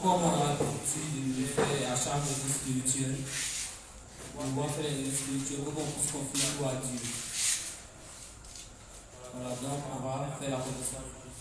comme on a l'habitude de le faire à chaque église spirituelle, on va faire l'église spirituelle pour qu'on puisse confier tout à Dieu. Voilà, donc on va faire la connaissance de Christ.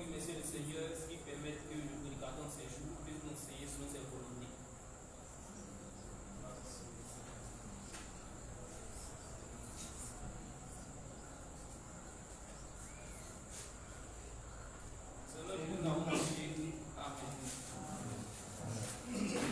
Monsieur le Seigneur, ce qui permet que le prédicateur séjour puisse nous enseigner selon ses volontés. Selon que nous avons prié. Amen.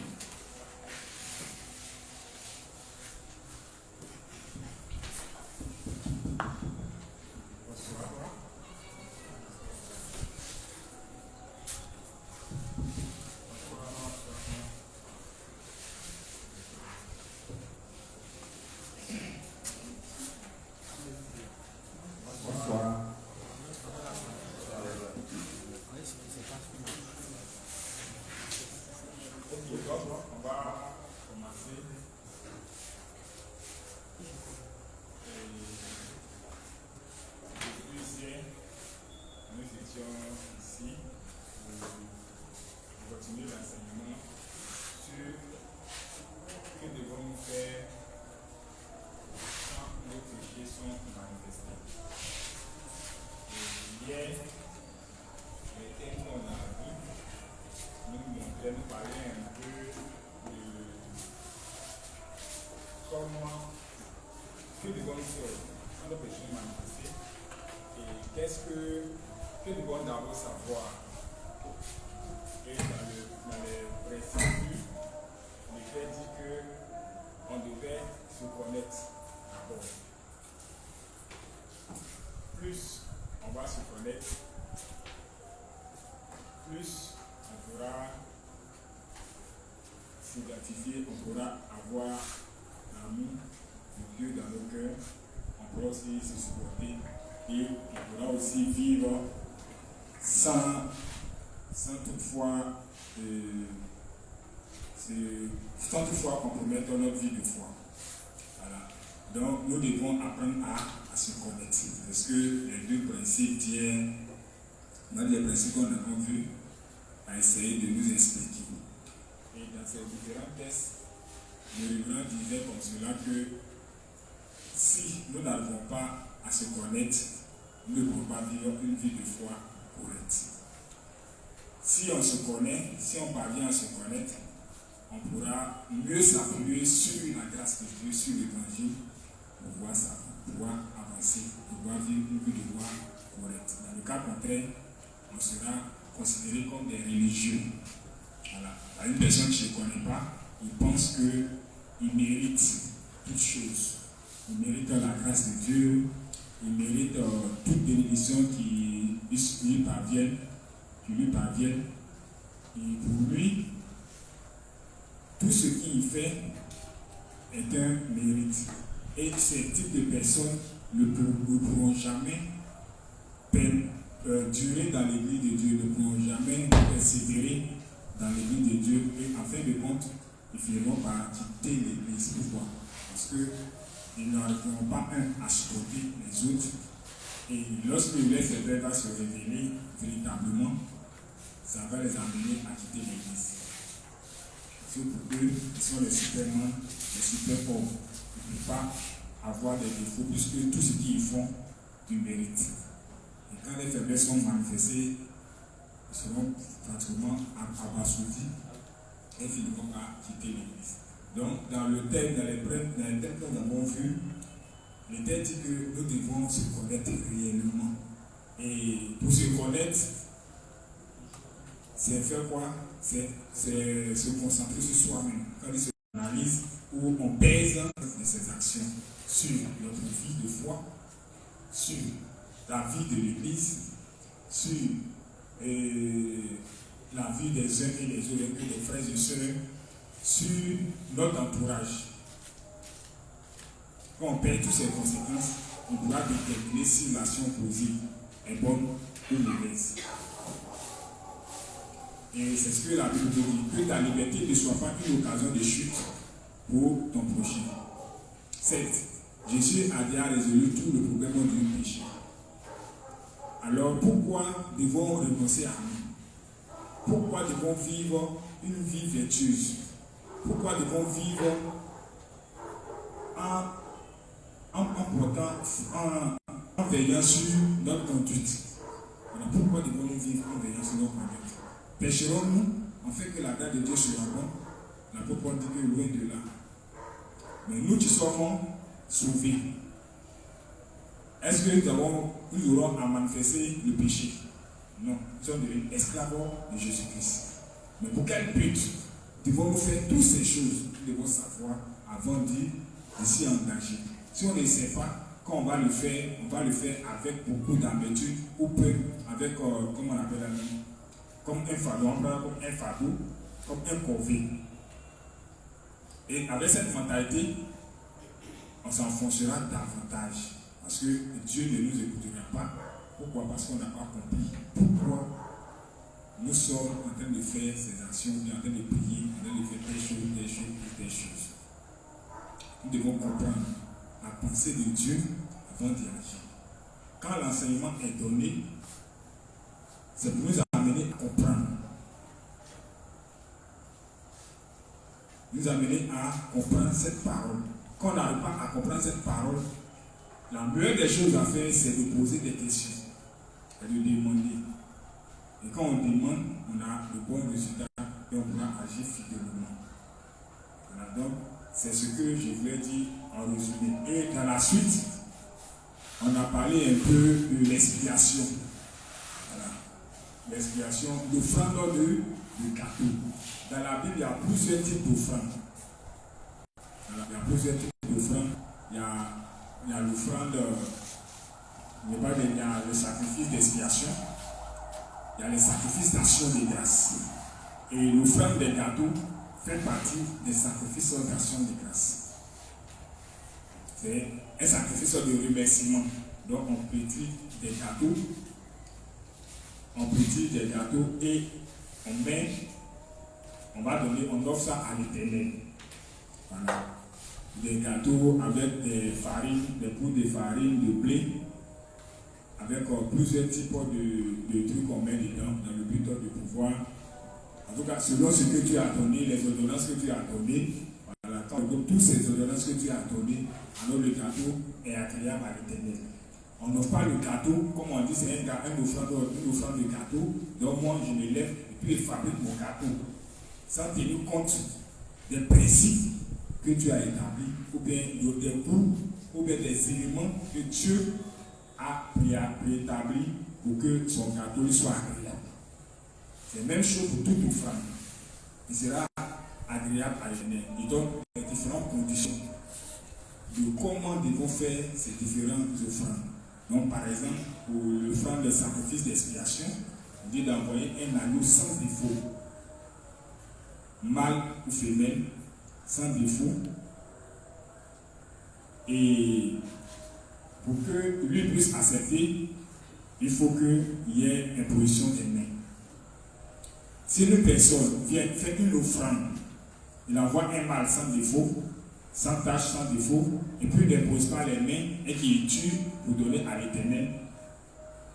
Que devons-nous faire sans nos péchés manifestés? Et que devons-nous d'abord savoir? Et dans les principes, l'Écriture dit qu'on devait se connaître d'abord. Plus on va se connaître, plus on pourra s'identifier, on pourra avoir l'amour de Dieu dans nos cœurs, on pourra aussi se supporter et on pourra aussi vivre sans toutefois compromettre notre vie de foi. Voilà. Donc nous devons apprendre à se connaître parce que les deux principes tiennent dans les principes qu'on a vus à essayer de nous expliquer. Et dans ces différents tests, le révérend disait comme cela que si nous n'arrivons pas à se connaître, nous ne pouvons pas vivre une vie de foi correcte. Si on se connaît, si on parvient à se connaître, on pourra mieux s'appuyer sur la grâce de Dieu, sur l'évangile, pour pouvoir avancer, pour pouvoir vivre une vie de foi correcte. Dans le cas contraire, on sera considéré comme des religieux. Voilà. Une personne qui ne se connaît pas, il pense qu'il mérite toutes choses. Il mérite la grâce de Dieu, il mérite toute bénédiction qui lui parvienne. Et pour lui, tout ce qu'il fait est un mérite. Et ces types de personnes ne pourront jamais durer dans l'église de Dieu, ne pourront jamais persévérer dans l'église de Dieu. Et en fin de compte, ils finiront par quitter l'église. Pourquoi? Parce qu'ils n'arriveront pas à supporter les autres. Et lorsque le Seigneur va se révéler véritablement, ça va les amener à quitter l'église. Parce que pour eux, ils sont les supermen, les super pauvres. Ils ne peuvent pas avoir des défauts puisque tout ce qu'ils font, ils méritent. Et quand les faiblesses sont manifestées, ils seront pratiquement abasourdis et finiront par quitter l'église. Donc, dans le texte, dans les textes que nous avons vus, le texte dit que nous devons se connaître réellement. Et pour se connaître, c'est faire quoi? C'est se concentrer sur soi-même. Quand on se analyse, où on pèse de ses actions sur notre vie de foi, sur la vie de l'Église, sur la vie des uns et des autres, des frères et sœurs, sur notre entourage. Quand on perd toutes ces conséquences, on pourra déterminer si l'action posée est bonne ou mauvaise. Et c'est ce que la Bible dit, que ta liberté ne soit pas une occasion de chute pour ton prochain. Certes, Jésus a déjà résolu tout le problème du péché. Alors pourquoi devons renoncer à nous? Pourquoi devons vivre une vie vertueuse? Pourquoi devons vivre en veillant sur notre conduite? Alors pourquoi devons-nous vivre en veillant sur notre conduite? Pécherons-nous en fait que la grâce de Dieu sera bonne? L'apôtre Paul dit que loin de là. Mais nous qui sommes sauvés, est-ce que nous aurons à manifester le péché? Non, nous sommes devenus esclaves de Jésus-Christ. Mais pour quel but devons-nous faire toutes ces choses? Nous devons savoir avant de s'y engager. Si on ne sait pas, quand on va le faire avec beaucoup d'amertume ou peu, avec, comment on appelle ça, comme un fardeau, comme un corvée. Et avec cette mentalité, on s'enfoncera davantage. Parce que Dieu ne nous écoutera pas. Pourquoi? Parce qu'on n'a pas compris pourquoi nous sommes en train de faire ces actions, en train de prier, en train de faire des choses. Nous devons comprendre la pensée de Dieu avant d'y agir. Quand l'enseignement est donné, c'est pour nous amener à comprendre. Nous amener à comprendre cette parole. Quand on n'arrive pas à comprendre cette parole, la meilleure des choses à faire, c'est de poser des questions et de demander. Et quand on demande, on a de bons résultats et on pourra agir fidèlement. Voilà, donc, c'est ce que je voulais dire en résumé. Et dans la suite, on a parlé un peu de l'expiation. Voilà. L'expiation, l'offrande de gâteau. Dans la Bible, il y a plusieurs types d'offrandes. Voilà, il y a plusieurs types d'offrandes. Il y a l'offrande, il y a le sacrifice d'expiation. Il y a les sacrifices d'action de grâce. Et l'offrande des gâteaux fait partie des sacrifices d'action de grâce. C'est un sacrifice de remerciement. Donc on pétrit des gâteaux. On pétrit des gâteaux et on offre ça à l'Éternel. Voilà. Des gâteaux avec des farines, des poudres de farine, de blé, avec plusieurs types de trucs qu'on met dedans dans le but de pouvoir. En tout cas, selon ce que tu as donné, les ordonnances que tu as données, voilà, quand on donne toutes ces ordonnances que tu as données, alors le gâteau est agréable à l'Éternel. On n'offre pas le gâteau, comme on dit, c'est une offrande de gâteau. Donc moi, je me lève et puis je fabrique mon gâteau, sans tenir compte des principes que tu as établis, ou bien des goûts, ou bien des éléments que Dieu a préétablis pour que son gâteau soit agréable. C'est la même chose pour toute offrande. Il sera agréable à l'Éternel. Il donne les différentes conditions de comment devons faire ces différentes offrandes. Donc, par exemple, pour l'offrande de sacrifice d'expiation, on dit d'envoyer un agneau sans défaut. mâle ou femelle, sans défaut. Et pour que lui puisse accepter, il faut qu'il y ait imposition des mains. Si une personne vient faire une offrande, il envoie un mâle sans défaut, sans tache, sans défaut, et puis il n'impose pas les mains et qu'il tue pour donner à l'Éternel,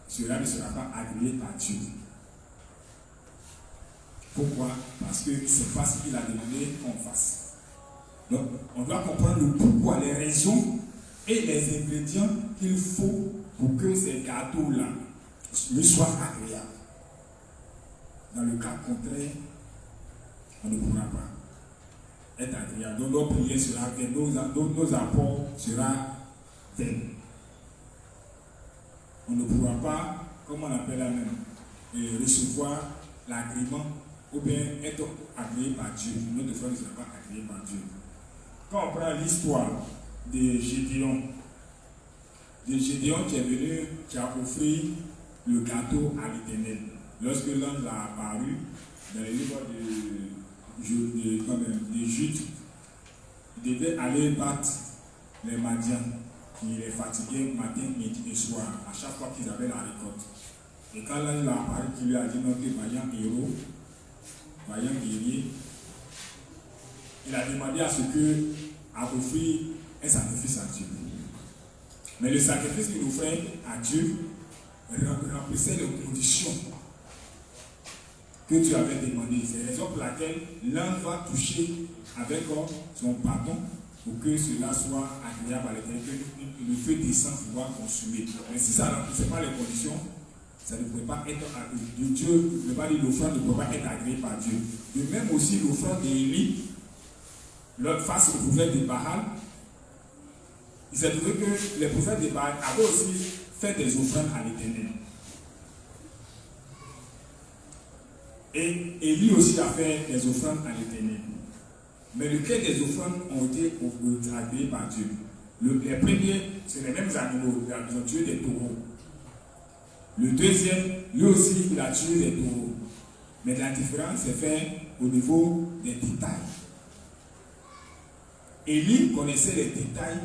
cela ne sera pas agréé par Dieu. Pourquoi? Parce que c'est pas ce qu'il a demandé qu'on fasse. Donc, on doit comprendre le pourquoi, les raisons et les ingrédients qu'il faut pour que ces gâteaux-là lui soient agréables. Dans le cas contraire, on ne pourra pas être agréable. Donc, nos prières sera vaines, nos apports sera vaines. On ne pourra pas, comme on appelle la même, recevoir l'agrément ou bien être agréé par Dieu. Notre foi ne sera pas agréée par Dieu. Quand on prend l'histoire de Gédéon qui est venu, qui a offert le gâteau à l'Éternel. Lorsque l'ange l'a apparu dans les livres de Jude, il devait aller battre les Madians qui les fatiguaient matin, midi et soir, à chaque fois qu'ils avaient la récolte. Et quand l'ange l'a apparu, qui lui a dit notre vaillant héros, vaillant guerrier, il a demandé à ce que à offrir un sacrifice à Dieu. Mais le sacrifice qu'il offrait à Dieu remplissait les conditions que Dieu avait demandées. C'est la raison pour laquelle l'un va toucher avec son bâton pour que cela soit agréable à l'Éternel, que le feu descend pour pouvoir consumer. Mais si ça ne remplissait pas les conditions, ça ne pouvait pas être agréé. Dieu ne va dire l'offrande ne pouvait pas être agréée par Dieu. De même aussi l'offrande d'Élie, face au prophète de Baal, il s'est trouvé que les prophètes de Baal avaient aussi fait des offrandes à l'Éternel. Et Élie aussi a fait des offrandes à l'Éternel. Mais lequel des offrandes ont été agréées par Dieu? Les premiers, c'est les mêmes animaux. Ils ont tué des taureaux. Le deuxième, lui aussi, il a tué des taureaux. Mais la différence est faite au niveau des détails. Élie connaissait les détails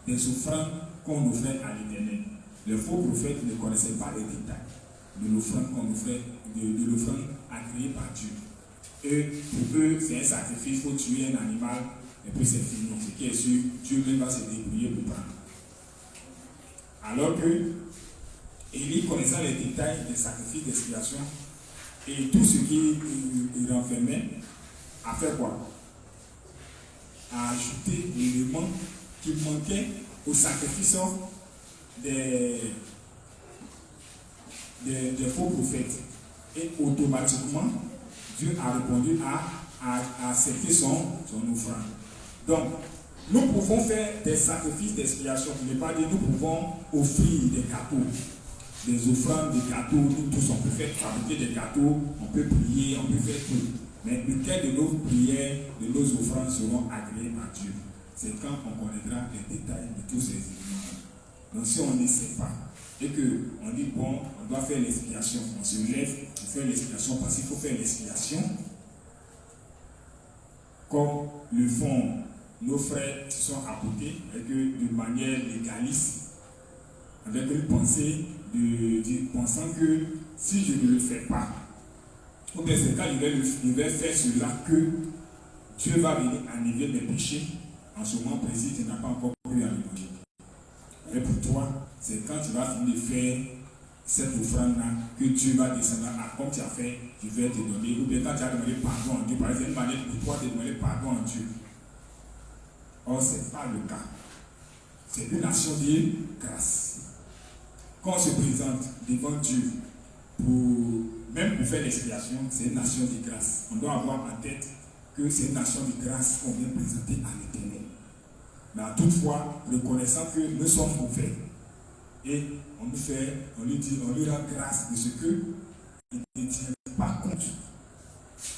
des offrandes qu'on offrait à l'Éternel. Les faux prophètes ne connaissaient pas les détails de l'offrande qu'on offrait, de l'offrande agréée par Dieu. Et pour eux, c'est un sacrifice, il faut tuer un animal, et puis c'est fini. Ce qui est sûr, Dieu même va se débrouiller pour prendre. Alors que Élie, connaissant les détails des sacrifices d'expiation et tout ce qu'il renfermait, a fait quoi? A ajouté l'élément qui manquait au sacrifice des faux prophètes. Et automatiquement, Dieu a répondu à accepter son offrande. Donc, nous pouvons faire des sacrifices d'expiation. Je ne vais pas dire nous pouvons offrir des gâteaux, des offrandes, des gâteaux. Nous tous, on peut faire fabriquer des gâteaux, on peut prier, on peut faire tout. Mais lequel de nos prières, de nos offrandes seront agréées par Dieu? C'est quand on connaîtra les détails de tous ces éléments. Donc si on ne sait pas, et qu'on dit bon, on doit faire l'expiation, on se lève pour faire l'expiation, parce qu'il faut faire l'expiation, comme le font nos frères qui sont à côté, et que de manière légaliste, avec une pensée pensant que si je ne le fais pas, ou bien c'est quand il va faire cela que Dieu va venir enlever mes péchés. En ce moment précis, tu n'as pas encore pu enlever. Mais pour toi, c'est quand tu vas finir de faire cette offrande-là que Dieu va descendre comme tu as fait, je vais te donner. Ou bien quand tu as demandé pardon à Dieu, par exemple, une manière de pouvoir te demander pardon à Dieu. Or, ce n'est pas le cas. C'est une action de grâce. Quand on se présente devant Dieu, même pour faire l'expiation, c'est une action de grâce. On doit avoir en tête que c'est une action de grâce qu'on vient présenter à l'Éternel. Mais toutefois, reconnaissant que nous sommes mauvais, et on lui rend grâce de ce que il ne tient pas compte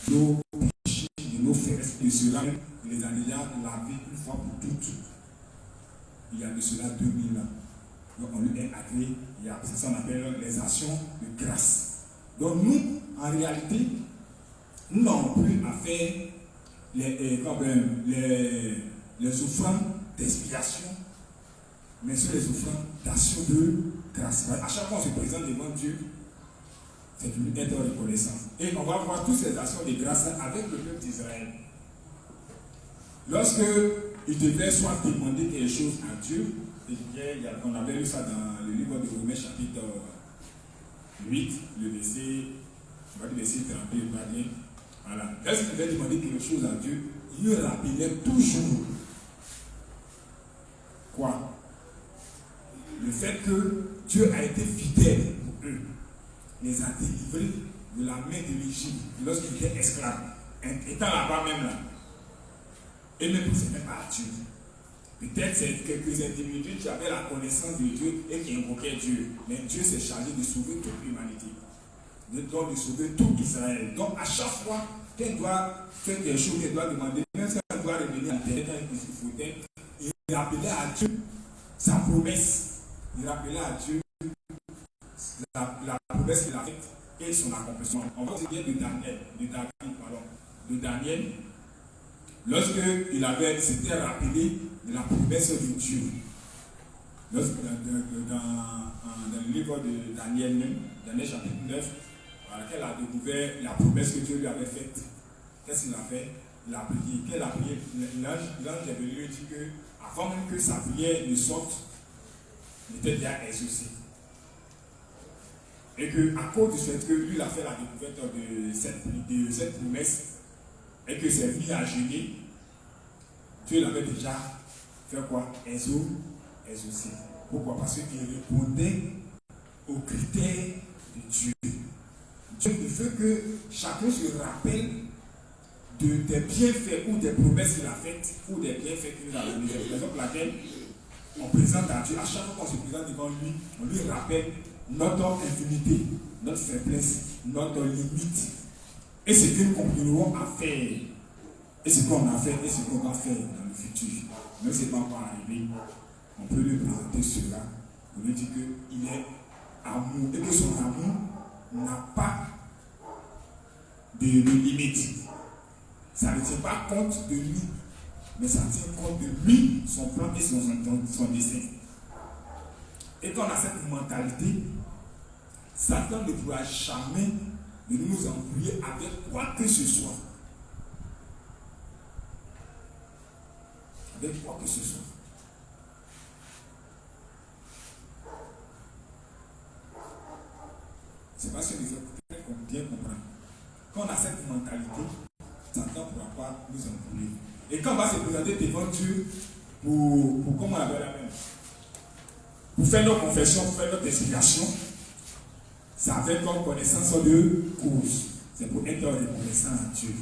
de nos péchés, de nos faiblesses, de cela, il les a déjà lavés une fois pour toutes. Il y a de cela 2000 ans. Donc on lui est agréé, c'est ça qu'on appelle les actions de grâce. Donc nous, en réalité, nous n'avons plus à faire les offrandes d'expiation, mais sur les offrandes d'action de grâce. À chaque fois qu'on se présente devant Dieu, c'est une être reconnaissant. Et on va voir toutes ces actions de grâce avec le peuple d'Israël. Lorsque il devait soit demander quelque chose à Dieu, et on avait lu ça dans le livre de Romains chapitre 8, le verset 32, voilà. Lorsqu'il devait demander quelque chose à Dieu, il lui rappelait toujours quoi? Le fait que Dieu a été fidèle pour eux, les a délivrés de la main de l'Égypte lorsqu'ils étaient esclaves, étant là-bas même là. Et même pour ce même pas Dieu. Peut-être c'est quelques individus qui avaient la connaissance de Dieu et qui invoquaient Dieu. Mais Dieu s'est chargé de sauver toute l'humanité. Donc de sauver tout Israël. Donc à chaque fois qu'elle doit faire quelque chose, qu'elle doit demander, même si elle doit revenir à terre quand il faudrait, il rappelait à Dieu sa promesse. Il rappelait à Dieu la promesse qu'il a faite et son accomplissement. On va dire de Daniel, lorsqu'il s'était rappelé de la promesse de Dieu. Dans le livre de Daniel même, Daniel chapitre 9, qu'elle a découvert la promesse que Dieu lui avait faite. Qu'est-ce qu'il a fait? Il a prié. Qu'elle a prié. L'ange est venu lui dire que, avant même que sa prière ne sorte, il était déjà exaucé. Et qu'à cause du fait que lui, il a fait la découverte de cette promesse, et que c'est mis à jeûner, Dieu l'avait déjà fait quoi? Exaucé. Pourquoi? Parce qu'il répondait aux critères de Dieu. Dieu veut que chacun se rappelle des bienfaits ou des promesses qu'il a faites ou des bienfaits qu'il nous a donnés. C'est la raison pour laquelle on présente à Dieu, à chaque fois qu'on se présente devant lui, on lui rappelle notre infinité, notre faiblesse, notre limite et ce que nous continuerons à faire. Et ce qu'on a fait et ce qu'on va faire dans le futur. Même si ce n'est pas encore arrivé, on peut lui présenter cela. On lui dit qu'il est amour et que son amour n'a pas de limite. Ça ne tient pas compte de nous, mais ça tient compte de lui, son plan et son dessein. Et quand on a cette mentalité, Satan ne pourra jamais nous embrouiller avec quoi que ce soit. Avec quoi que ce soit. C'est pas ce que les autres bien comprendre. Quand on a cette mentalité, Satan ne pourra pas nous embrouiller. Et quand on va se présenter devant Dieu pour comment on appelle la même, pour faire nos confessions, pour faire notre explication, c'est avec comme connaissance de cause. C'est pour être reconnaissant à Dieu.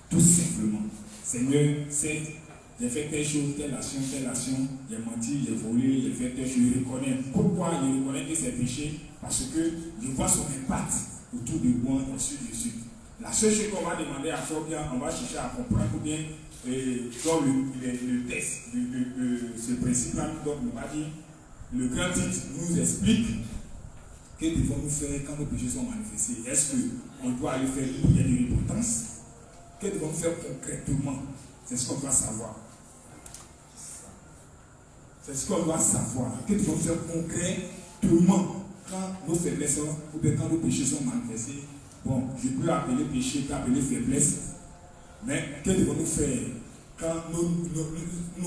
Tout simplement. Seigneur, j'ai fait telle chose, telle action, j'ai menti, j'ai volé, j'ai fait telle chose, je reconnais. Pourquoi je reconnais que c'est péché? Parce que je vois son impact autour de moi et sur Jésus. La seule chose qu'on va demander à faire, bien, on va chercher à comprendre ou bien dans le texte, ce principe-là, donc on va dire, le grand titre nous explique que devons-nous faire quand nos péchés sont manifestés. Est-ce qu'on doit aller faire une prière de repentance? Que devons-nous faire concrètement? C'est ce qu'on doit savoir. C'est ce qu'on doit savoir. Que devons-nous faire concrètement quand nos faiblesses ou bien quand nos péchés sont manifestés? Bon, je peux appeler péché, je peux appeler faiblesse, mais que devons-nous faire quand nous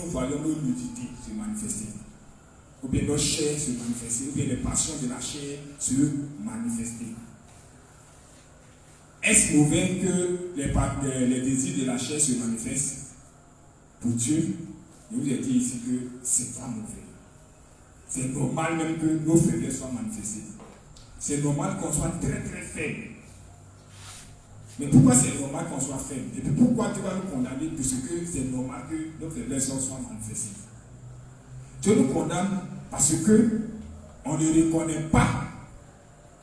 voyons nos nudités se manifester? Ou bien nos chairs se manifester, ou bien les passions de la chair se manifester. Est-ce mauvais que les désirs de la chair se manifestent? Pour Dieu, je vous ai dit ici que c'est pas mauvais. C'est normal même que nos faiblesses soient manifestées. C'est normal qu'on soit très très faible. Mais pourquoi c'est normal qu'on soit faible? Et puis pourquoi Dieu va nous condamner? Parce que c'est normal que nos faiblesses soient manifestées. Dieu nous condamne parce que on ne reconnaît pas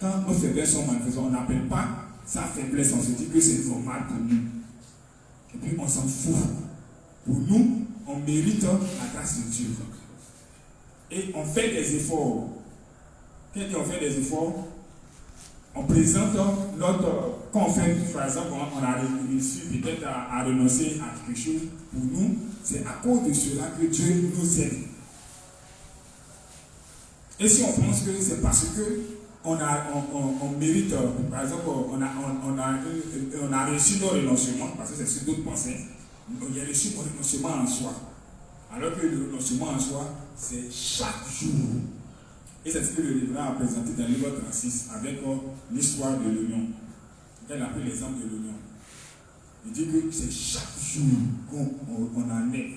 quand nos faiblesses sont manifestées. On n'appelle pas sa faiblesse, on se dit que c'est normal pour nous. Et puis on s'en fout. Pour nous, on mérite la grâce de Dieu. Et on fait des efforts. Quand on fait des efforts, on présente notre... Quand on fait, par exemple, on a réussi peut-être à renoncer à quelque chose, pour nous, c'est à cause de cela que Dieu nous aime. Et si on pense que c'est parce que on mérite, par exemple, on a reçu nos renoncements, parce que c'est ce que d'autres pensaient, il y a reçu mon renoncement en soi. Alors que le renoncement en soi, c'est chaque jour. Et c'est ce que le révérend a présenté dans le livre 36 avec l'histoire de l'oignon. Il a pris l'exemple de l'oignon. Il dit que c'est chaque jour qu'on en est.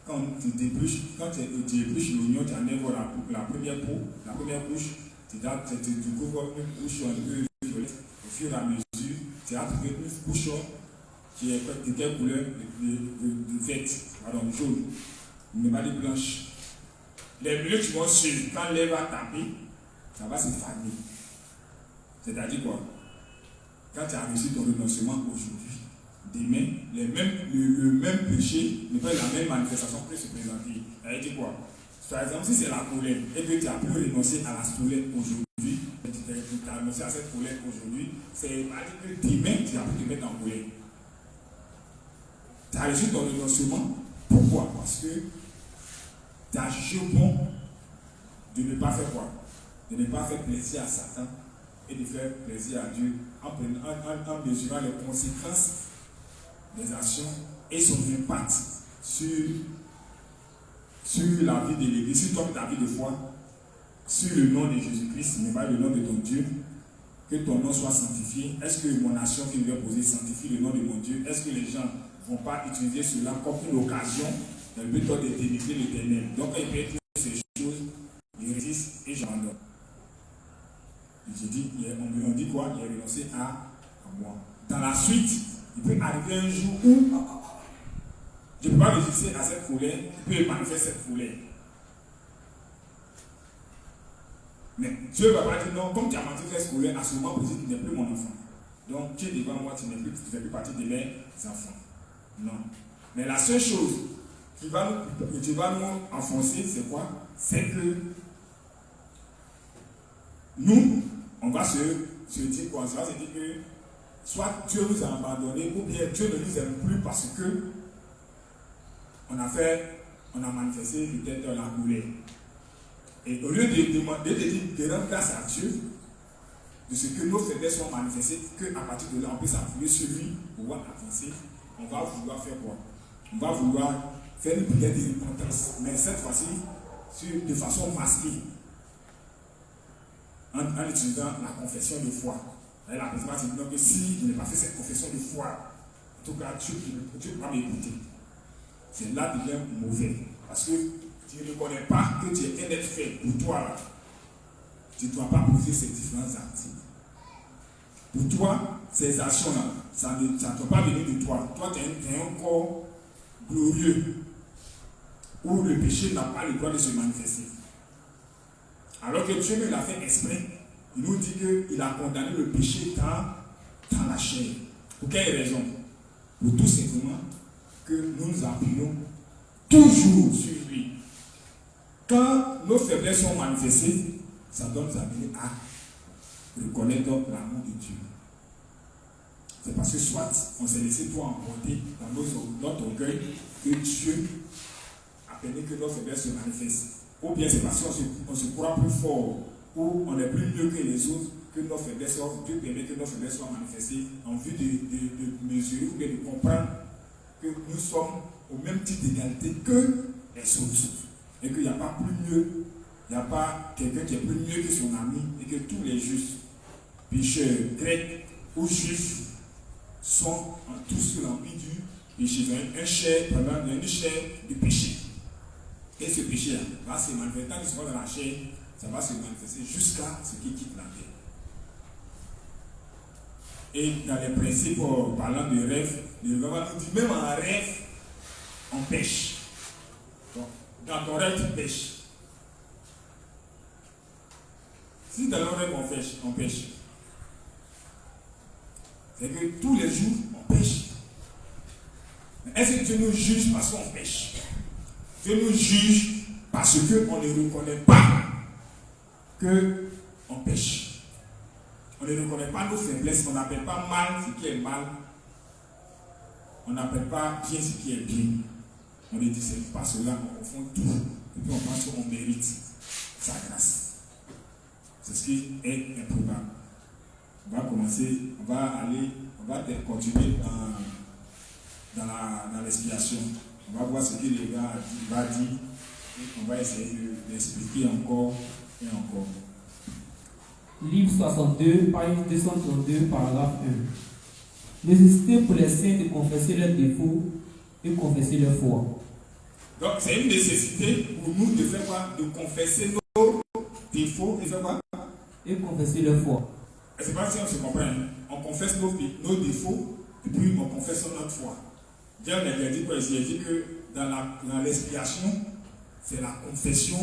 Quand tu dépluches l'oignon, tu enlèves la première peau, la première couche, tu couvres une couche un peu violette. Au fur et à mesure, tu as trouvé une couche qui est de quelle couleur? De verte, pardon, jaune. Il n'est pas de blanche. Les milieux qui vont suivre, quand l'air va taper, ça va se faner. C'est-à-dire quoi? Quand tu as reçu ton renoncement aujourd'hui, demain, le même péché ne peut la même manifestation peut se présenter. Ça veut dire quoi? Par exemple, si c'est la colère et que tu as pu renoncer à la colère aujourd'hui, tu as renoncé à cette colère aujourd'hui, c'est pas dire que demain tu as pu te mettre en colère. Tu as reçu ton renoncement. Pourquoi? Parce que tu as jugé bon de ne pas faire quoi? De ne pas faire plaisir à Satan et de faire plaisir à Dieu en mesurant les conséquences des actions et son impact sur la vie de l'Église, sur ta vie de foi, sur le nom de Jésus-Christ, mais pas le nom de ton Dieu. Que ton nom soit sanctifié. Est-ce que mon action qui me vient poser sanctifie le nom de mon Dieu? Est-ce que les gens ne vont pas utiliser cela comme une occasion dans le but de dénigrer l'Éternel? Donc, quand il peut être ces choses, il résiste et j'abandonne. On dit quoi? Il a renoncé à moi. Dans la suite, il peut arriver un jour où je ne peux pas résister à cette colère, il peut manifester cette colère. Mais Dieu ne va pas dire non, comme tu as manifesté cette colère, à ce moment précis, tu n'es plus mon enfant. Donc tu es devant moi, tu ne fais plus partie de mes enfants. Non. Mais la seule chose qui va nous enfoncer, c'est quoi? C'est que nous, on va se dire quoi? On va se dire que soit Dieu nous a abandonnés, ou bien Dieu ne nous aime plus parce que on a manifesté peut-être la colère. Et au lieu de demander, de rendre grâce à Dieu de ce que nos faiblesses sont manifestées, qu'à partir de là, on peut s'appuyer sur lui pour pouvoir avancer, on va vouloir faire quoi? On va vouloir faire une prière de repentance, mais cette fois-ci, de façon masquée, en utilisant la confession de foi. Et la personne va se dire que si je n'ai pas fait cette confession de foi, en tout cas, Dieu ne peut pas m'écouter. C'est là que devient mauvais. Parce que tu ne reconnais pas que tu es un être fait pour toi. Là. Tu ne dois pas poser ces différents actes. Pour toi, ces actions-là, ça ne doit pas venir de toi. Toi, tu es un corps glorieux où le péché n'a pas le droit de se manifester. Alors que Dieu nous l'a fait exprès, il nous dit qu'il a condamné le péché dans la chair. Pour quelle raison? Pour tout simplement que nous nous appuyons toujours sur lui. Quand nos faiblesses sont manifestées, ça doit nous amener à reconnaître l'amour de Dieu. C'est parce que soit on s'est laissé trop emporter dans notre orgueil que Dieu a permis que nos faiblesses se manifestent. Ou bien c'est parce qu'on se croit plus fort, ou on est plus mieux que les autres, que nos faiblesses Dieu permet que nos faiblesses soient manifestées en vue de mesurer ou bien de comprendre que nous sommes au même titre d'égalité que les autres. Et qu'il n'y a pas plus mieux, il n'y a pas quelqu'un qui est plus mieux que son ami, et que tous les justes, pécheurs, grecs ou juifs, sont tous sous l'empire du péché. Une chair de péché. Et ce péché va se manifester, tant qu'ils sont dans la chair, ça va se manifester jusqu'à ce qu'ils quittent la terre. Et dans les principes, parlant de rêve, le Bible nous dit même en rêve, on pêche. Donc, dans ton rêve, tu pêches. Si dans le rêve, on pêche. C'est que tous les jours, on pêche. Mais est-ce que Dieu nous juge parce qu'on pêche? Dieu nous juge parce qu'on ne reconnaît pas qu'on pêche. On ne reconnaît pas nos faiblesses, on n'appelle pas mal ce qui est mal. On n'appelle pas bien ce qui est bien. On ne dit c'est pas cela, on confond tout. Et puis on pense qu'on mérite sa grâce. C'est ce qui est improbable. On va commencer, on va continuer dans l'explication. On va voir ce que le gars va dire et on va essayer d'expliquer encore et encore. Livre 62, page 232, paragraphe 1. Nécessité pour les saints de confesser leurs défauts et confesser leur foi. Donc c'est une nécessité pour nous de faire quoi? De confesser nos défauts et faire quoi? Et confesser leur foi. Et c'est pas si on se comprend. On confesse nos défauts et puis on confesse notre foi. Dieu a dit quoi ici? Il a dit que dans l'expiation, c'est la confession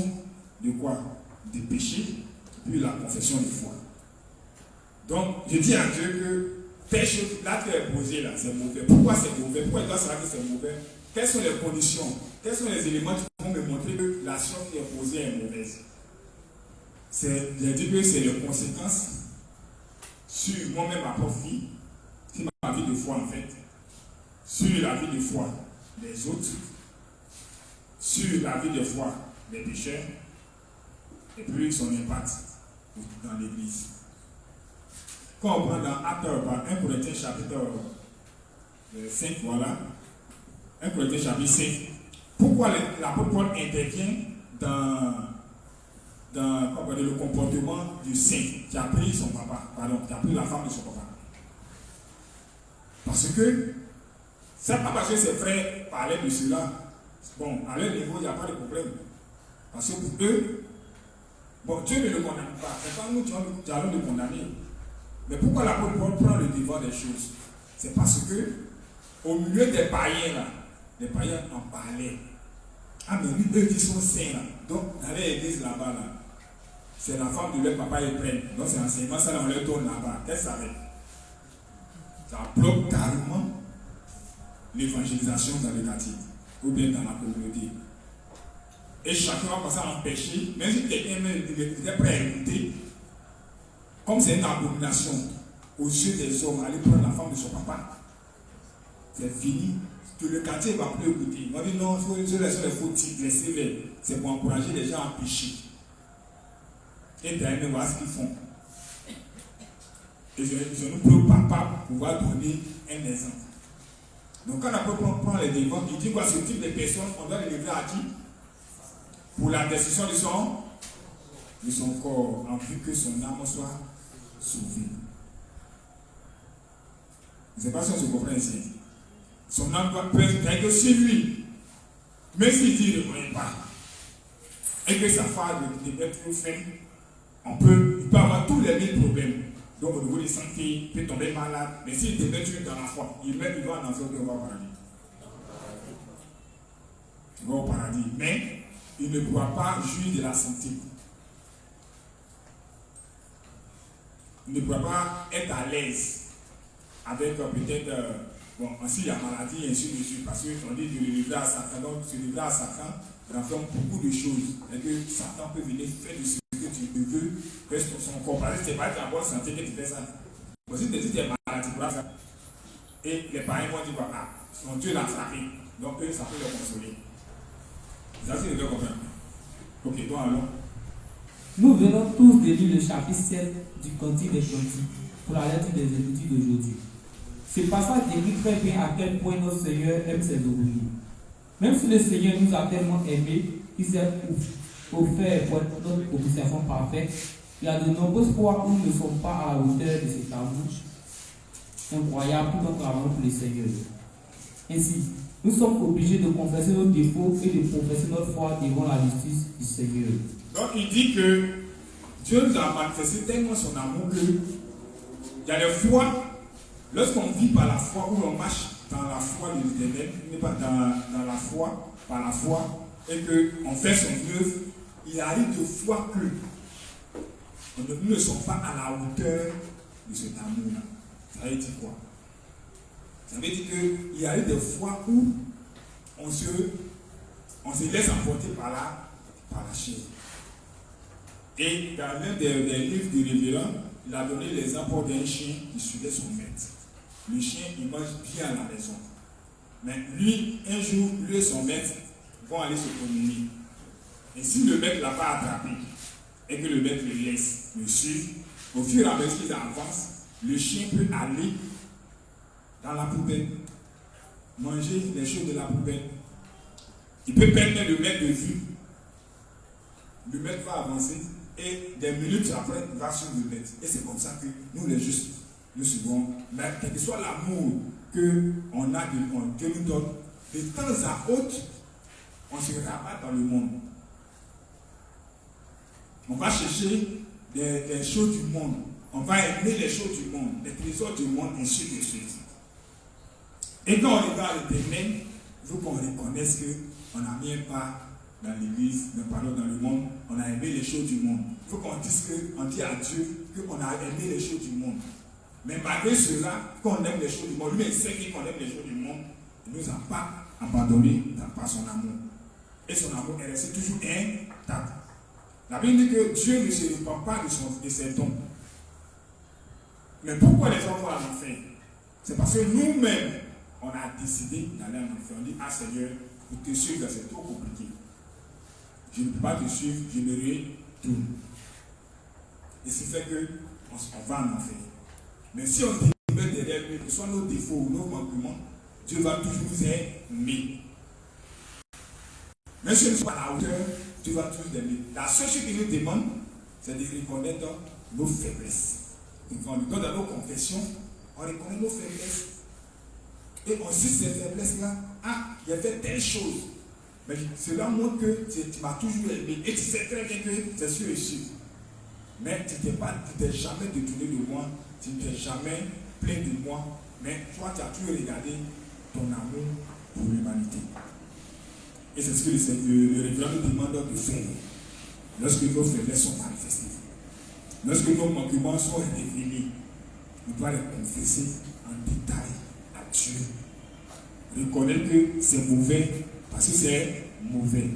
de quoi? Des péchés, puis la confession de foi. Donc, je dis à Dieu que péché, l'acte est posé là, c'est mauvais. Pourquoi c'est mauvais? Pourquoi il doit savoir que c'est mauvais? Quelles sont les conditions? Quels sont les éléments qui vont me montrer que l'action qui est posée est mauvaise? J'ai dit que c'est les conséquences sur moi-même, ma propre vie, sur ma vie de foi en fait, sur la vie de foi des autres, sur la vie de foi des pécheurs, et puis son impact dans l'église. Quand on prend dans Actes 1 Corinthiens chapitre 5, voilà, 1 Corinthiens chapitre 5, pourquoi l'apôtre Paul intervient dans le comportement du saint qui a pris son papa, qui a pris la femme de son papa? Parce que, c'est pas parce que ses frères parlaient de cela, bon, à leur niveau, il n'y a pas de problème. Parce que pour eux, bon, Dieu ne le condamne pas, c'est pas nous qui allons le condamner. Mais pourquoi l'apôtre Paul prend le devant des choses? C'est parce que, au milieu des païens, là, les païens en parlaient. Ah, mais lui, eux qui sont saints, là, donc, dans l'église là-bas, là, c'est la femme de leur papa et prennent. Donc, c'est enseignement, ça, on leur tourne là-bas. Qu'est-ce que ça fait? Ça bloque carrément l'évangélisation dans le quartier, ou bien dans la communauté. Et chacun va passer à empêcher, même si quelqu'un est prêt à écouter, comme c'est une abomination aux yeux des hommes, aller prendre la femme de son papa, c'est fini. Que le quartier ne va plus écouter. On dit non, il faut laisser les faux titres, laisser-les. C'est pour encourager les gens à pécher. Et d'ailleurs, voilà ce qu'ils font. Et je ne peux pas pouvoir donner un exemple. Donc quand l'apôtre prend les devants, il dit quoi? Ce type de personnes, on doit les livrer à qui? Pour la destruction de son corps, en vue que son âme soit sauvée. Je ne sais pas si on se comprend ici. Son âme peut être que c'est lui. Mais s'il dit il ne connaît pas, et que sa femme devait être faim, il peut avoir tous les 1000 problèmes. Donc au niveau de santé, il peut tomber malade, mais s'il devait tuer dans la foi, il va en enfer, il va au paradis. Il va au paradis, mais il ne pourra pas jouir de la santé. Il ne pourra pas être à l'aise avec peut-être, bon, ainsi il y a maladie, et ainsi de suite, parce qu'on dit de le livrer à Satan, donc se livrer à Satan renferme beaucoup de choses, et que Satan peut venir faire de ce que tu veux, reste son corps, parce que c'est pas ta bonne santé que tu fais ça. Aussi, tu te dis que tu es malade, tu pourras faire. Et les parents vont dire, ah, son Dieu l'a frappé, donc eux, ça peut le consoler. Ça, c'est le comprendre. Ok, donc allons. Nous venons tous de lire le chapitre 7 du Cantique des Cantiques pour la lettre des Écritures d'aujourd'hui. Ce passage décrit très bien à quel point notre Seigneur aime ses ouvriers. Même si le Seigneur nous a tellement aimés, qu'il s'est offert pour notre propitiation parfaite, il y a de nombreuses fois où nous ne sommes pas à la hauteur de cet amour incroyable pour notre amour pour le Seigneur. Ainsi, nous sommes obligés de confesser nos défauts et de confesser notre foi devant la justice du Seigneur. Donc il dit que Dieu nous a manifesté tellement son amour que il y a des fois, lorsqu'on vit par la foi, où on marche dans la foi de l'Éternel, n'est pas dans la foi, par la foi, et qu'on fait son œuvre, il arrive de fois que nous ne sommes pas à la hauteur de cet amour-là. Ça veut dire quoi? Ça veut dire qu'il arrive des fois où on se laisse emporter par la chair. Et dans l'un des livres du révérend, il a donné l'exemple d'un chien qui suivait son maître. Le chien, il mange bien à la maison. Mais lui, un jour, lui et son maître vont aller se promener. Et si le maître ne l'a pas attrapé, et que le maître le laisse le suivre, au fur et à mesure qu'ils avancent, le chien peut aller dans la poubelle, manger les choses de la poubelle. Il peut perdre le maître de vue. Le maître va avancer et des minutes après, il va suivre le maître. Et c'est comme ça que nous, les justes, nous suivons. Mais quel que soit l'amour qu'on a, que nous donne, de temps à autre, on se rabat dans le monde. On va chercher des choses du monde. On va aimer les choses du monde, les trésors du monde, ainsi de suite. Et quand on regarde l'éternel, il faut qu'on reconnaisse qu'on n'a mis un pas dans l'église, dans le monde, on a aimé les choses du monde. Il faut qu'on dise qu'on dit à Dieu qu'on a aimé les choses du monde. Mais malgré cela, quand on aime les choses du monde, lui il sait qu'on aime les choses du monde, il ne nous a pas abandonné dans son amour. Et son amour est resté toujours intact. La Bible dit que Dieu ne se répand pas de ses dons. Mais pourquoi les gens vont à l'enfer? C'est parce que nous-mêmes, on a décidé d'aller en enfer. On dit, ah Seigneur, pour te suivre, c'est trop compliqué. Je ne peux pas te suivre, je me retourne. Et ce qui fait qu'on va en enfer. Mais si on demeure derrière lui, que ce soit nos défauts ou nos manquements, Dieu va toujours nous aimer. Même si nous ne sommes pas à la hauteur, Dieu va toujours nous aimer. La seule chose qu'il nous demande, c'est de reconnaître nos faiblesses. Et quand on regarde dans nos confessions, on reconnaît nos faiblesses. Et on sait ces faiblesses-là. Ah, il a fait telle chose. Mais cela montre que tu m'as toujours aimé. Et tu sais très bien que c'est sûr et sûr. Mais tu t'es jamais détourné de moi. Tu ne t'es jamais plaint de moi. Mais toi, tu as toujours regardé ton amour pour l'humanité. Et c'est ce que le révérend nous demande de faire. Lorsque nos faiblesses sont manifestées. Lorsque nos manquements sont révélés. On doit les confesser en détail à Dieu. Reconnaître que c'est mauvais parce que c'est mauvais.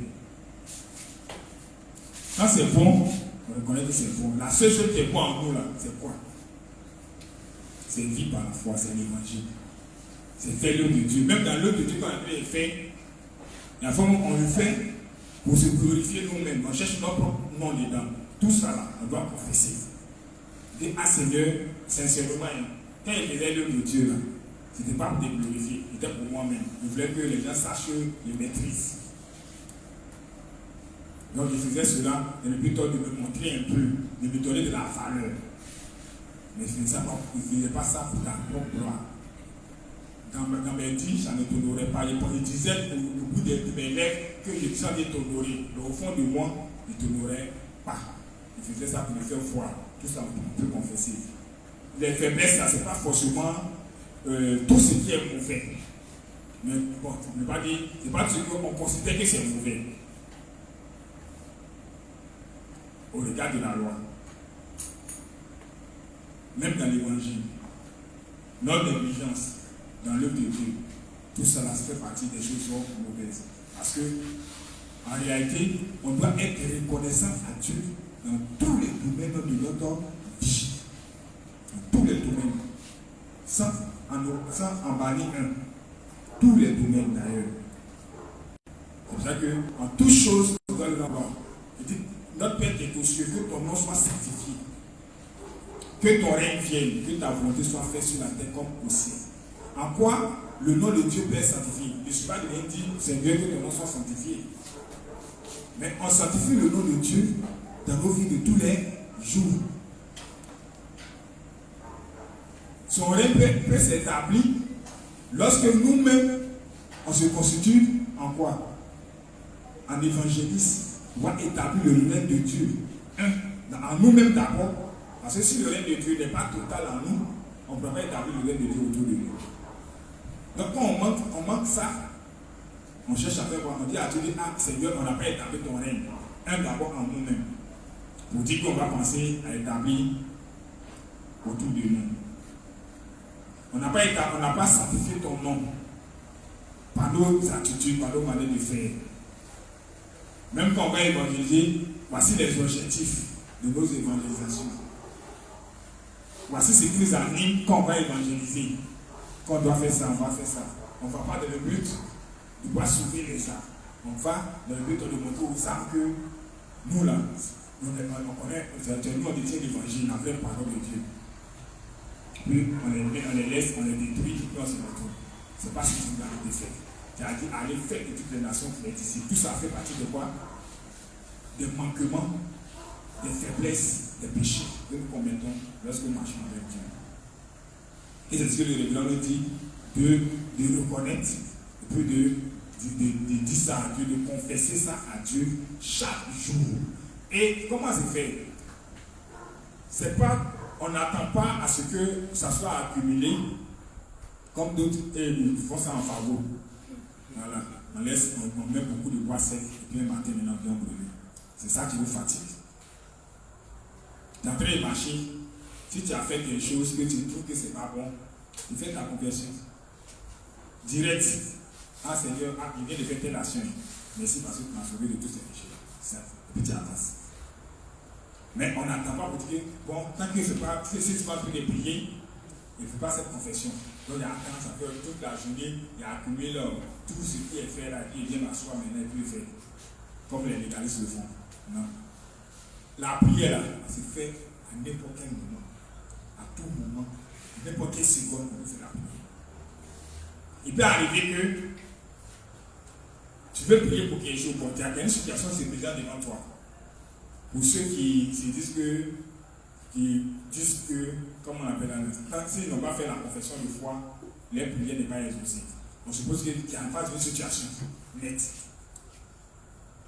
Quand c'est bon, on reconnaît que c'est bon. La seule chose qui est bonne en nous là, c'est quoi? C'est vivre par la foi, c'est l'évangile. C'est faire l'œuvre de Dieu. Même dans l'œuvre de Dieu, quand on est fait, la fois on le fait pour se glorifier nous-mêmes. On cherche notre propre nom dedans. Tout ça là, on doit confesser. Dire à Seigneur, sincèrement, quand il faisait l'œuvre de Dieu là, ce n'était pas pour te glorifier, c'était pour moi-même. Je voulais que les gens sachent que je maîtrise. Donc je faisais cela dans le but de me montrer un peu, de me donner de la valeur. Mais je ne faisais pas ça pour ta propre gloire. Quand mes dit, ça ne t'honorait pas. Il disait au bout de mes lèvres que je sens t'honorer. Mais au fond de moi, il ne t'honorait pas. Il faisait ça pour me faire voir. Tout ça, on peut confesser. Les faiblesses, ça, ce n'est pas forcément tout ce qui est mauvais. Mais bon, on ne peut pas dire, ce n'est pas ce qu'on considère que c'est mauvais. Au regard de la loi. Même dans l'évangile. Notre négligence dans l'œuvre de Dieu. Tout ça, ça fait partie des choses mauvaises. Parce que, en réalité, on doit être reconnaissant à Dieu dans tous les domaines de notre vie. Dans tous les domaines. Sans en bannir un. Tous les domaines d'ailleurs. C'est pour ça qu'en toutes choses, nous doit le voir. Il dit, notre Père qui est aux cieux, que ton nom soit sanctifié. Que ton règne vienne, que ta volonté soit faite sur la terre comme au ciel. En quoi le nom de Dieu peut être sanctifié? Je ne suis pas de dire, Seigneur, que le nom soit sanctifié. Mais on sanctifie le nom de Dieu dans nos vies de tous les jours. Son règne peut s'établir lorsque nous-mêmes, on se constitue en quoi? En évangéliste. On va établir le règne de Dieu. En nous-mêmes d'abord. Parce que si le règne de Dieu n'est pas total en nous, on ne peut pas établir le règne de Dieu autour de nous. Donc quand on manque ça, on cherche à faire quoi? On dit à Dieu, ah Seigneur, on n'a pas établi ton règne. D'abord en nous-mêmes. Pour dire qu'on va penser à établir autour de nous. On n'a pas sanctifié ton nom par nos attitudes, par nos manières de faire. Même quand on va évangéliser, voici les objectifs de nos évangélisations. Voici ce qui nous anime quand on va évangéliser. Quand on doit faire ça, on va faire ça. On ne va pas dans le but de pouvoir sauver les âmes. On va dans le but de montrer aux âmes que nous là, on connaît, nous on détient l'évangile, la vraie parole de Dieu. Puis on les laisse, on les détruit, puis on se retourne. Ce n'est pas ce que nous avons fait. Tu as dit, allez faire de toutes les nations qui sont ici. Tout ça fait partie de quoi? Des manquements, des faiblesses, des péchés que nous commettons lorsque nous marchons avec Dieu. Et c'est ce que le révérend nous dit, de reconnaître, et puis de dire ça à Dieu, de confesser ça à Dieu chaque jour. Et comment c'est fait? C'est pas, on n'attend pas à ce que ça soit accumulé comme d'autres font ça en favor. Voilà. On met beaucoup de bois sec et puis un matin maintenant bien brûlé. C'est ça qui vous fatigue. Tu es en train de marcher, si tu as fait quelque chose que tu trouves que c'est pas bon, tu fais ta conversion. Direct. Ah Seigneur, il vient de faire telle action. Merci parce que tu m'as sauvé de tous ces péchés. Ça. Et puis tu avances. Mais on n'attend pas pour dire, bon, tant que c'est pas, si tu vas plus les prier, il ne faut pas cette confession. Donc il y a tendance à faire toute la journée, il y a accumulé tout ce qui est fait là, et il vient m'asseoir maintenant et puis il fait. Comme les légalistes le font. Non. La prière là, c'est fait à n'importe quel moment, à tout moment, à n'importe quelle seconde, on peut faire la prière. Il peut arriver que tu veux prier pour quelque chose, bon, tu as une situation qui se présente devant toi. Pour ceux qui se disent que, comment on appelle ça, tant qu'ils n'ont pas fait la confession de foi, leur prière n'est pas exaucée. On suppose qu'il y a en face d'une situation nette.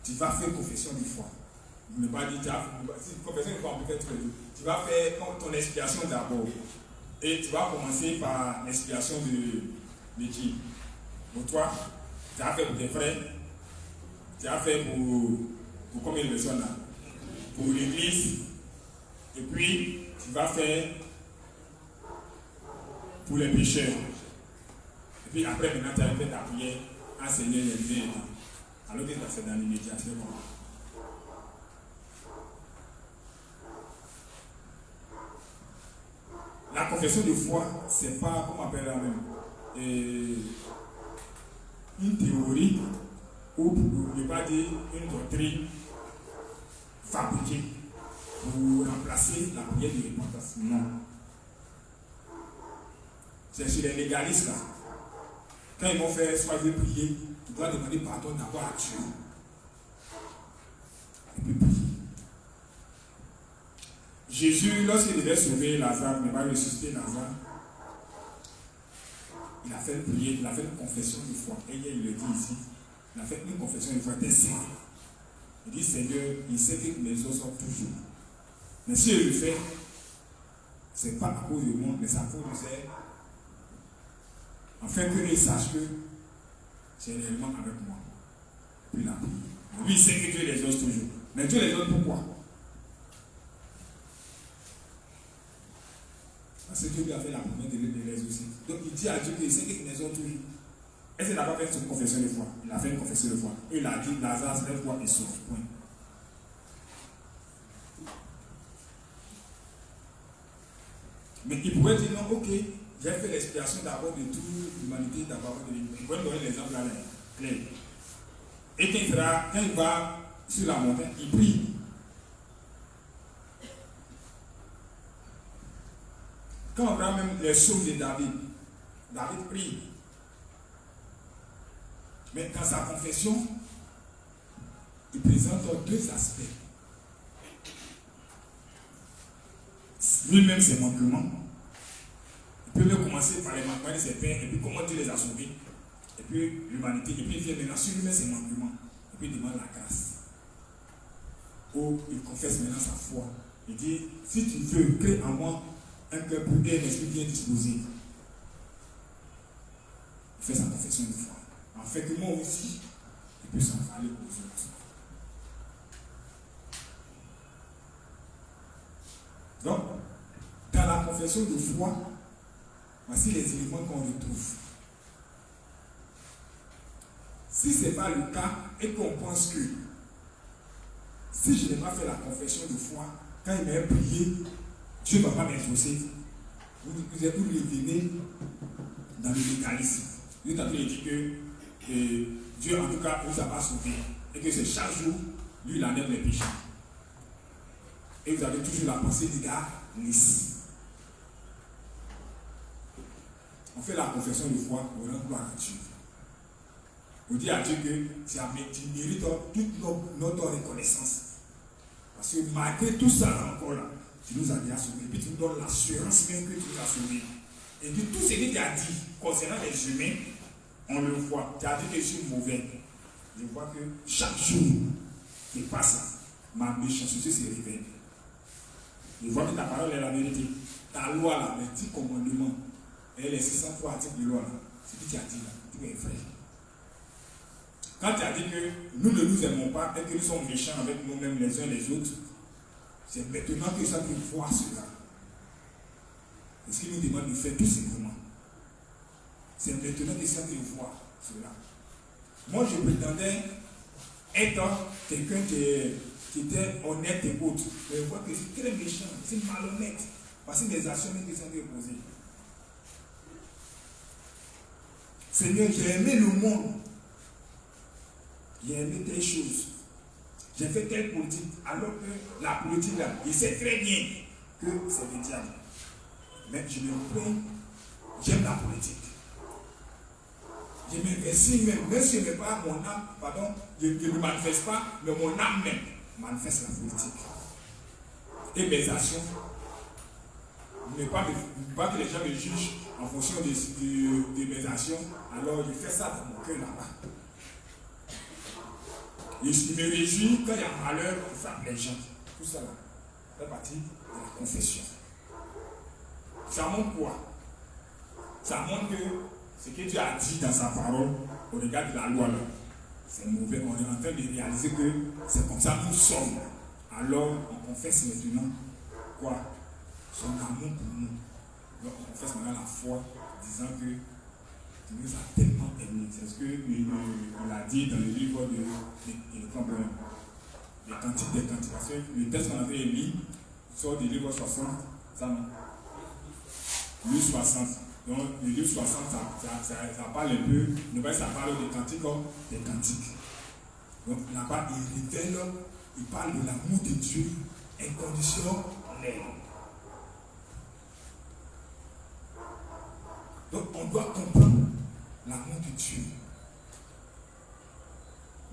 Tu vas faire confession de foi. Ne pas dire, si confession de foi, on peut faire tous les jours. Tu vas faire ton expiation d'abord. Et tu vas commencer par l'expiation de qui? Pour toi, tu as fait pour tes frères, tu as fait pour combien de personnes là? Pour l'église, et puis tu vas faire pour les pécheurs. Et puis après, maintenant, tu as fait ta prière, enseigner les biens. Alors que tu as fait dans l'immédiat, c'est bon. La confession de foi, c'est pas, comment on appelle la même, une théorie ou pour ne pas dire une doctrine fabriquée pour remplacer la prière de repentance. Non. C'est chez les légalistes là. Quand ils vont faire soit de prier, ils doivent demander pardon d'abord à Dieu. Et puis prier. Jésus, lorsqu'il devait sauver Lazare, mais va ressusciter Lazare, il a fait une prière, il a fait une confession de foi. Et il le dit ici, il a fait une confession de foi, il était saint. Il dit, Seigneur, il sait que mes os sont toujours. Mais si je le fais, ce n'est pas à cause de moi, mais c'est à cause de ces. Afin qu'il sache que c'est réellement avec moi. Puis il a prié. Lui, il sait que Dieu les os toujours. Mais Dieu les os pourquoi? Parce que Dieu lui a fait la promesse de les aussi. Donc il dit à Dieu qu'il sait qu'il les os toujours. Est-ce qu'il n'a pas fait une confession de foi? Il a fait une confession de foi. Et il a dit, Lazare, lève-toi et sort. Point. Mais il pourrait dire non, ok, j'ai fait l'expiation d'abord de toute l'humanité, d'abord de l'humanité. Il pourrait donner l'exemple à clair. Et quand il va sur la montagne, il prie. Quand on prend même les choses de David, David prie. Mais dans sa confession, il présente deux aspects. Lui-même ses manquements. Il peut même commencer par les manquements de ses pères, et puis comment Dieu les a sauvés. Et puis l'humanité, et puis il vient maintenant sur lui-même ses manquements. Et puis il demande la grâce. Ou il confesse maintenant sa foi. Il dit, si tu veux, crée en moi un cœur pur et un esprit bien disposé. Il fait sa confession de foi. En fait que moi aussi, je peux s'en parler aux autres. Donc, dans la confession de foi, voici les éléments qu'on retrouve. Si ce n'est pas le cas et qu'on pense que si je n'ai pas fait la confession de foi, quand il m'a prié, Dieu ne va pas m'exaucer, vous revenez dans le légalisme. Vous avez dit que Dieu, en tout cas, ne vous a pas sauvé. Et que c'est chaque jour, lui, il enlève les péchés. Et vous avez toujours la pensée des gars lisses. On fait la confession de foi, on rend gloire à Dieu. On dit à Dieu que tu mérites toute notre reconnaissance. Parce que malgré tout ça encore là, tu nous as déjà sauvés. Et puis tu nous donnes l'assurance même que tu nous as sauvés. Et de tout ce que tu as dit concernant les humains, on le voit. Tu as dit que je suis mauvais. Je vois que chaque jour qui passe, ma méchanceté se révèle. Je vois que ta parole est la vérité. Ta loi là, les 10 commandements, et les 603 articles de loi là, ce que tu as dit là, tout est vrai. Quand tu as dit que nous ne nous aimons pas et que nous sommes méchants avec nous-mêmes les uns les autres, c'est maintenant que ça peut voir cela. C'est ce qu'il nous demande de faire tout simplement. C'est maintenant que ça peut voir cela. Moi, je prétendais être quelqu'un qui était honnête et autre. Mais je vois que c'est très méchant, c'est malhonnête. Parce que les actions qui sont déposées. Seigneur, j'ai aimé le monde. J'ai aimé telle chose. J'ai fait telle politique. Alors que la politique là, il sait très bien que c'est le diable. Mais je me plains, j'aime la politique. Je m'investis même si je n'ai pas mon âme, pardon, je ne manifeste pas, mais mon âme même manifeste la politique. Et mes actions, ne pas que les gens me jugent en fonction de mes actions, alors je fais ça dans mon cœur là-bas. Et je me réjouis quand il y a malheur qui frappe les gens. Tout ça là, fait partie de la confession. Ça montre quoi? Ça montre que ce que Dieu a dit dans sa parole au regard de la loi là, c'est mauvais. On est en train de réaliser que c'est comme ça que nous sommes. Alors on confesse maintenant quoi? Son amour pour nous. Donc on confesse maintenant la foi, disant que tu nous as tellement aimés. C'est ce qu'il a dit dans le livre de Cantiques des Cantiques. Parce que le texte qu'on avait émis sort du livre 60, ça non? Le 60. Donc le livre 60, ça parle un peu, ça parle des cantiques des cantiques. Donc là-bas, il révèle, il parle de l'amour de Dieu inconditionnel. Donc on doit comprendre l'amour de Dieu.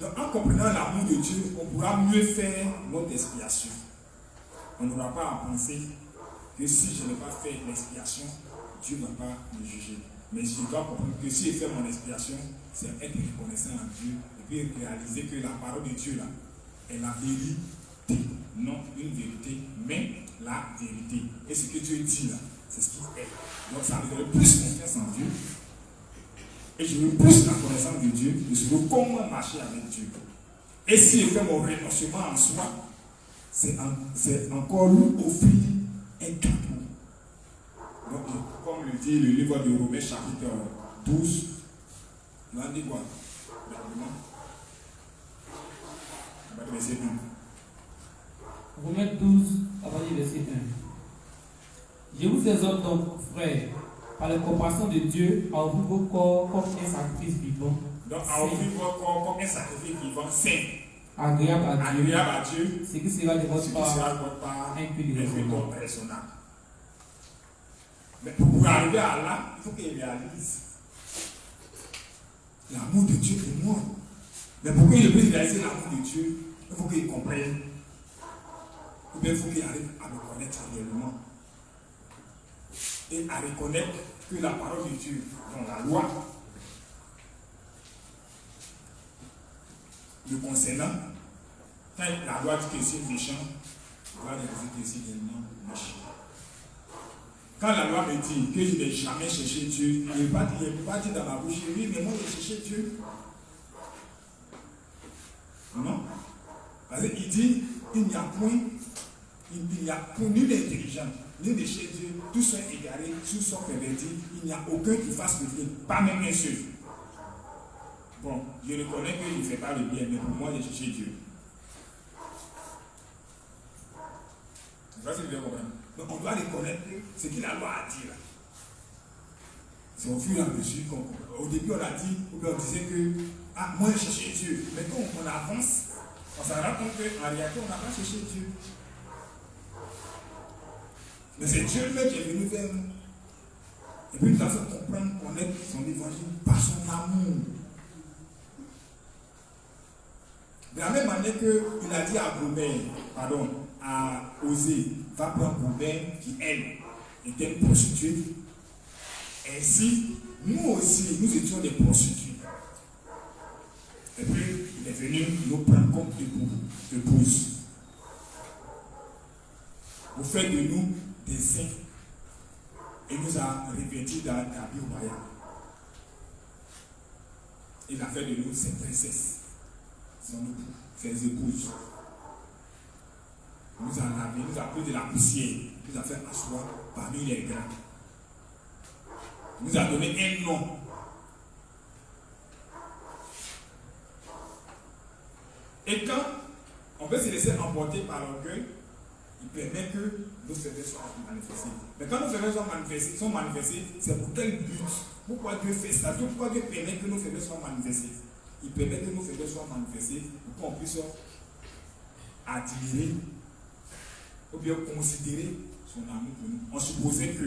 Donc en comprenant l'amour de Dieu, on pourra mieux faire notre expiation. On n'aura pas à penser que si je n'ai pas fait l'expiation, Dieu ne va pas me juger. Mais je dois comprendre que si je fais mon expiation, c'est être reconnaissant à Dieu et puis réaliser que la parole de Dieu là est la vérité. Non une vérité, mais la vérité. Et ce que Dieu dit là, c'est ce qu'il est. Donc ça me donne plus confiance en Dieu. Et je veux plus la connaissance de Dieu. Je veux comment marcher avec Dieu. Et si je fais mon renoncement en soi, c'est encore lui offrir un cadeau. Donc, comme le dit le livre de Romains chapitre 12, il va dire quoi? Verset 1. Romains 12, à partir du verset 1. Je vous exhorte donc, frères, par la compassion de Dieu, à offrir vos corps comme un sacrifice vivant. Donc, à offrir vos corps comme un sacrifice vivant, saint, agréable à Dieu, ce qui sera de votre part un culte raisonnable. Mais pour arriver à là, il faut qu'il réalise l'amour de Dieu pour moi. Mais pour qu'il puisse réaliser l'amour de Dieu, il faut qu'il comprenne. Ou bien il faut qu'il arrive à le connaître réellement. Et à reconnaître que la parole de Dieu, dans la loi, le concernant, quand la loi dit que c'est méchant, il va réaliser que c'est réellement méchant. Quand la loi me dit que je n'ai jamais cherché Dieu, il ne peut pas dire dans ma bouche, oui, mais moi j'ai cherché Dieu. Non. Parce qu'il dit, il n'y a point nul intelligent, ni de chez Dieu, tous sont égarés, tous sont pervertis, il n'y a aucun qui fasse le bien, pas même un seul. Bon, je reconnais que je ne fais pas le bien, mais pour moi j'ai cherché Dieu. C'est ça que je veux comprendre. Donc on doit reconnaître ce que la loi a dit là. C'est au fur et à mesure qu'au début on a dit, ou bien on disait que moi j'ai cherché Dieu. Mais quand on avance, on s'en rend compte qu'en réalité on n'a pas cherché Dieu. Mais c'est Dieu même qui est venu vers nous. Et puis il nous a fait comprendre, connaître son évangile par son amour. De la même manière qu'il a dit à Osée, va prendre Goubin qui elle était une prostituée. Ainsi, nous aussi, nous étions des prostituées. Et puis, il est venu nous prendre comme épouses. Vous faites de nous des saints. Et nous a revêtus d'habits royaux. Il a fait de nous ses princesses, ses épouses. Il nous a lavé, nous a pris de la poussière, nous a fait asseoir parmi les grands. Il nous a donné un nom. Et quand on veut se laisser emporter par l'orgueil, il permet que nos faiblesses soient manifestées. Mais quand nos faiblesses sont manifestées, c'est pour quel but? Pourquoi Dieu fait ça? Pourquoi Dieu permet que nos faiblesses soient manifestées? Il permet que nos faiblesses soient manifestées pour qu'on puisse admirer ou bien considérer son amour pour nous. On supposait que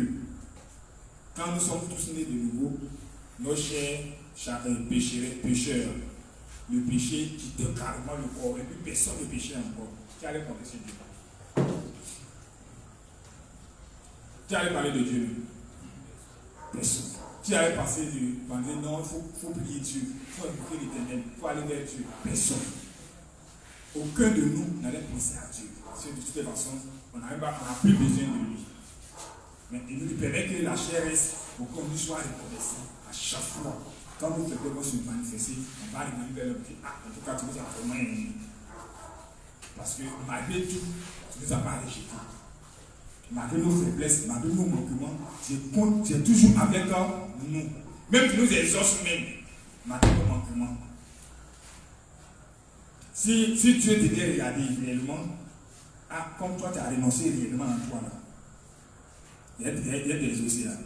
quand nous sommes tous nés de nouveau, nos chers pécheurs, le péché quittait carrément le corps et puis personne ne péchait encore. Qui allait compter sur Dieu? Qui allait parler de Dieu? Personne. Qui allait passer de dire non, il faut prier Dieu, il faut invoquer l'Éternel, il faut aller vers Dieu? Personne. Aucun de nous n'allait penser à Dieu. Parce que de toute façon, on n'a plus besoin de lui. Mais il nous permet que la chair reste pour qu'on nous soit reconnaissant à chaque fois. Quand nos faiblesses vont se manifester, on va revenir vers l'homme qui, en tout cas, tu nous as vraiment aimé. Parce que malgré tout, tu ne nous as pas rejetés. Malgré nos faiblesses, malgré nos manquements, tu es toujours avec nous. Même tu nous exauces même, malgré nos manquements. Si Dieu devait regarder réellement, comme toi tu as renoncé réellement en toi là, il y a des océans.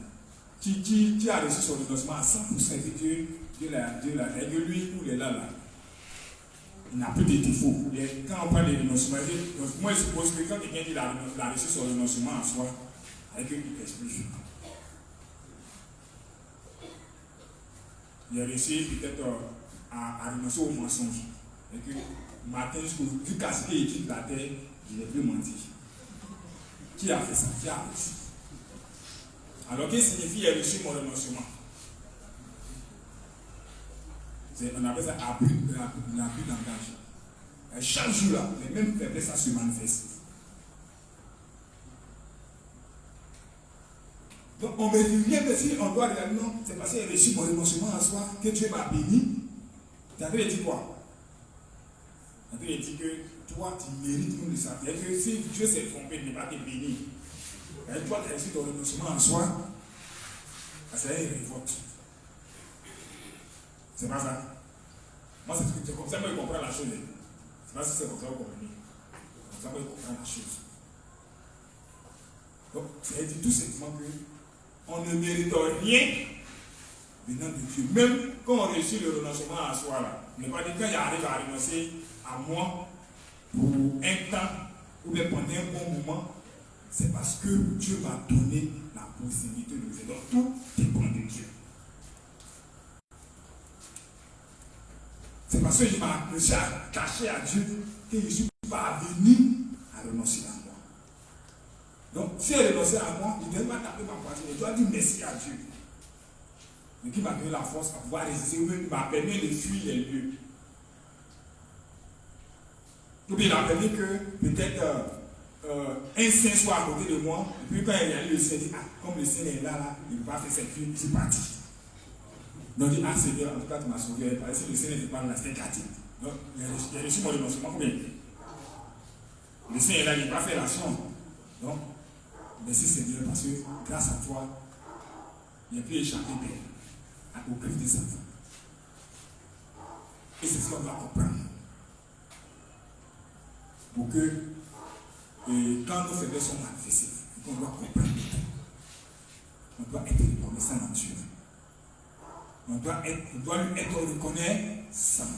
Qui a reçu son renoncement à 100% et Dieu l'a fait, que lui ou les là, il n'a plus de défaut. Et quand on parle de renoncement, moi je suppose que quand quelqu'un dit qu'il a reçu son renoncement en soi, avec lui il explique. Il a réussi peut-être à renoncer au mensonge. Et que matin jusqu'à ce qu'il quitte la terre, il n'est plus menti. Qui a fait ça? Qui a reçu? Alors qu'est-ce qui signifie qu'il a reçu mon renoncement? On appelle ça abus d'engagement. Chaque jour là, les mêmes faiblesses se manifestent. Donc on me dit bien que si on doit regarder, non, c'est parce qu'il a reçu mon renoncement en soi que Dieu m'a béni. Tu as dit quoi? Tu as dit que toi tu mérites nous de ça. C'est-à-dire que si Dieu s'est trompé, il ne va pas te bénir. Et toi tu as reçu ton renoncement en soi, c'est une révolte. C'est pas ça. Moi, c'est comme ça que je comprends la chose. C'est pas si c'est comme ça que vous comprenez. C'est comme ça que je comprends la chose. Donc, ça veut dire tout simplement qu'on ne mérite rien venant de Dieu. Même quand on réussit le renoncement à soi, là, on ne pas dire quand il arrive à renoncer à moi pour un temps ou bien pendant un bon moment, c'est parce que Dieu m'a donné la possibilité de le faire. Donc, tout dépend de Dieu. C'est parce que je me suis attaché à Dieu que je ne suis pas venu à renoncer à moi. Donc, si elle renonçait à moi, il ne devait pas taper ma poitrine. Je dois dire merci à Dieu. Mais qui m'a donné la force à pouvoir résister, ou il m'a permis de fuir les lieux. Donc, il a permis que peut-être un saint soit à côté de moi, et puis quand il y a eu le Seigneur, il dit, comme le Seigneur est là, il ne peut pas faire cette vie, c'est parti. Donc, il dit, Seigneur, en tout cas, tu m'as sauvé. Parce que le Seigneur n'est pas là, c'est quartier. Donc, il a reçu mon renoncement. Combien? Le Seigneur est là, il n'a pas fait l'action. Donc, merci Seigneur, parce que grâce à toi, il a pu échapper au griffe des enfants. Et c'est ce qu'on doit comprendre. Pour que, quand nos faiblesses sont manifestées, On doit comprendre tout. On doit être reconnaissant à Dieu. On doit lui être reconnaissant.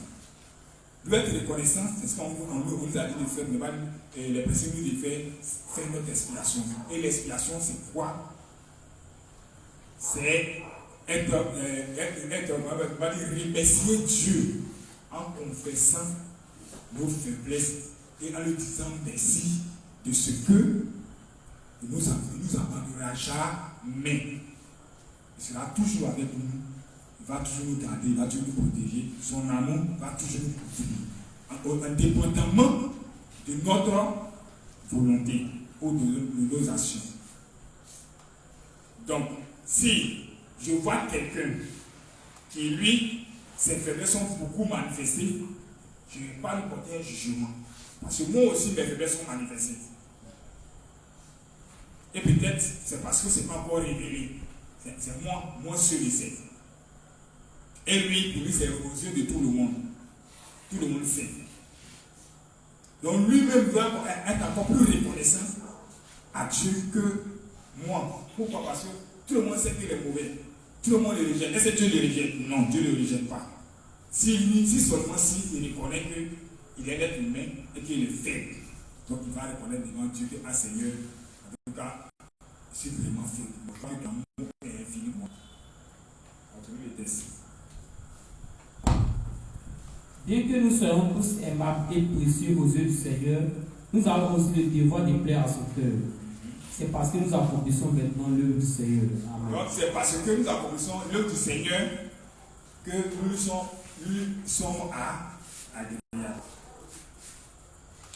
Lui être reconnaissant, c'est ce qu'on nous a dit de faire. Les personnes nous disent de faire notre expiation. Et l'expiation, c'est quoi? C'est remercier Dieu en confessant nos faiblesses et en lui disant merci de ce que il nous abandonnera jamais. Il sera toujours avec nous. Il va toujours nous garder, il va toujours nous protéger. Son amour va toujours nous protéger. Indépendamment de notre volonté ou de nos actions. Donc, si je vois quelqu'un qui, lui, ses faiblesses sont beaucoup manifestées, je ne vais pas lui porter un jugement. Parce que moi aussi, mes faiblesses sont manifestées. Et peut-être, c'est parce que ce n'est pas encore révélé. C'est moi seul et sais. Et lui, pour lui, c'est aux yeux de tout le monde. Tout le monde sait. Donc lui-même doit être encore plus reconnaissant à Dieu que moi. Pourquoi? Parce que tout le monde sait qu'il est mauvais. Tout le monde le rejette. Est-ce que Dieu le rejette? Non, Dieu ne le rejette pas. Si seulement il reconnaît qu'il est l'être humain et qu'il est faible. Donc il va reconnaître devant Dieu que, ah Seigneur, en tout cas, je suis vraiment faible. Mon amour est infiniment. Continuez le test. Bien que nous soyons tous aimables et précieux aux yeux du Seigneur, nous avons aussi le devoir de plaire à son cœur. C'est parce que nous accomplissons maintenant l'œuvre du Seigneur. Amen. Donc c'est parce que nous accomplissons l'œuvre du Seigneur que nous sommes agréables.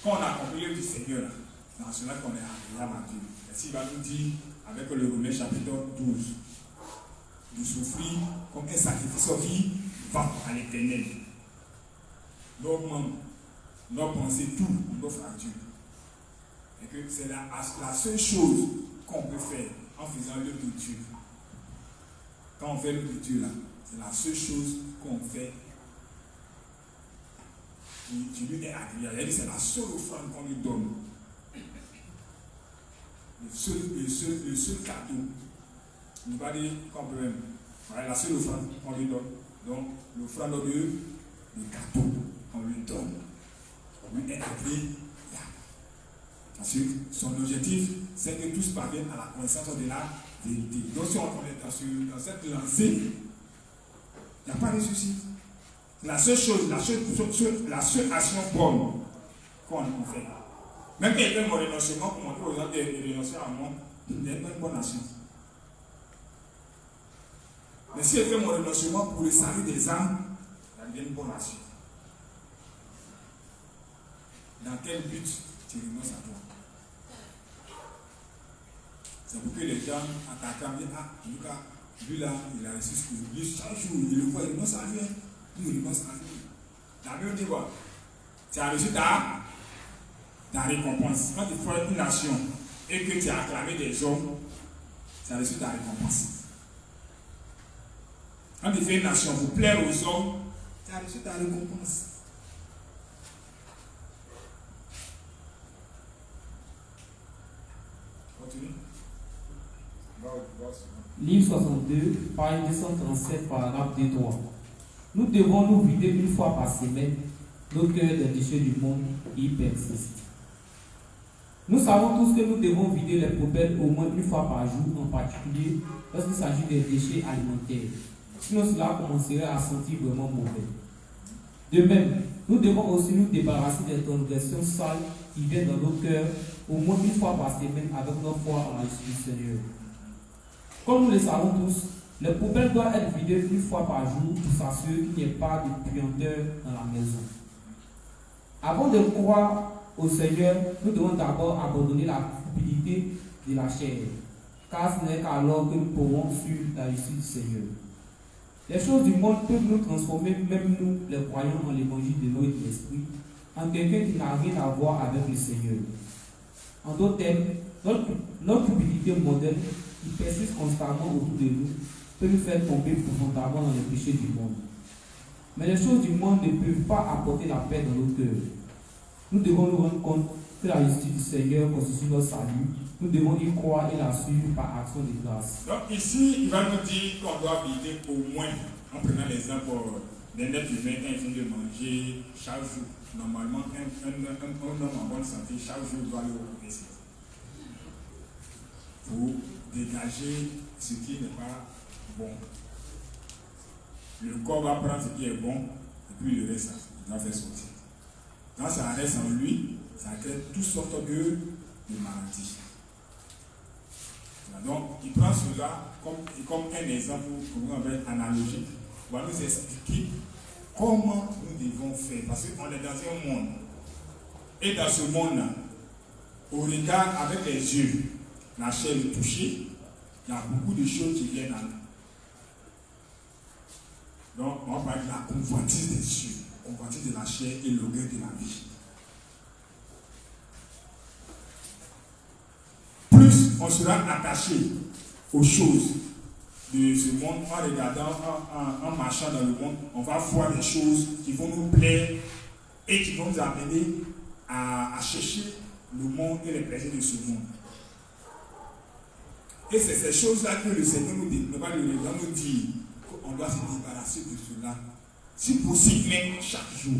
Quand on accomplit l'œuvre du Seigneur, c'est dans cela qu'on est agréable à Dieu. Et s'il va nous dire, avec le Romains chapitre 12, de souffrir comme un sacrifice qui va à l'éternel. Nos membres, nos pensées, tout, on offre à Dieu. Et que c'est la seule chose qu'on peut faire en faisant l'œuvre de Dieu. Quand on fait l'œuvre de Dieu là, c'est la seule chose qu'on fait qui lui est agréable. C'est la seule offrande qu'on lui donne. Le seul cadeau. On ne va pas dire qu'on peut même. Voilà la seule offrande qu'on lui donne. Donc, l'offrande de le cadeau qu'on lui donne. Lui est agréable. Parce que son objectif, c'est que tous parviennent à la connaissance de la vérité. Donc, si on est dans cette lancée, il n'y a pas de souci. La seule chose, la seule action bonne qu'on fait. Même qu'il fait mon renoncement pour montrer aux gens de renoncer à moi, il n'est pas une bonne action. Mais si je fais mon renoncement pour le salut des âmes, ça devient une bonne action. Dans quel but tu renonces à toi? C'est pour que les gens attaquent disent, ah, en tout cas, lui là, il a reçu ce que lui, chaque jour, il le voit, il renonce à rien. Lui, il renonce à rien. La Bible dit quoi? Tu as reçu ta récompense. Quand tu fais une nation et que tu as acclamé des hommes, tu as reçu ta récompense. Quand tu fais une nation pour plaire aux hommes, tu as reçu ta récompense. Continue. Livre 62, page 237, paragraphe 2-3. Nous devons nous vider une fois par semaine nos cœurs des déchets du monde qui persistent. Nous savons tous que nous devons vider les poubelles au moins une fois par jour, en particulier lorsqu'il s'agit des déchets alimentaires. Sinon, cela commencerait à sentir vraiment mauvais. De même, nous devons aussi nous débarrasser des transgressions sales qui viennent dans nos cœurs au moins une fois par semaine avec notre foi en la justice du Seigneur. Comme nous le savons tous, les poubelles doivent être vidées une fois par jour pour s'assurer qu'il n'y ait pas de puanteur dans la maison. Avant de croire au Seigneur, nous devons d'abord abandonner la cupidité de la chair, car ce n'est qu'alors que nous pourrons suivre la justice du Seigneur. Les choses du monde peuvent nous transformer, même nous, les croyants en l'évangile de l'eau et de l'esprit, en quelqu'un qui n'a rien à voir avec le Seigneur. En d'autres termes, notre cupidité moderne, qui persiste constamment autour de nous, peut nous faire tomber profondément dans les péchés du monde. Mais les choses du monde ne peuvent pas apporter la paix dans nos cœurs. Nous devons nous rendre compte que la justice du Seigneur constitue notre salut. Nous devons y croire et la suivre par action de grâce. Donc ici, il va nous dire qu'on doit vider au moins, en prenant l'exemple d'un être humain quand il finit de manger chaque jour. Normalement, un homme en bonne santé, chaque jour doit aller au WC pour dégager ce qui n'est pas bon. Le corps va prendre ce qui est bon et puis le reste, il va faire sortir. Quand ça reste en lui, ça crée toutes sortes de maladies. Donc, il prend cela comme un exemple analogique. Il va nous expliquer comment nous devons faire. Parce qu'on est dans un monde. Et dans ce monde-là, on regarde avec les yeux la chair le toucher. Il y a beaucoup de choses qui viennent à nous. Donc, on va parler de la convoitise des yeux, convoitise de la chair et l'orgueil de la vie. Plus on sera attaché aux choses de ce monde, en regardant, en marchant dans le monde, on va voir des choses qui vont nous plaire et qui vont nous amener à chercher le monde et les plaisirs de ce monde. Et c'est ces choses-là que le Seigneur nous dit, nous dit qu'on doit se débarrasser de cela. Si possible, même chaque jour.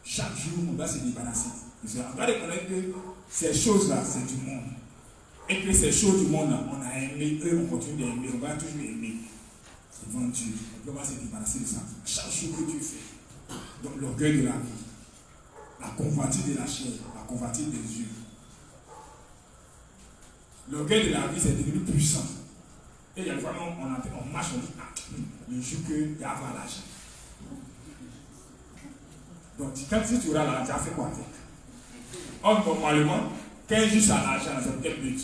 Chaque jour, on doit se débarrasser. On doit reconnaître que ces choses-là, c'est du monde. Et que ces choses du monde-là, on a aimé, eux, on continue d'aimer, on va toujours aimer. Devant Dieu. On doit se débarrasser de ça. Chaque jour que Dieu fait. Donc, l'orgueil de la vie, la convoitise de la chair, la convoitise des yeux. L'orgueil de la vie, c'est devenu puissant. Et il y a une fois, on marche, on dit, le jour qu'il y a avoir l'argent. Donc, quand tu auras l'argent, tu as fait quoi avec? Or, normalement, quand juste à l'argent, c'est peut-être but.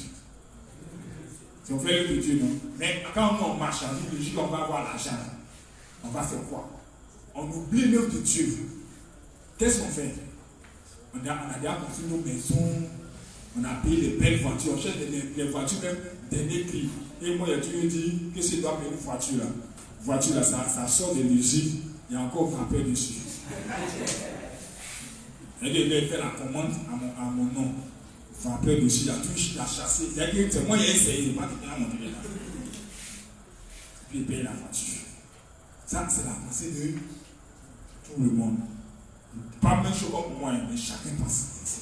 Si on fait le Dieu, non. Mais quand on marche, on dit, le jour qu'on va avoir l'argent, on va faire quoi? On oublie l'œuvre de Dieu. Qu'est-ce qu'on fait? On a déjà construit nos maisons, on a payé les belles voitures, on cherche les voitures même dernier prix. Et moi, il y a toujours dit que si je dois payer une voiture là, ça sort de l'usine, il y a encore frappé dessus. Et il fait la commande à mon nom. Frappé dessus, il a tout chassé. C'est moi qui ai essayé, pas quelqu'un à monter là. Puis il paye la voiture. Ça, c'est la pensée de tout le monde. Pas même chose comme moi, mais chacun pense ainsi.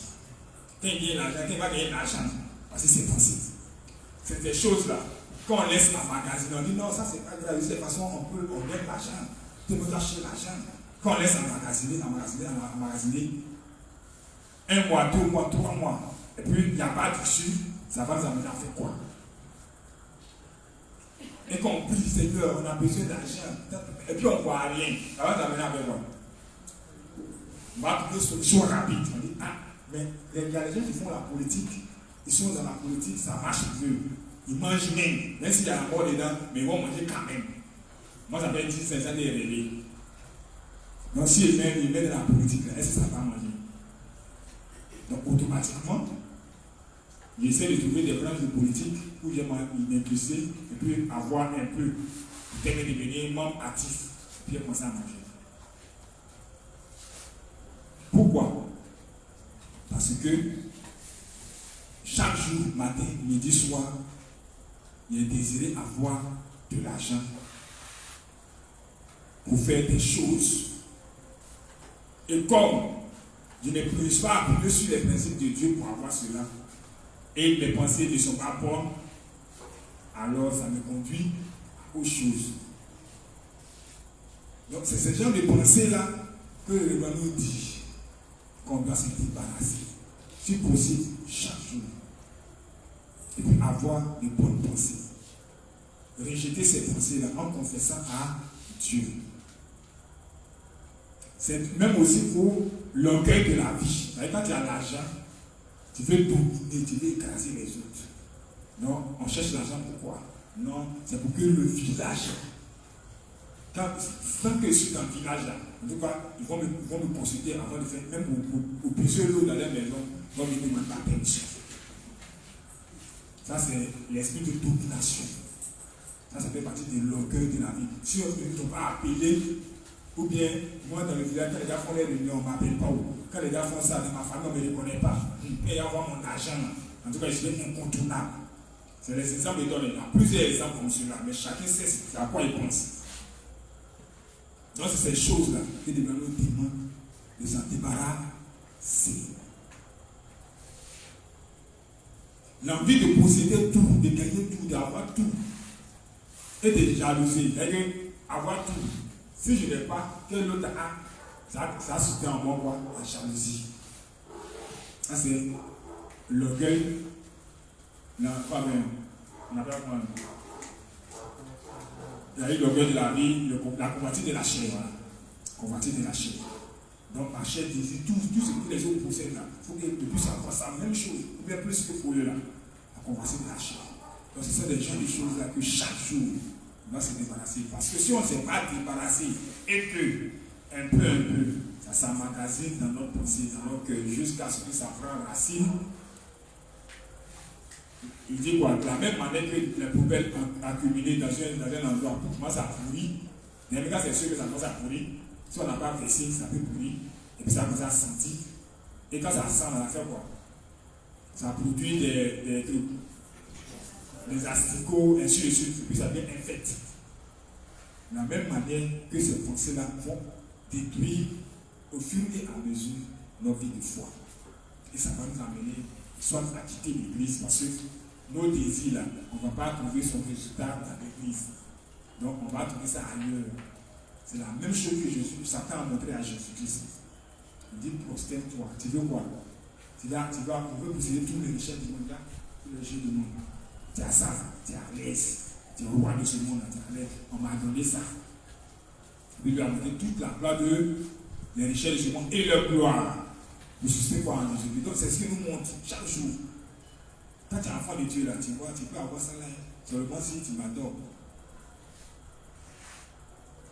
Quand il gagne l'argent, quand il va gagner l'argent, parce que c'est pensé. C'est des choses-là. Quand on laisse à magasiner, on dit non, ça c'est pas grave, de toute façon on gagne l'argent. Tu peux acheter l'argent. Quand on laisse à magasiner, un mois, 2 mois, 3 mois, et puis il n'y a pas dessus, ça va nous amener à faire quoi? Et quand on prie, Seigneur, on a besoin d'argent, et puis on ne voit rien, ça va nous amener à faire quoi? On va trouver une solution rapide. On dit, mais il y a des gens qui font la politique, ils sont dans la politique, ça marche pour eux. Ils mangent même s'il y a la mort dedans, mais ils vont manger quand même. Moi, ça fait 10-15 ans de rêver. Donc, si ils mettent dans la politique, est-ce que ça va manger? Donc, automatiquement, j'essaie de trouver des branches de politique où je vais m'incruster et puis avoir un peu, peut-être devenir membre actif, puis commencer à manger. Pourquoi? Parce que chaque jour, matin, midi, soir, il est désiré avoir de l'argent pour faire des choses. Et comme je ne peux pas appuyer sur les principes de Dieu pour avoir cela, et mes pensées ne sont pas bonnes, alors ça me conduit aux choses. Donc c'est ce genre de pensées-là que le Seigneur nous dit qu'on doit se débarrasser, si possible, chaque jour. Et puis avoir de bonnes pensées. Rejeter ces pensées-là en confessant à Dieu. C'est même aussi pour l'orgueil de la vie. Quand tu as l'argent, tu veux dominer, tu veux écraser les autres. Non, on cherche l'argent pourquoi? Non, c'est pour que le village, tant que je suis dans le village là, en tout cas, ils vont me consulter avant de faire, même pour puiser l'eau dans la maison, ils vont me demander la permission. Ça, c'est l'esprit de domination. Ça fait partie de l'orgueil de la vie. Si on ne peut pas appeler, ou bien, moi dans le village, quand les gars font les réunions, on ne m'appelle pas. Quand les gars font ça, dans ma famille, on ne me reconnaît pas. Et avoir mon argent, En tout cas, je dirais incontournable. C'est les exemples que je donne. Il y a plusieurs exemples comme ceux-là, mais chacun sait à quoi il pense. Donc, c'est ces choses-là que nous demandons de s'en débarrasser. L'envie de posséder tout, de gagner tout, d'avoir tout, et de jalouser, c'est-à-dire avoir tout. Si je n'ai pas, que l'autre a, ça soutient en moi quoi, la jalousie. Ça c'est l'orgueil. On appelle comment? Il y a eu l'orgueil de la vie, la convoitise de la chair. Voilà. Convoitise de la chair. Donc ma chair désire tout ce que les autres possèdent là. Il faut que de plus avoir ça, même chose, ou bien plus que pour eux là. La convoitise de la chair. Donc ce sont des gens des choses là que chaque jour on doit se débarrasser. Parce que si on ne s'est pas débarrassé un peu, ça s'emmagasine dans notre pensée, dans notre cœur, jusqu'à ce que ça prenne racine. Il dit quoi? De la même manière que les poubelles accumulées dans un endroit commencent à pourrir, dans les cas c'est sûr que ça commence à pourrir. Si on n'a pas versé, ça peut pourrir, et puis ça commence à sentir. Et quand ça sent, on va faire quoi? Ça produit des trucs, des asticots, ainsi de suite, et puis ça devient infect. De la même manière que ces pensées-là vont détruire au fur et à mesure nos vies de foi. Et ça va nous amener soit à quitter l'église, parce que nos désirs là, on ne va pas trouver son résultat dans l'église. Donc on va trouver ça ailleurs. C'est la même chose que Jésus, Satan a montré à Jésus-Christ. Il dit, prosterne-toi. Tu veux quoi? On veut posséder tous les richesses du monde là, tous les richesses du monde. Tu as ça, tu es à l'aise. Tu es au roi de ce monde là, tu es à l'aise. On m'a donné ça. Il lui a montré toute la gloire les richesses de ce monde et leur gloire. Je sais quoi en Jésus. Donc c'est ce qui nous montre chaque jour. Quand tu es enfant de Dieu là, tu vois, tu peux avoir ça là. Seulement si tu m'adores.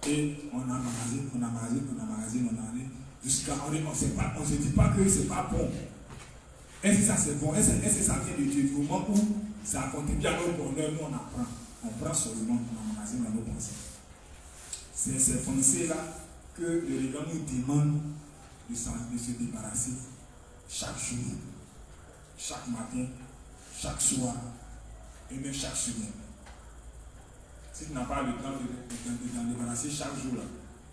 Et on emmagasine, jusqu'à on ne se dit pas que c'est pas bon. Est-ce que ça c'est bon? Est-ce que ça vient de Dieu? Du moment où ça contribue à notre bonheur, nous on apprend. On prend seulement, on emmagasine dans nos pensées. C'est ces pensées-là que le regard nous demande de se débarrasser chaque jour, chaque matin, chaque soir et même chaque semaine. Si tu n'as pas le temps de t'en débarrasser chaque jour, là,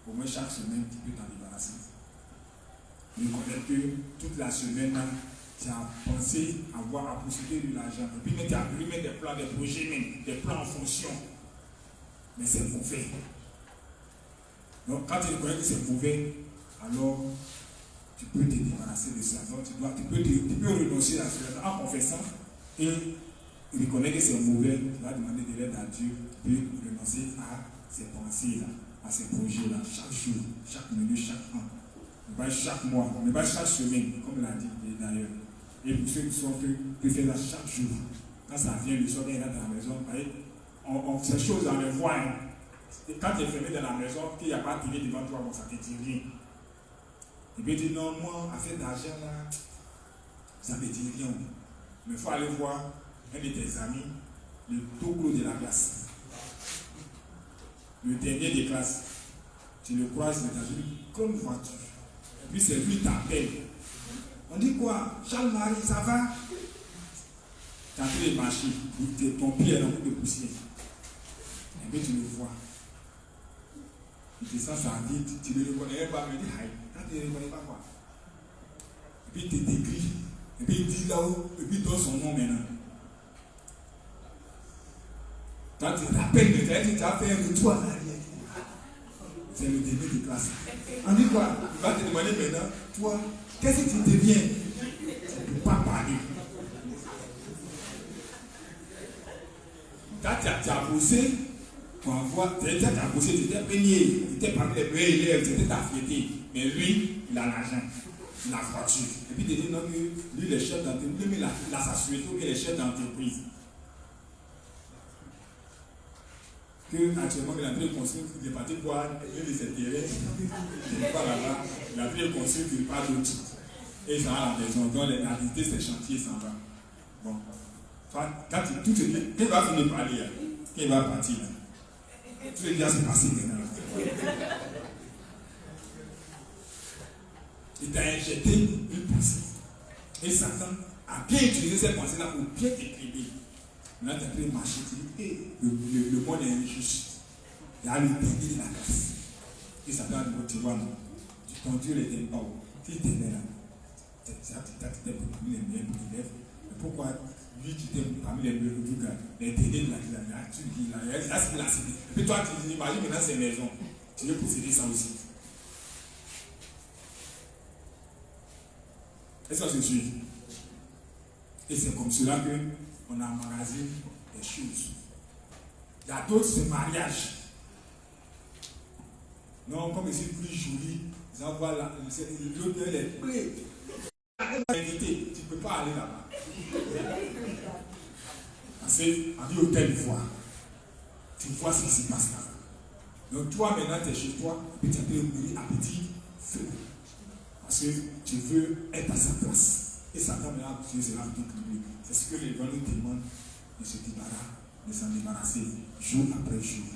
au moins chaque semaine, tu peux t'en débarrasser. Reconnaître que toute la semaine, là, tu as pensé à posséder de l'argent. Et puis, tu as pris des plans, des projets, des plans en fonction. Mais c'est mauvais. Donc, quand tu reconnais que c'est mauvais, alors tu peux te débarrasser de ça. Donc, tu peux renoncer à cela en confessant et reconnaître que c'est mauvais. Tu vas demander de l'aide à Dieu. Tu peux renoncer à ces pensées-là, à ces projets-là, chaque jour, chaque minute, chaque an. Mais pas chaque mois, mais pas chaque semaine, comme l'a dit d'ailleurs. Et pour ceux qui sont que faire ça chaque jour, quand ça vient, le soir, il y a dans la maison, ces choses, on les voit. Hein. Et quand tu es fermé dans la maison, qu'il n'y a pas de télé devant toi, bon, ça ne te dit rien. Et puis tu dis non, moi, affaire d'argent là, ça ne me dit rien. Mais il faut aller voir un de tes amis, le taureau de la classe, le dernier des classes. Tu le croises dans une grande voiture. Et puis c'est lui qui t'appelle. On dit quoi? Charles-Marie, ça va? Tu as pris les marchés, ton pied est rempli de poussière. Et puis tu le vois. Il descend sa vie, tu ne le reconnais pas, mais il dit aïe, quand tu ne le reconnais pas quoi. Et puis il te décrit, et puis il dit là-haut, et puis il donne son nom maintenant. Quand tu te rappelles de ça, tu as fait un retour en arrière. C'est le début de classe. On dit quoi? Il va te demander maintenant, toi, qu'est-ce que tu deviens? Tu ne peux pas parler. Quand tu as bossé, pour avoir, tu as bossé, tu étais peigné, tu étais parmi les meilleurs élèves, c'était ta fierté. Mais lui, il a l'argent, la voiture. Et puis il dit non, lui, les chefs d'entreprise, lui, il a sa suite, ou les chefs d'entreprise. Que actuellement il a pris le conseil, il est parti voir un de ses terrains, il n'est pas là-bas, il a pris le conseil, il n'est pas d'autre. Et il s'en va à la maison, donc la visiter ses chantiers, il s'en va. Bon. Quand tout se dit, quand il va finir par aller, quand il va partir, tout le bien s'est passé maintenant. Il t'a injecté une pensée. Et Satan à bien utiliser cette pensée-là pour bien t'écrire. Maintenant, tu es en train de marcher, tu dis, hey, le monde est injuste. Il y a le dernier de la classe. Et ça doit nous tu vois, non? Ton Dieu ne t'aime pas. S'il t'aimait là, tu t'aimes parmi les meilleurs élèves. Mais pourquoi lui qui t'aime parmi les meilleurs élèves, les derniers de la classe, tu dis là, là c'est la cité. Et puis toi, tu imagines maintenant ces maisons. Tu veux posséder ça aussi. Est-ce que c'est sûr? Et c'est comme cela qu'on emmagasine des choses. Il y a d'autres, c'est mariage. Non, comme c'est plus joli, ils envoient l'hôtel est plein. Invité, tu ne peux pas aller là-bas. Parce qu'à l'hôtel, tu vois ce qui se passe là. Donc toi, maintenant, tu es chez toi, et tu as un appétit feu. Parce que tu veux être à sa place. Et Satan maintenant, c'est là tout lui. C'est ce que les gens nous demandent de se débarrasser, de s'en débarrasser jour après jour.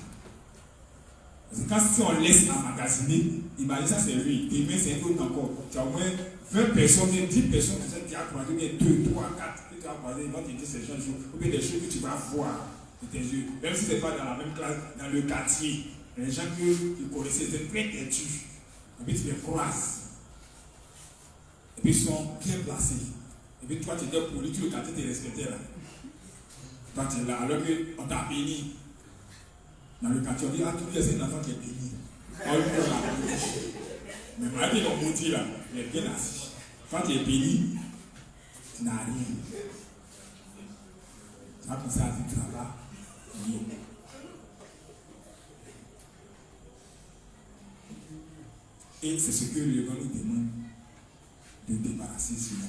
Parce que quand si on laisse emmagasiner, imagine ça c'est lui, demain c'est un autre encore. Tu as au moins 20 personnes, 10 personnes qui ont croisé, 2, 3, 4 que tu as croisé, ils vont te dire ces gens, ou bien des choses que tu vas voir de tes yeux. Même si ce n'est pas dans la même classe, dans le quartier, les gens que tu connaissais, c'est très têtus. Et puis tu les croises. Et puis ils sont bien placés. Et puis toi tu étais poli, tout le quartier te respectait là. Toi tu es là, alors qu'on t'a béni. Dans le quartier, on dit, ah, tout le c'est un enfant qui est béni. Mais moi, ils ont monté là, il est bien assis. Quand tu es béni, tu n'as rien. Tu vas penser à du travail. Oui. Et c'est ce que le Lord nous demande de débarrasser cela.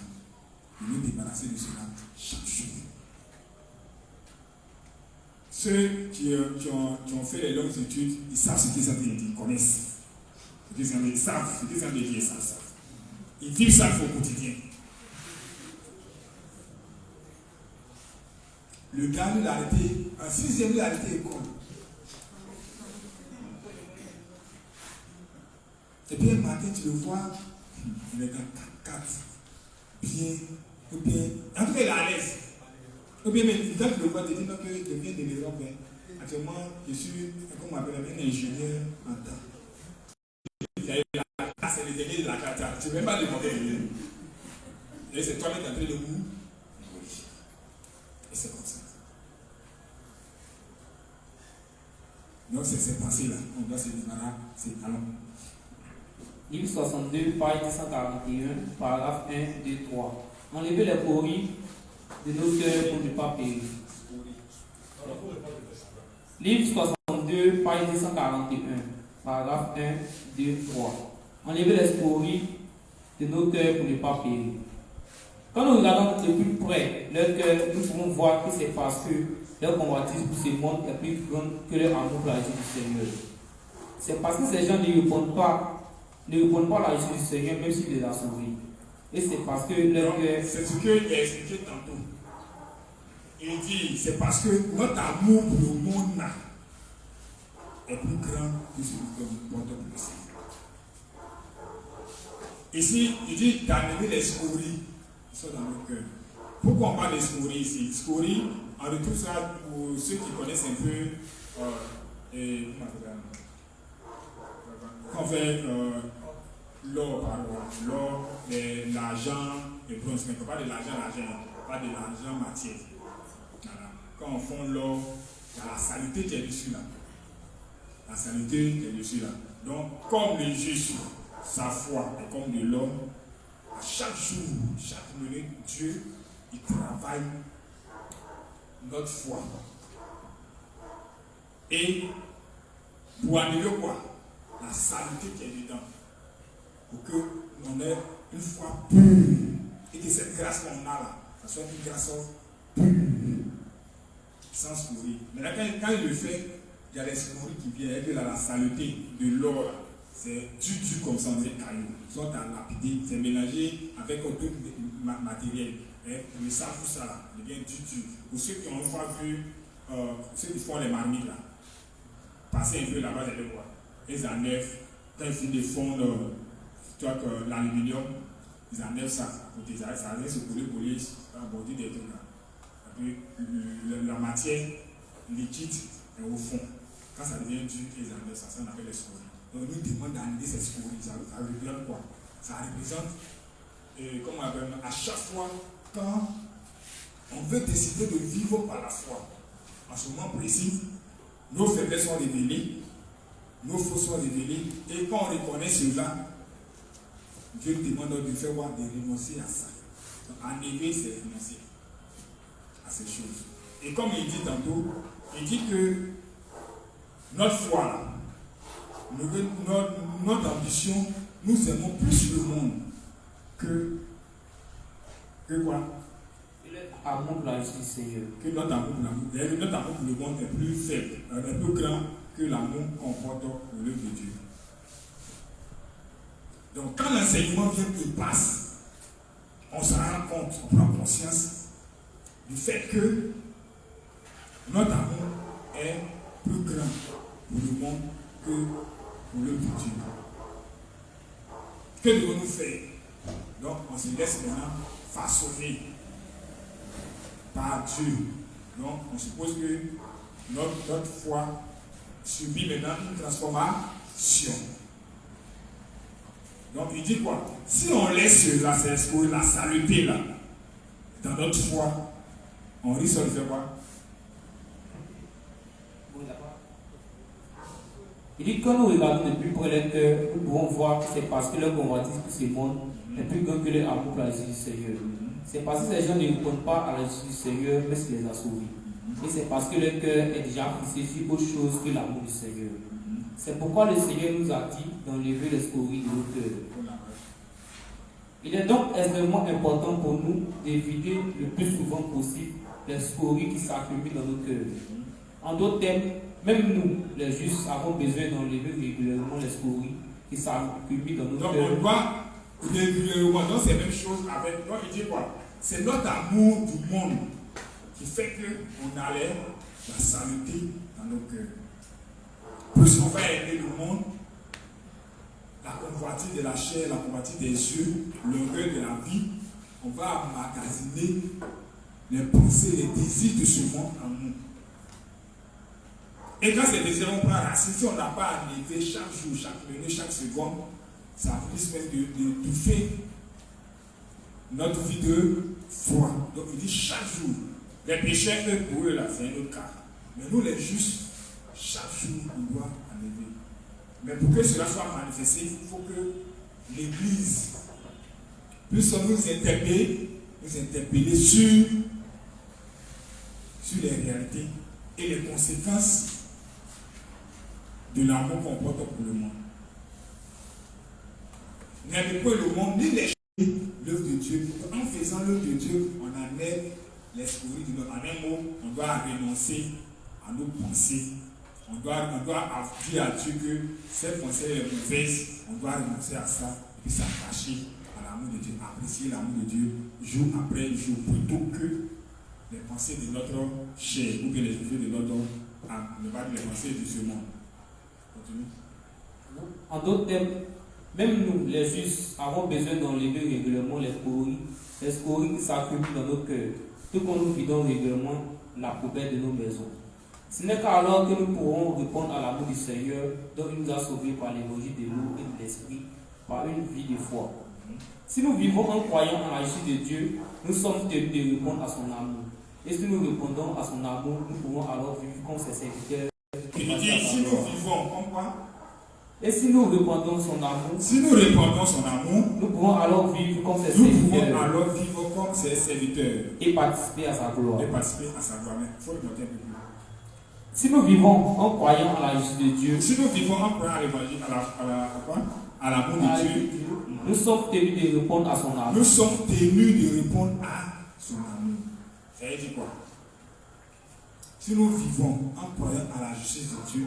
De nous débarrasser de cela chaque jour. Ceux qui ont fait les longues études, ils savent ce qu'ils ont dit, ils connaissent. Ils savent ce qu'ils ont dit, ils savent. Ils vivent ça au quotidien. Le gars, il a arrêté, en 6e, il a arrêté l'école. Et puis un matin, tu le vois, il est dans 4, bien, ou bien, en tout cas, il est à l'aise. Ou bien, mais quand tu le vois, tu dis non, que je viens de l'Europe. Actuellement, je suis, comme on appelle, un ingénieur en temps. C'est le dernier de la carte. Tu ne veux même pas demander le lieu. Et c'est toi qui es en train de vous. Et c'est comme ça. Donc, c'est ces pensées-là. On doit se débarrasser. Allons. Livre 62, page 141, paragraphe 1, 2, 3. Enlevez les coris de nos cœurs pour ne pas périr. Livre 62, page 241, paragraphe 1, 2, 3. Enlevez les scories de nos cœurs pour ne pas périr. Quand nous regardons de plus près leur cœur, nous pouvons voir que c'est parce que leur convoitise pour ce monde est plus grande que leur amour pour la justice du Seigneur. C'est parce que ces gens ne répondent pas à la justice du Seigneur, même s'il les a sauvés. Et c'est parce que leur cœur. C'est ce qu'il a expliqué tantôt. Il dit, c'est parce que notre amour pour le monde là est plus grand que celui que nous portons pour le Seigneur. Ici, il dit d'enlever les scories qui sont dans nos cœurs. Pourquoi on parle des scories ici? Scories, on retrouve ça pour ceux qui connaissent un peu quand on fait l'or, l'argent, le bronze, mais pas de l'argent, pas de l'argent matière. Voilà. Quand on fond l'or, il y a la saleté qui est dessus là. La saleté qui est dessus là. Donc, comme le juste, sa foi est comme de l'homme, à chaque jour, chaque minute, Dieu, il travaille notre foi. Et pour annuler quoi? La saleté qui est dedans. Pour qu'on ait une foi pure. Et que cette grâce qu'on a là, ça soit une grâce pure. Sans scorie. Mais là, quand il le fait, il y a les scories qui viennent. Et puis là, la saleté de l'or, c'est du comme ça, c'est caillou. Ils sont à lapidé, c'est mélangé avec d'autres matériels. Le sable, tout ça là, il vient du. Pour ceux qui ont une fois vu, ceux qui font les marmites là, passer un peu là-bas, ils voir. Ils enlèvent, quand ils finissent de fondre l'aluminium, ils enlèvent ça à côté. Ça vient se coller à bordure des trucs là. La matière liquide est au fond. Quand ça devient dur, ils enlèvent ça. Ça on appelle les scories. Donc nous demandons d'enlever ces scories. Ça représente quoi? Ça représente, comment on appelle, à chaque fois quand on veut décider de vivre par la foi, en ce moment précis, nos faiblesses sont révélées, nos fautes sont révélées, et quand on reconnaît cela, Dieu demande de faire voir, de renoncer à ça. Enlever, c'est renoncer à ces choses. Et comme il dit tantôt, il dit que notre foi, notre ambition, nous aimons plus le monde que quoi? Amour pour la justice, Seigneur. Que notre amour pour l'amour. Notre amour pour le monde est plus faible, un peu grand que l'amour qu'on porte pour l'œuvre de Dieu. Donc quand l'enseignement vient et passe, on se rend compte, on prend conscience du fait que notre amour est plus grand pour le monde que pour l'œuvre de Dieu. Que devons-nous faire? Donc on se laisse maintenant façonner par Dieu. Donc on suppose que notre foi subit maintenant une transformation. Donc il dit quoi? Si on laisse la saleté là dans notre foi, on risque de faire quoi? Il dit que quand nous regardons de plus près leur cœur, nous pouvons voir que c'est parce que leur convoitise pour ce monde est plus grand que leur amour pour la justice du Seigneur. C'est parce que ces gens ne répondent pas à la justice du Seigneur, mais ce qui les a sauvés. Et c'est parce que leur cœur est déjà fixé sur autre chose que l'amour du Seigneur. C'est pourquoi le Seigneur nous a dit d'enlever les scories de nos cœurs. Il est donc extrêmement important pour nous d'éviter le plus souvent possible les scories qui s'accumulent dans nos cœurs. En d'autres termes, même nous, les justes, avons besoin d'enlever régulièrement les scories qui s'accumulent dans nos cœurs. Donc on doit régulièrement, donc c'est la même chose avec. Donc il dit quoi? C'est notre amour du monde qui fait qu'on enlève la saleté dans nos cœurs. Plus on va aimer le monde, la convoitise de la chair, la convoitise des yeux, l'orgueil de la vie, on va emmagasiner les pensées, les désirs de ce monde en nous. Et quand ces désirs vont prendre racine, si on n'a pas enlevé chaque jour, chaque minute, chaque seconde, ça risque de faire notre vie de foi. Donc il dit chaque jour, les pécheurs, eux, pour eux, là, c'est un autre cas. Mais nous, les justes, chaque jour, on doit enlever. Mais pour que cela soit manifesté, il faut que l'Église puisse nous interpeller sur les réalités et les conséquences de l'amour qu'on porte pour le monde. N'aimez pas le monde, ni les l'œuvre de Dieu. En faisant l'œuvre de Dieu, on enlève les scories de notre. En un mot, on doit renoncer à nos pensées. On doit dire à Dieu que ces pensées les mauvaises, on doit renoncer à ça et s'attacher à l'amour de Dieu, apprécier l'amour de Dieu jour après jour, plutôt que les pensées de notre chair ou que les pensées de notre âme, ne pas les pensées de ce monde. Continue. En d'autres termes, même nous, les justes, avons besoin d'enlever régulièrement les scories qui s'accumulent dans nos cœurs, tout comme nous vidons régulièrement la poubelle de nos maisons. Ce n'est qu'alors que nous pourrons répondre à l'amour du Seigneur, dont il nous a sauvés par l'évangile de l'eau et de l'esprit, par une vie de foi. Si nous vivons en croyant en la justice de Dieu, nous sommes tenus de répondre à son amour. Et si nous répondons à son amour, nous pourrons alors vivre comme ses serviteurs. Il dit, si nous vivons comme quoi? Et si nous répandons son amour, nous pouvons alors vivre comme ses serviteurs. Et participer à sa gloire. Il faut le noter un peu plus. Si nous vivons en croyant à la justice de Dieu, si nous vivons en croyant à l'évangile, à l'amour de Dieu, nous sommes tenus de répondre à son amour. Nous sommes tenus de répondre à son amour. Ça veut dire quoi? Si nous vivons en croyant à la justice de Dieu,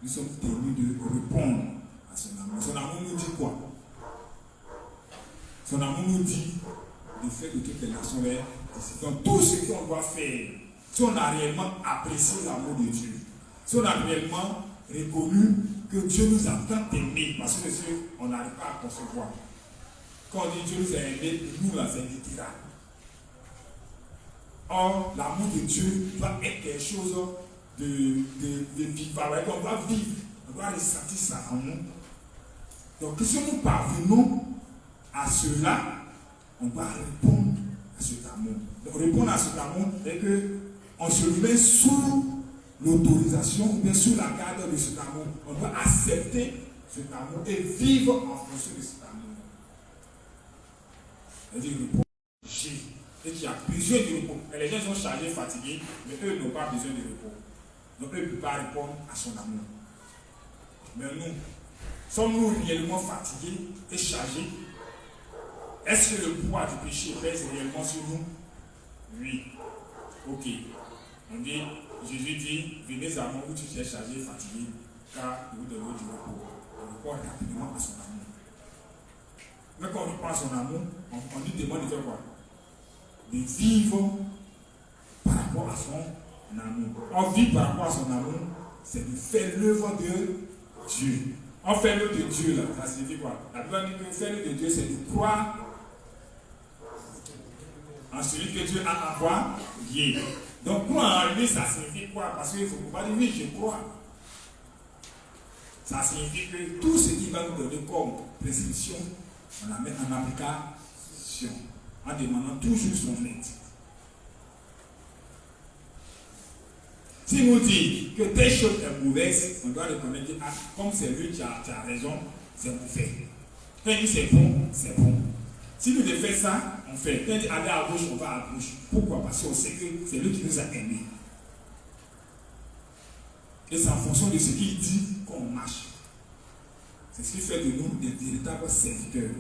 nous sommes tenus de répondre à son amour. Son amour nous dit quoi? Son amour nous dit de faire de toutes les nations les disciples. Donc tout ce qu'on doit faire, si on a réellement apprécié l'amour de Dieu, si on a réellement reconnu que Dieu nous a tant aimés, parce que on n'arrive pas à concevoir. Quand on dit Dieu nous a aimés, nous là, c'est littéral. Or, l'amour de Dieu doit être quelque chose de vivant. On doit vivre, on doit ressentir ça en nous. Donc, si nous parvenons à cela, on doit répondre à cet amour. Donc, répondre à cet amour, c'est qu'on se met sous l'autorisation ou bien sous la garde de cet amour. On doit accepter cet amour et vivre en fonction de cet amour. C'est-à-dire, et qui a besoin de repos. Et les gens sont chargés, fatigués, mais eux n'ont pas besoin de repos. Donc eux ne peuvent pas répondre à son amour. Mais nous, sommes-nous réellement fatigués et chargés? Est-ce que le poids du péché pèse réellement sur nous? Oui. Ok. On dit, Jésus dit, venez à moi où tu es chargé et fatigué, car vous devez du repos. On répond rapidement à son amour. Mais quand on répond à son amour, on lui demande de faire quoi? De vivre par rapport à son amour. On vit par rapport à son amour, c'est de faire l'œuvre de Dieu. On fait l'œuvre de Dieu là, ça signifie quoi? La Bible dit que faire l'œuvre de Dieu, c'est de croire en celui que Dieu a envoyé. Donc croire en lui, ça signifie quoi? Parce qu'il ne faut pas dire oui, je crois. Ça signifie que tout ce qui va nous donner comme prescription, on la met en application. En demandant toujours son aide. Si nous dit que telle chose est mauvaise, on doit reconnaître que comme c'est lui qui a raison, c'est mauvais. Quand il dit c'est bon, c'est bon. Si nous devons faire ça, on fait. Quand il dit aller à gauche, on va à gauche. Pourquoi? Parce qu'on sait que c'est lui qui nous a aimés. Et c'est en fonction de ce qu'il dit qu'on marche. C'est ce qui fait de nous des véritables serviteurs.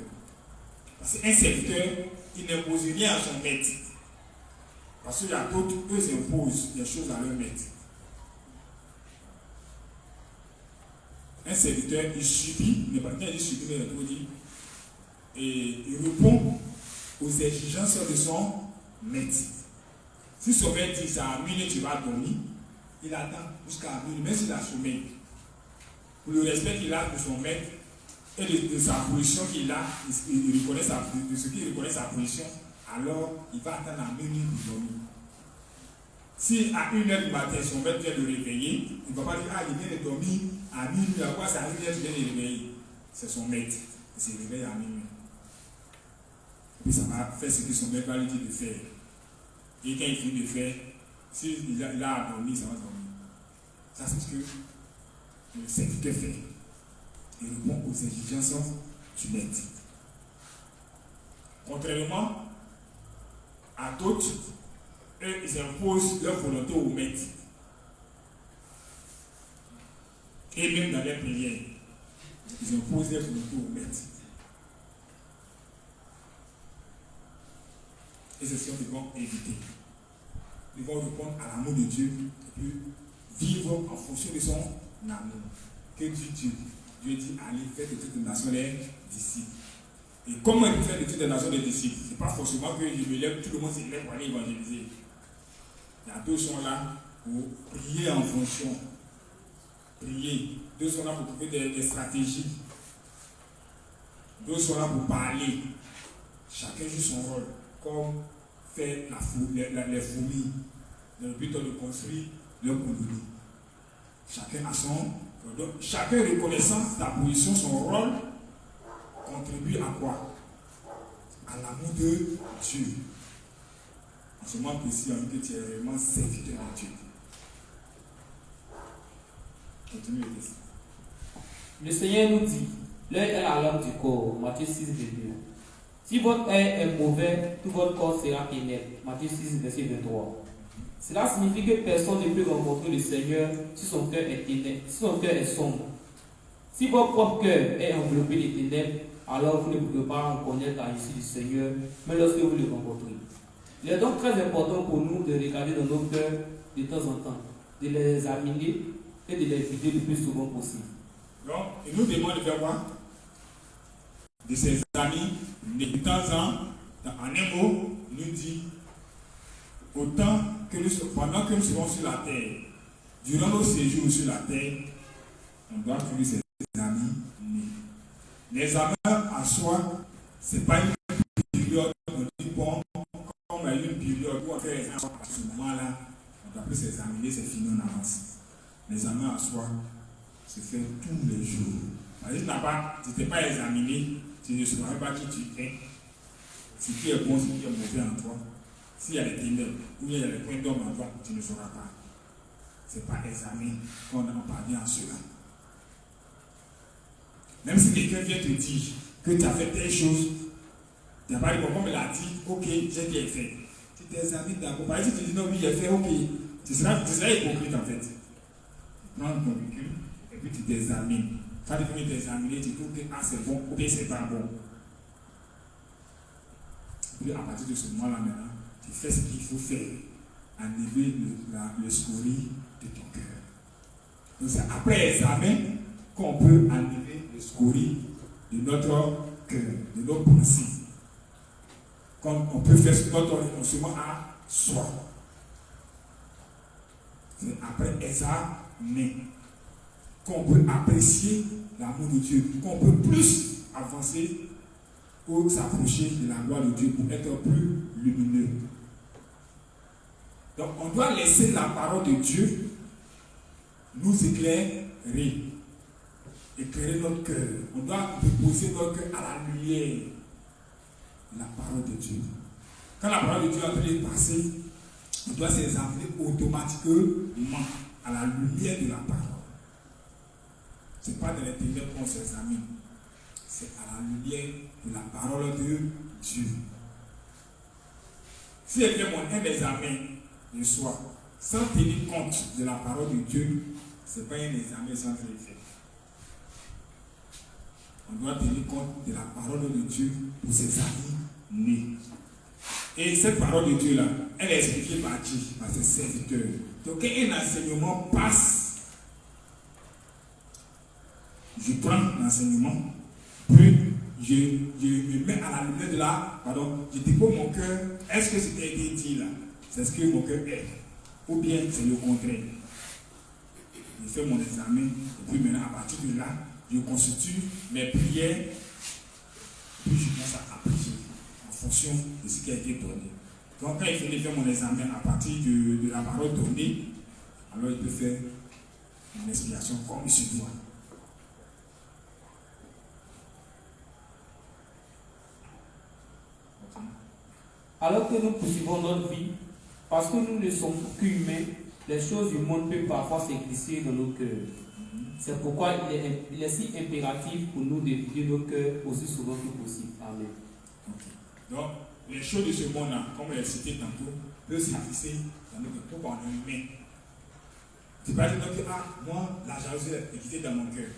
Parce qu'un serviteur, il n'impose rien à son maître. Parce qu'il y a d'autres, eux imposent des choses à leur maître. Un serviteur, il subit, mais pas quand il subit, mais il dit, et il répond aux exigences de son maître. Si son maître dit, c'est à minuit tu vas dormir, il attend jusqu'à minuit, même s'il a sommeil. Pour le respect qu'il a de son maître, et de sa position qu'il a, il reconnaît de ce qu'il reconnaît sa position, alors il va attendre à minuit pour dormir. Si à 1h du matin, son maître vient le réveiller, il ne va pas dire, ah, il vient de dormir à minuit, à quoi c'est à 1h, tu viens de réveiller. C'est son maître, il se réveille à minuit. Et puis ça va faire ce que son maître va lui dire de faire. Et quand il finit de faire, s'il a à dormir, ça va dormir. Ça, c'est ce que le serviteur fait. Il répond aux exigences du maître. Contrairement à d'autres, eux, ils imposent leur volonté au maître. Et même dans les prières, ils imposent leur volonté au maître. Et c'est ce qu'ils vont éviter. Ils vont répondre à l'amour de Dieu et puis vivre en fonction de son amour. Que Dieu dit? Dieu dit, allez, faites de toutes les nations les disciples. Et comment il peut faire de toutes les nations les disciples? Ce n'est pas forcément que je me lève, tout le monde se lève pour aller évangéliser. Il y a deux sont là pour prier en fonction. Prier. Deux sont là pour trouver des stratégies. Deux sont là pour parler. Chacun joue son rôle. Comme fait les fourmis dans le but de construire leur colonie. Chacun a son. Donc, chacun reconnaissant sa position, son rôle, contribue à quoi? À l'amour de Dieu. En ce moment précis, on dit que tu es vraiment serviteur de Dieu. Continue le texte. Le Seigneur nous dit, l'œil est la lampe du corps, Matthieu 6, 22. Si votre œil est mauvais, tout votre corps sera ténèbre, Matthieu 6, verset 23. Cela signifie que personne ne peut rencontrer le Seigneur si son cœur est ténèbre, si son cœur est sombre. Si votre propre cœur est enveloppé de ténèbres, alors vous ne pouvez pas reconnaître la justice du Seigneur, mais lorsque vous le rencontrez. Il est donc très important pour nous de regarder dans nos cœurs de temps en temps, de les examiner et de les vider le plus souvent possible. Donc, il nous demande de faire quoi? De ses amis, de temps en un mot, il nous dit, pendant que nous serons sur la terre, durant nos séjours sur la terre, on doit trouver ses amis nés. Les amants en soi, C'est pas une période où on dit bon, comme il y a une période où on fait les examens, à ce moment-là, on doit plus s'examiner, c'est fini, on avance. L'examen à soi se fait tous les jours. Si tu n'es pas examiné, tu ne sauras pas qui tu es, si tu es bon, si tu es mauvais en toi, s'il y a des ténèbres ou il y a des points d'homme en toi, tu ne sauras pas. Ce n'est pas examiné qu'on en parvient à cela. Même si quelqu'un vient te dire que tu as fait telle chose, tu n'as pas dit, comme il a dit, ok, j'ai bien fait. Tu t'examines d'abord. Par exemple, si tu dis non, oui, j'ai fait, ok, tu seras hypocrite en fait. Tu prends ton recul et puis tu t'examines. Quand tu finis t'examiner, tu trouves que ah, c'est bon ou bien c'est pas bon. Et puis à partir de ce moment-là maintenant, tu fais ce qu'il faut faire. Enlever le scorie de ton cœur. Donc c'est après l'examen qu'on peut enlever le scorie de notre cœur, de nos pensées. Comme on peut faire notre renoncement à soi. C'est après examen qu'on peut apprécier l'amour de Dieu, qu'on peut plus avancer ou s'approcher de la gloire de Dieu pour être plus lumineux. Donc on doit laisser la parole de Dieu nous éclairer, éclairer notre cœur. On doit déposer notre cœur à la lumière de la parole de Dieu. Quand la parole de Dieu est en train de passer, on doit s'examiner automatiquement à la lumière de la parole. Ce n'est pas dans les ténèbres qu'on s'examine, c'est à la lumière de la parole de Dieu. Si je fais un examen de soi sans tenir compte de la parole de Dieu, ce n'est pas un examen sans effet. On doit tenir compte de la parole de Dieu pour s'examiner. Et cette parole de Dieu là, elle est expliquée par qui? Par ses serviteurs. Donc quand un enseignement passe, je prends l'enseignement, puis je me mets à la lumière de la, je dépose mon cœur. Est-ce que ce qui a été dit là, c'est ce que mon cœur est? Ou bien c'est le contraire? Je fais mon examen, et puis maintenant à partir de là, je constitue mes prières, puis je commence à appliquer en fonction de ce qui a été donné. Donc quand il finit de faire mon examen à partir de la parole donnée, alors il peut faire une expiation comme il se doit. Alors que nous poursuivons notre vie, parce que nous ne sommes qu'humains, les choses du monde peuvent parfois s'éclaircir dans nos cœurs. C'est pourquoi il est si impératif pour nous de vider nos cœurs aussi souvent que possible. Amen. Okay. Donc, les choses de ce monde-là, comme je l'ai cité tantôt, peuvent s'éclaircir dans nos cœurs. Pourquoi on est humain? Tu ne peux pas dire que moi, la jalousie est quittée dans mon cœur.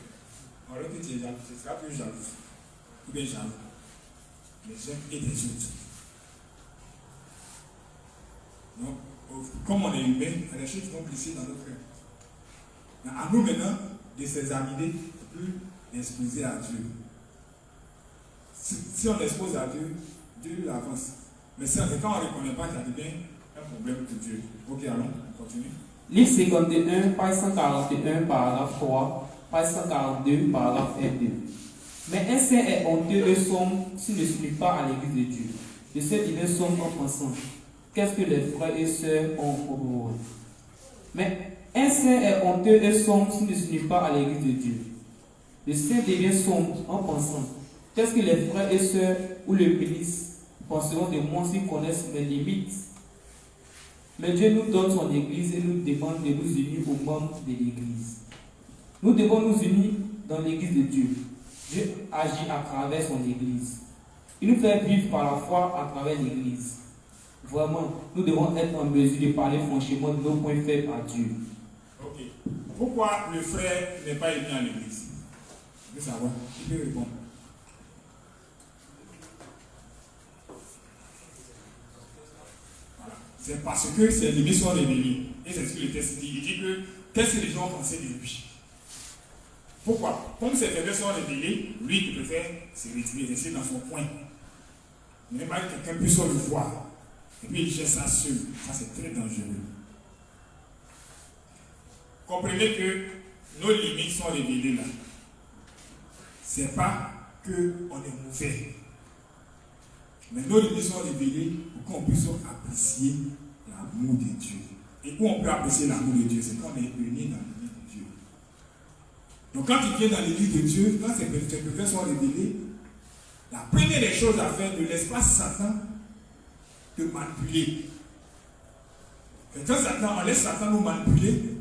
Alors que tu es jaloux, tu seras plus jaloux. Ou bien jaloux. Les uns et les autres. Donc, comme on est humain, il y a des choses qui vont glisser dans notre cœur. À nous maintenant de s'examiner, puis d'exposer à Dieu. Si on l'expose à Dieu, Dieu avance. Mais quand on ne reconnaît pas, ça devient un problème pour Dieu. Ok, allons, on continue. Livre 51, page 141, paragraphe 3, page 142, paragraphe 1, 2. Mais un saint est honteux et sombre s'il ne s'unit pas à l'église de Dieu. De ce divin sombre en pensant. Qu'est-ce que les frères et sœurs ont au pouvoir? Mais un saint est honteux et sombre s'il ne s'unit pas à l'église de Dieu. Le saint devient sombre en pensant. Qu'est-ce que les frères et sœurs ou le ministre penseront de moi s'ils connaissent mes limites? Mais Dieu nous donne son église et nous demande de nous unir aux membres de l'église. Nous devons nous unir dans l'église de Dieu. Dieu agit à travers son église. Il nous fait vivre par la foi à travers l'église. Vraiment, nous devons être en mesure de parler franchement de nos points faibles à Dieu. Ok. Pourquoi le frère n'est pas élu à l'église? Je veux savoir. Qui peut répondre? Voilà. C'est parce que ses limites sont révélées. Et c'est ce que le texte dit. Il dit que qu'est-ce que les gens pensaient de lui? Pourquoi? Comme ses faiblesses sont révélées, lui, il préfère se retirer, rester dans son coin. Il n'aime pas que quelqu'un puisse le voir. Et puis il gère ça seul. Ça, c'est très dangereux. Comprenez que nos limites sont révélées là. Ce n'est pas qu'on est mauvais. Mais nos limites sont révélées pour qu'on puisse apprécier l'amour de Dieu. Et où on peut apprécier l'amour de Dieu, c'est quand on est unis dans l'église de Dieu. Donc quand tu viens dans l'église de Dieu, quand ces péchés sont révélés, la première des choses à faire, ne laisse pas Satan te manipuler. Quand Satan, on laisse Satan nous manipuler,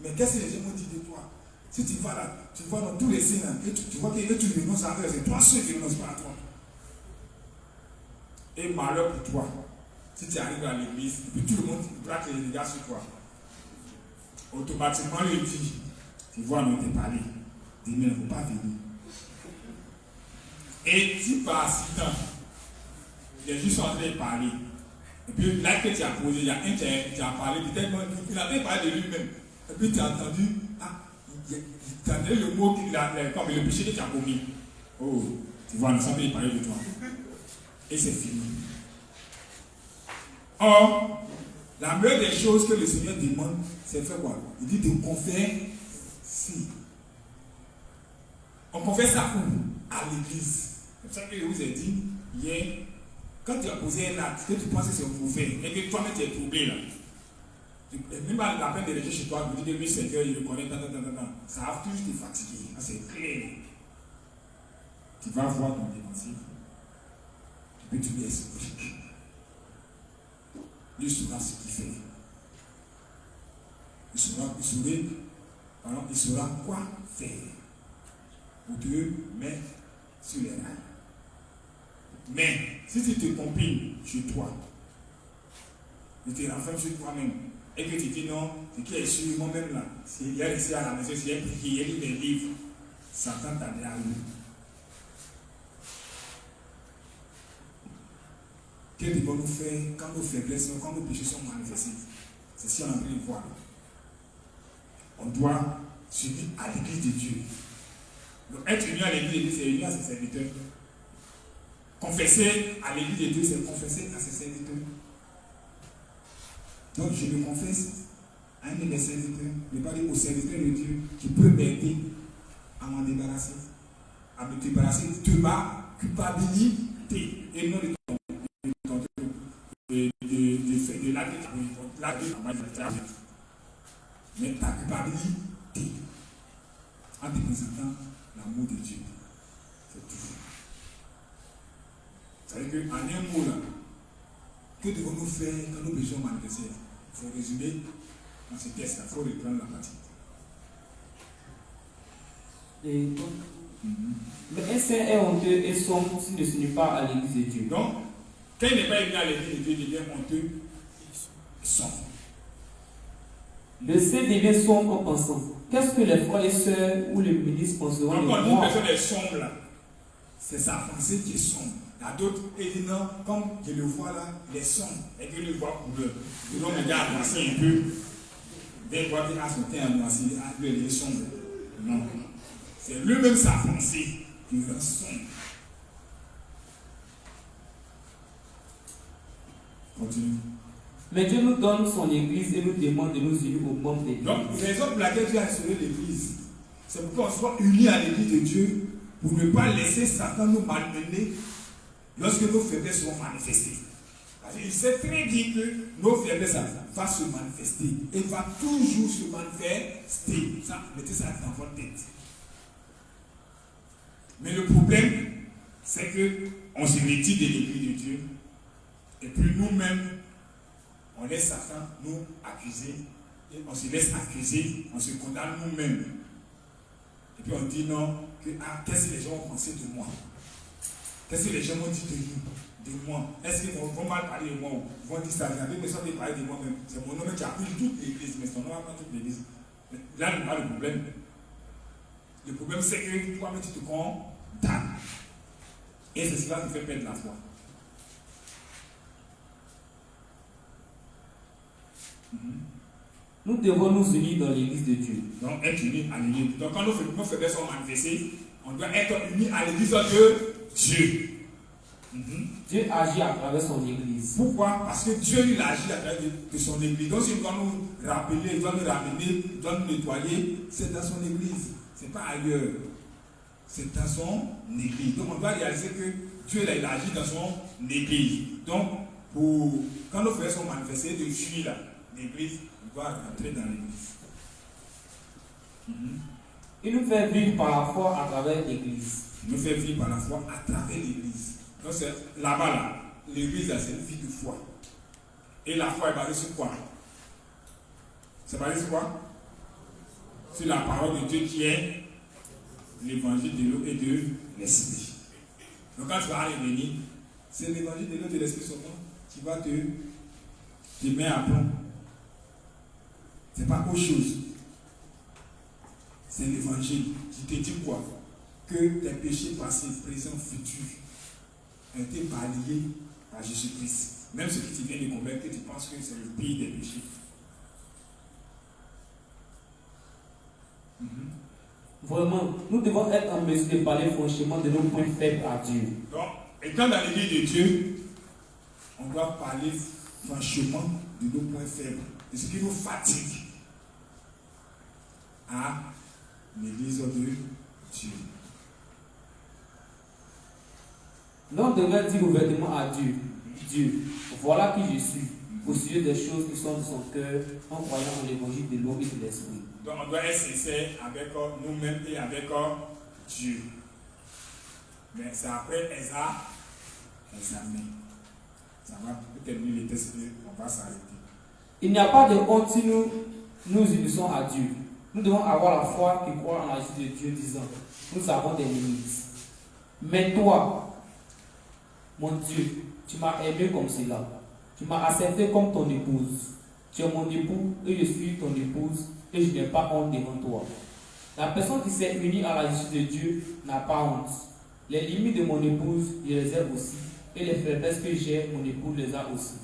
mais qu'est-ce que les gens vont dire de toi? Si tu vas là, tu vas dans tous les signes, et tu vois que tu renonces à eux, c'est toi ceux qui ne renoncent pas à toi. Et malheur pour toi, si tu arrives à l'église, et puis tout le monde braque les regards sur toi, automatiquement il dit, tu vois, on t'a parlé, dis, mais il ne faut pas venir. Et si par accident, les gens sont en train de parler, et puis là que tu as posé, il y a un qui a parlé, peut-être il a même parlé de lui-même, et puis tu as entendu, tu as entendu le mot, comme le péché que tu as commis. Oh, tu vois, nous sommes en train de parler de toi. Et c'est fini. Or, la meilleure des choses que le Seigneur demande, c'est faire quoi? Il dit de confesser. On confesse ça où? À l'église. C'est ça que je vous ai dit hier. Quand tu as posé un acte, que tu penses que c'est mauvais, et que toi-même tu es troublé là, même pas la peine de rester chez toi, de dire que lui Seigneur, il le connaît, ça va toujours te fatiguer. C'est clair. Tu vas voir ton défensif. Et puis tu lui expliques. Lui saura ce qu'il fait. Il saura quoi faire pour te mettre sur les rails. Mais si tu te compines chez toi, tu te renfermes sur toi-même, et que tu dis non, ce qui est sur moi-même là, s'il y a ici à la maison, s'il y a prié, il y a des livres, Satan t'a déjà eu. Que devons-nous faire quand nos faiblesses, quand nos péchés sont manifestés? C'est si on a envie de voir. On doit s'unir à l'église de Dieu. Donc être uni à l'église de Dieu, c'est unir à ses serviteurs. Confesser à l'église de Dieu, c'est confesser à ses serviteurs. Donc je me confesse à un de mes serviteurs, je parle au serviteur de Dieu qui peut m'aider à m'en débarrasser, à me débarrasser de ma culpabilité et non de mais ta culpabilité en te présentant l'amour de Dieu. C'est tout. C'est-à-dire qu'en un mot là, que devons-nous faire quand nos péchés sont manifestés? Il faut résumer dans ce texte-là, il faut reprendre la partie. Mais un saint est honteux et sombre s'il ne s'unit pas à l'église de Dieu. Donc, quand il n'est pas uni à l'église de Dieu, il devient honteux et sombre. Le saint devient sombre en pensant. Qu'est-ce que les frères et sœurs ou les ministres penseront de moi? Quand une personne est sombre là, c'est sa pensée qui est sombre. Il y a d'autres qui disent non, comme je le vois là, il est sombre, et que je le vois couleur. Je dois me regarder avancer un peu. Dès qu'on dit à son teint avancé, lui il est sombre. Non. C'est lui-même sa pensée qui le rend sombre. Continue. Mais Dieu nous donne son église et nous demande de nous unir aux membres de l'église. Donc, raison pour laquelle Dieu a instauré l'église, c'est pour qu'on soit unis à l'église de Dieu, pour ne pas laisser Satan nous malmener lorsque nos faiblesses seront manifestées. Parce qu'il sait très bien que nos faiblesses vont se manifester et va toujours se manifester. Ça, mettez ça dans votre tête. Mais le problème, c'est qu'on se retire de l'église de Dieu et puis nous-mêmes, on laisse Satan nous accuser et on se laisse accuser, on se condamne nous-mêmes. Et puis on dit non, qu'est-ce que les gens vont penser de moi? Qu'est-ce que les gens vont dire de moi? Est-ce qu'ils vont mal parler de moi? Ils vont dire ça, j'avais besoin de parler de moi-même. C'est mon nom qui a pris toute l'église, mais son nom n'a pas toute l'église. Là, n'est pas le problème. Le problème, c'est que toi-même, tu te condamnes. Et c'est cela qui fait perdre la foi. Nous devons nous unir dans l'église de Dieu. Donc, être unis à l'église. Donc, quand nos faiblesses sont manifestées, on doit être unis à l'église de Dieu. Dieu agit à travers son église. Pourquoi? Parce que Dieu, il agit à travers de son église. Donc, il doit nous rappeler, il doit nous ramener, il doit nous nettoyer. C'est dans son église. Ce n'est pas ailleurs. C'est dans son église. Donc, on doit réaliser que Dieu il agit dans son église. Donc, quand nos frères sont manifestés de fuir l'église, on doit rentrer dans l'église. Il nous fait vivre par la foi à travers l'église. Il nous fait vivre par la foi à travers l'église. Donc, c'est là-bas, là, l'église, c'est une vie de foi. Et la foi est basée sur quoi? C'est basé sur quoi? Sur la parole de Dieu qui est l'évangile de l'eau et de l'esprit. Donc quand tu vas aller venir, c'est l'évangile de l'eau et de l'esprit seulement qui va te mettre à plomb. C'est pas autre chose. C'est l'évangile qui te dit quoi? Que tes péchés passés, présents, futurs ont été balayés par Jésus-Christ. Même ce qui te vient de convaincre, tu penses que c'est le pire des péchés. Vraiment, nous devons être en mesure de parler franchement de nos points faibles à Dieu. Donc, étant dans l'église de Dieu, on doit parler franchement de nos points faibles, de ce qui nous fatigue à l'église de Dieu. L'on devrait dire ouvertement à Dieu, Dieu, voilà qui je suis, au sujet des choses qui sont de son cœur, en croyant en l'évangile de l'eau et de l'esprit. Donc on doit être sincère avec nous-mêmes et avec Dieu. Mais c'est après examen. Ça va terminer les tests, on va s'arrêter. Il n'y a pas de honte si nous unissons à Dieu. Nous devons avoir la foi qui croit en la justice de Dieu, disant, nous avons des limites. Mais toi, mon Dieu, tu m'as aimé comme cela. Tu m'as accepté comme ton épouse. Tu es mon époux et je suis ton épouse et je n'ai pas honte devant toi. La personne qui s'est unie à la justice de Dieu n'a pas honte. Les limites de mon épouse, je les ai aussi. Et les faiblesses que j'ai, mon époux les a aussi.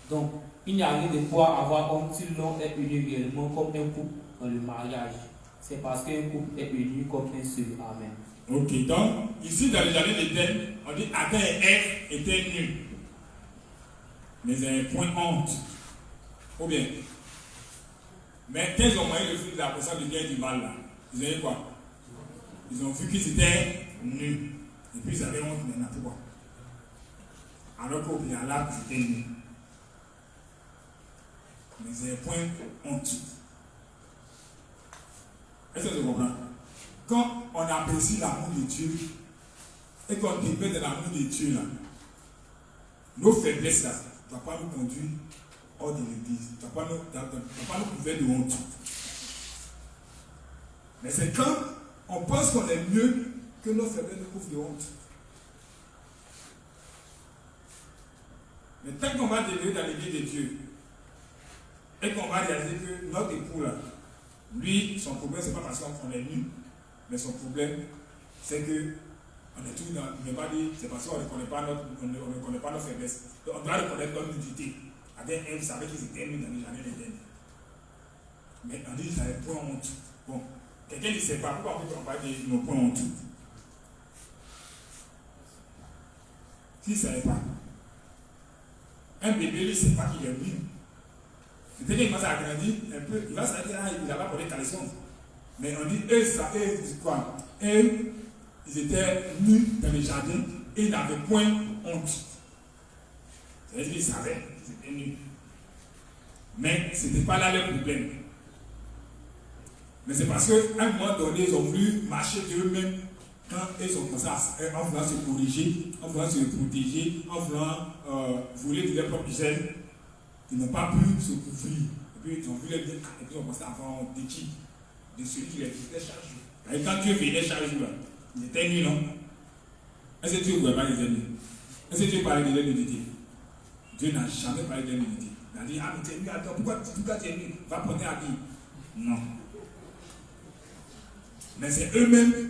Donc, il n'y a rien de quoi avoir honte si l'on est uni réellement comme un couple dans le mariage. C'est parce qu'un couple est uni comme un seul. Amen. Ok, donc, ici dans le jardin d'Éden, on dit Adam et Ève étaient nus. Mais il y a un point honte. Ou bien. Mais quand ils ont mangé le fruit de la connaissance du bien et du mal, là, ils ont eu quoi? Ils ont vu qu'ils étaient nus. Et puis ils avaient honte maintenant. Pourquoi? Alors qu'au préalable, ils étaient nus. Mais il y a un point honte. Est-ce que tu comprends? Quand on apprécie l'amour de Dieu et qu'on dépend de l'amour de Dieu, là, nos faiblesses là, ne doivent pas nous conduire hors de l'église, ne doivent pas nous couvrir de honte. Mais c'est quand on pense qu'on est mieux que nos faiblesses nous couvrent de honte. Mais tant qu'on va demeurer dans l'église de Dieu et qu'on va réaliser que notre époux là, lui, son problème, c'est pas parce qu'on est nul, mais son problème, c'est que on est tous dans, mais pas dit, c'est parce qu'on ne reconnaît pas nos faiblesses. Donc on doit reconnaître notre nudité. Adam et Ève savaient qu'ils étaient nus dans le jardin d'Éden. Mais on dit qu'ils n'avaient point honte. Bon, quelqu'un ne sait pas pourquoi on va dire qu'ils n'ont point honte. S'il ne savait pas, un bébé, il ne sait pas qu'il est nu. Peut-être qu'il commence à grandir un peu, il va s'arrêter là, il n'a pas porté caleçon. Mais on dit, eux, quoi? Eux, ils étaient nus dans le jardin et ils n'avaient point honte. C'est-à-dire qu'ils savaient qu'ils étaient nus. Mais ce n'était pas là le problème. Mais c'est parce qu'à un moment donné, ils ont voulu marcher d'eux-mêmes quand ils ont commencé en voulant se corriger, en voulant se protéger, en voulant voler de leur propre gel. Ils n'ont pas pu se couvrir. Et puis ils ont vu les bien, et puis ils ont commencé à avoir des qui? De celui qui les visitait chaque jour. Et quand Dieu venait chaque jour, ils étaient nus, non? Est-ce que Dieu ne pouvait pas les aider? Est-ce que Dieu parlait de leur nudité? Dieu n'a jamais parlé de leur nudité. Il a dit, ah mais tu es nu, attends, pourquoi tu es nu? Va prendre un habit. Non. Mais c'est eux-mêmes,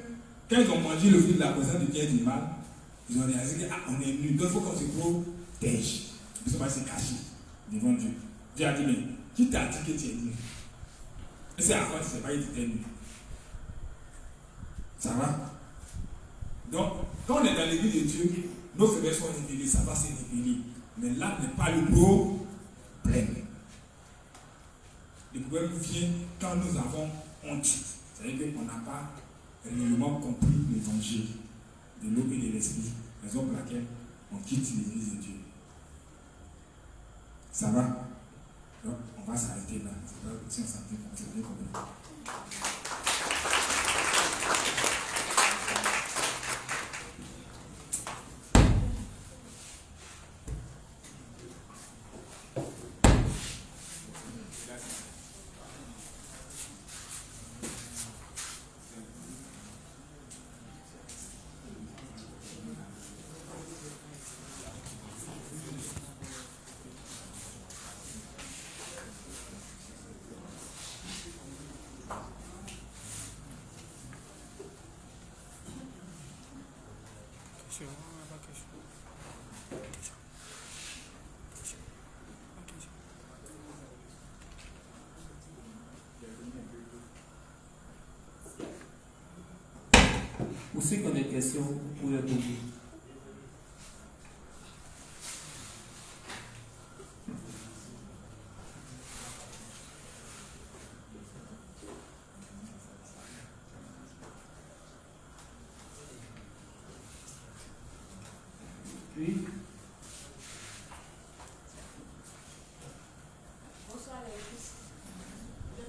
quand ils ont mangé le fruit de la connaissance du bien et du mal, ils ont réalisé que, ah, on est nu, donc il faut qu'on se protège. Ils ne sont pas se cacher devant Dieu. Dieu a dit, mais qui t'a dit que tu es nu? Et c'est à quoi tu ne sais pas, il était nu. Ça va? Donc, quand on est dans l'église de Dieu, nos faiblesses sont révélées, ça va se révéler. Mais là n'est pas le problème. Le problème vient quand nous avons honte. C'est-à-dire qu'on n'a pas réellement compris l'évangile de l'eau et de l'esprit. raison pour laquelle on quitte l'église de Dieu. Ça va? Donc, on va s'arrêter là. C'est pas si on s'arrête, on s'est bien compris. Pour ceux qui ont des questions, vous pouvez poser. Oui. Bonsoir les fils.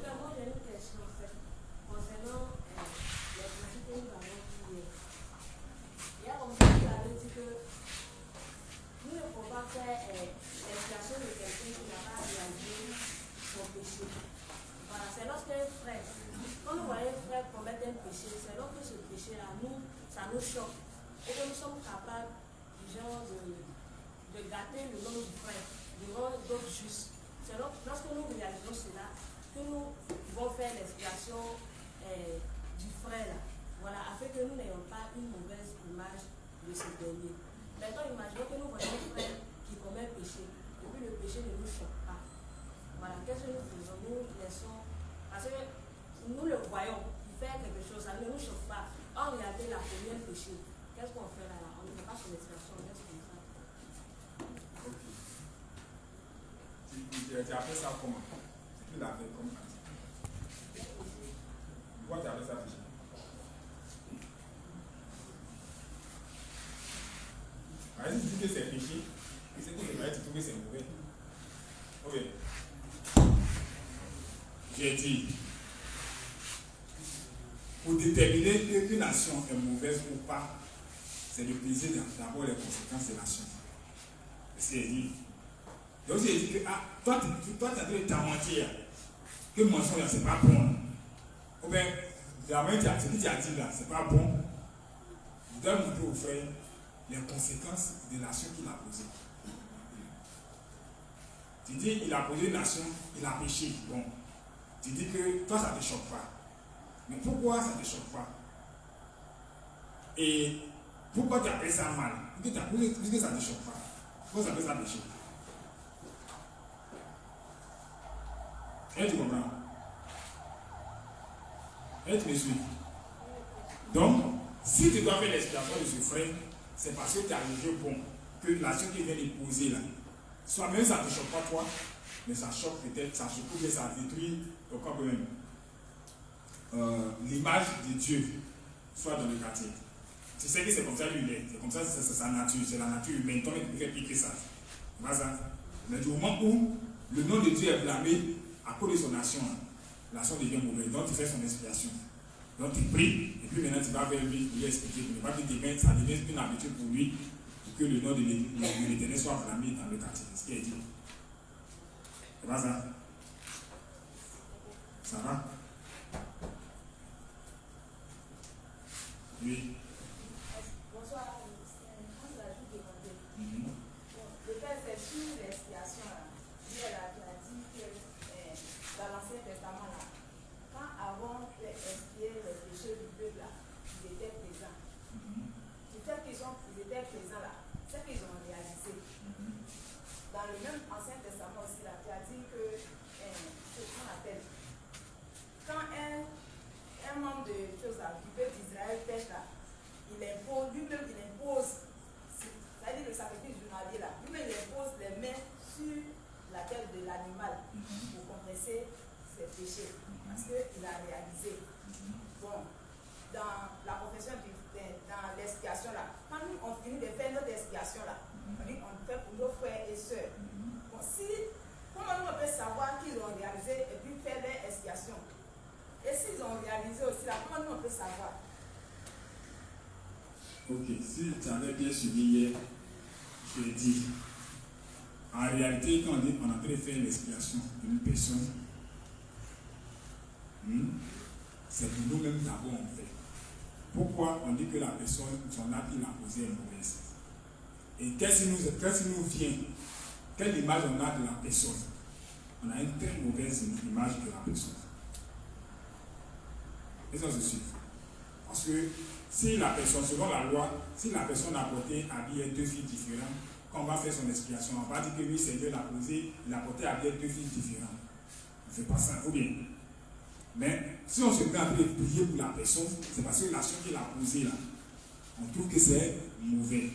Moi j'ai une question en fait concernant les principes que nous avons vus hier. Hier, comme vous avez dit que nous ne pouvons pas faire l'expiation de quelqu'un qui n'a pas réalisé son péché. Voilà, c'est lorsque un frère, quand nous voyons un frère commettre un péché, c'est lorsque ce péché-là, ça nous choque. Et que nous sommes capables, genre, de gâter le nom du frère, devant d'autres justes. C'est lorsque nous réalisons cela que nous pouvons faire l'expiation du frère là. Voilà, afin que nous n'ayons pas une mauvaise image de ce dernier. Maintenant, imaginons que nous voyons un frère qui commet un péché, et puis le péché ne nous choque pas. Voilà, qu'est-ce que nous faisons? Nous laissons, parce que nous le voyons, il fait quelque chose, ça ne nous choque pas. En réalité, la première péché, qu'est-ce qu'on fait là? On ne fait pas son expiation, on laisse comme ça. Tu as fait ça comment? Tu l'as fait comment? Pourquoi tu as fait ça péché? Si tu dis que c'est péché, c'est que le maître trouve que c'est mauvais. Ok. J'ai dit, pour déterminer qu'une action est mauvaise ou pas, c'est de peser d'abord les conséquences de l'action. C'est dit. Donc j'ai dit que toi tu es en train de t'amentir que le mensonge là c'est pas bon. Ou bien, ce que tu as dit là, c'est pas bon. Je dois montrer au frère les conséquences de l'action qu'il a posée. Tu dis il a posé une action, il a péché. Bon. Tu dis que toi ça ne te choque pas. Mais pourquoi ça ne te choque pas? Et pourquoi tu appelles ça mal? Puisque ça ne te choque pas. Pourquoi tu appelles ça péché? Et tu comprends? Et tu me suis? Donc, si tu dois faire l'expiation de ce frère, c'est parce que tu as jugé bon que l'action qu'il vient de poser là, soit même ça ne te choque pas toi, mais ça choque peut-être, ça choque que ça détruit quand même l'image de Dieu soit dans le quartier. Tu sais que c'est comme ça lui il est, c'est comme ça, c'est sa nature, c'est la nature humaine, toi tu peux faire pire que ça. Voilà ça. Mais du moment où le nom de Dieu est blâmé à cause de son nation, la nation devient mauvaise, donc tu fais son expiation. Donc tu pries, et puis maintenant tu vas vers lui pour lui expliquer, pour ne pas que demain ça devient une habitude pour lui, pour que le nom de l'Éternel soit blâmé dans le quartier. C'est ce qui est dit. C'est pas ça? Ça va? Oui. Bonsoir, on l'a juste demandé. Le père, c'est sur l'expiation là. Dieu a dit que dans l'Ancien Testament là, quand avant d'expier les péchés du peuple là, ils étaient présents. Du fait qu'ils étaient présents là, c'est qu'ils ont réalisé. Dans le même Ancien Testament aussi là, tu as dit que ce qu'on appelle quand un membre de chose là, du peuple d'Israël pêche là, lui-même il impose, c'est-à-dire le sacrifice du navire là, lui-même il impose les mains sur la tête de l'animal pour compenser ses péchés, parce qu'il a réalisé. Bon, dans la confession, dans l'expiation là, quand nous on finit de faire s'ils ont réalisé aussi, là, comment nous on peut savoir? Ok, si tu avais bien suivi hier, je l'ai dit. En réalité, quand on est en train de faire l'expiation d'une personne, c'est pour nous-mêmes d'abord on fait. Pourquoi on dit que la personne, son acte il a posé est mauvaise? Et qu'est-ce qui nous vient? Quelle image on a de la personne? On a une très mauvaise image de la personne. Et ça se suit. Parce que si la personne, selon la loi, si la personne a porté habillé deux filles différentes, quand on va faire son expiation, on va dire que lui, Seigneur l'a posé, il a porté habillé deux filles différentes. On ne fait pas ça, ou bien. Mais si on se met à prier pour la personne, c'est parce que l'action qu'il a posée là, on trouve que c'est mauvais.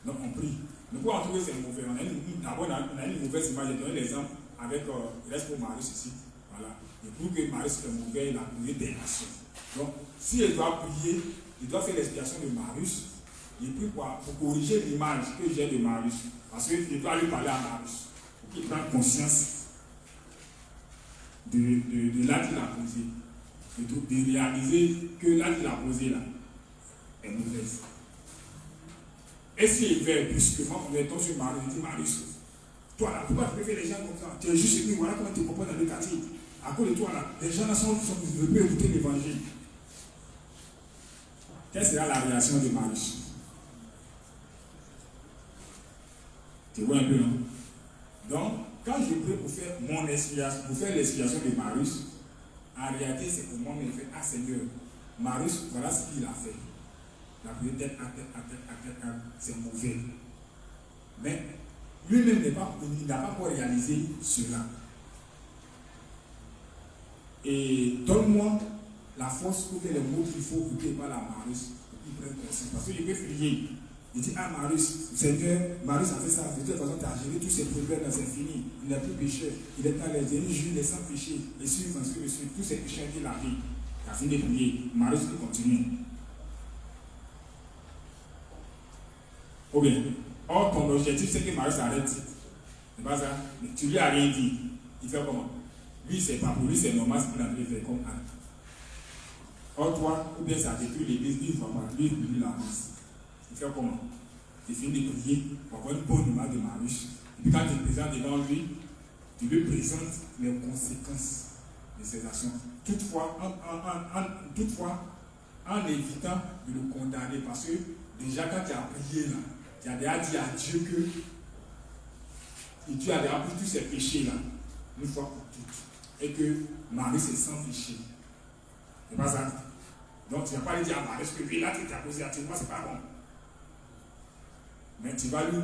Donc on prie. Mais pourquoi on trouve que c'est mauvais? D'abord, on a une mauvaise image. J'ai donné l'exemple avec, il reste pour Marius ici. Voilà. Il prouve que Marius est mauvais, il a posé des actions. Donc, si il doit prier, il doit faire l'expiation de Marius. Il prie pour corriger l'image que j'ai de Marius. Parce qu'il doit lui parler à Marius. Pour qu'il prenne conscience de l'acte qu'il a posé. De réaliser que l'acte qu'il a posé là est mauvaise. Et s'il veut brusquement, on tombe sur Marius, il dit Marius, toi là, pourquoi tu peux faire les gens comme ça? Tu es juste venu, voilà comment tu te comportes dans le quartier. À cause de toi là, les gens là ne veulent plus écouter l'évangile. Quelle sera la réaction de Marius? Tu vois un peu, non? Donc, quand je prie pour faire mon expiation, pour faire l'expiation de Marius, en réalité, c'est pour moi, mais il fait, ah Seigneur, Marius, voilà ce qu'il a fait. La prière tête à tête, c'est mauvais. Mais lui-même il n'a pas encore réalisé cela. Et donne-moi la force pour que les mots qu'il faut pour qu'il parle à Marius, pour qu'il prenne conscience. Parce qu'il peut prier. Il dit, ah Marius, Seigneur, Marius a fait ça. De toute façon, tu as géré tous ses problèmes, c'est fini. Il n'est plus pécheur. Il est dans les derniers jours, il est sans péché. Et suivre, tous ces pécheurs qu'il a fait. Il a fini de prier. Marius peut continuer. Ok. Or, ton objectif, c'est que Marius arrête. C'est pas ça. Mais tu lui as rien dit. Il fait comment? Lui, c'est pas pour lui, c'est normal, c'est qu'il a fait comme Anne. Or, toi, ou bien ça détruit l'église, lui, il lui la messe. Il fait comment? Tu finis de prier pour avoir une bonne image de Marius. Et puis quand tu es présent devant lui, tu lui présentes les conséquences de ses actions. Toutefois, en évitant de le condamner, parce que déjà quand tu as prié là, tu as déjà dit à Dieu que Dieu a déjà pris tous ces péchés là, une fois pour toutes. Et que Marius est sans péché. C'est pas ça. Donc tu ne vas pas lui dire à Marius que lui là, tu t'as posé à toi, c'est pas bon. Mais tu vas lui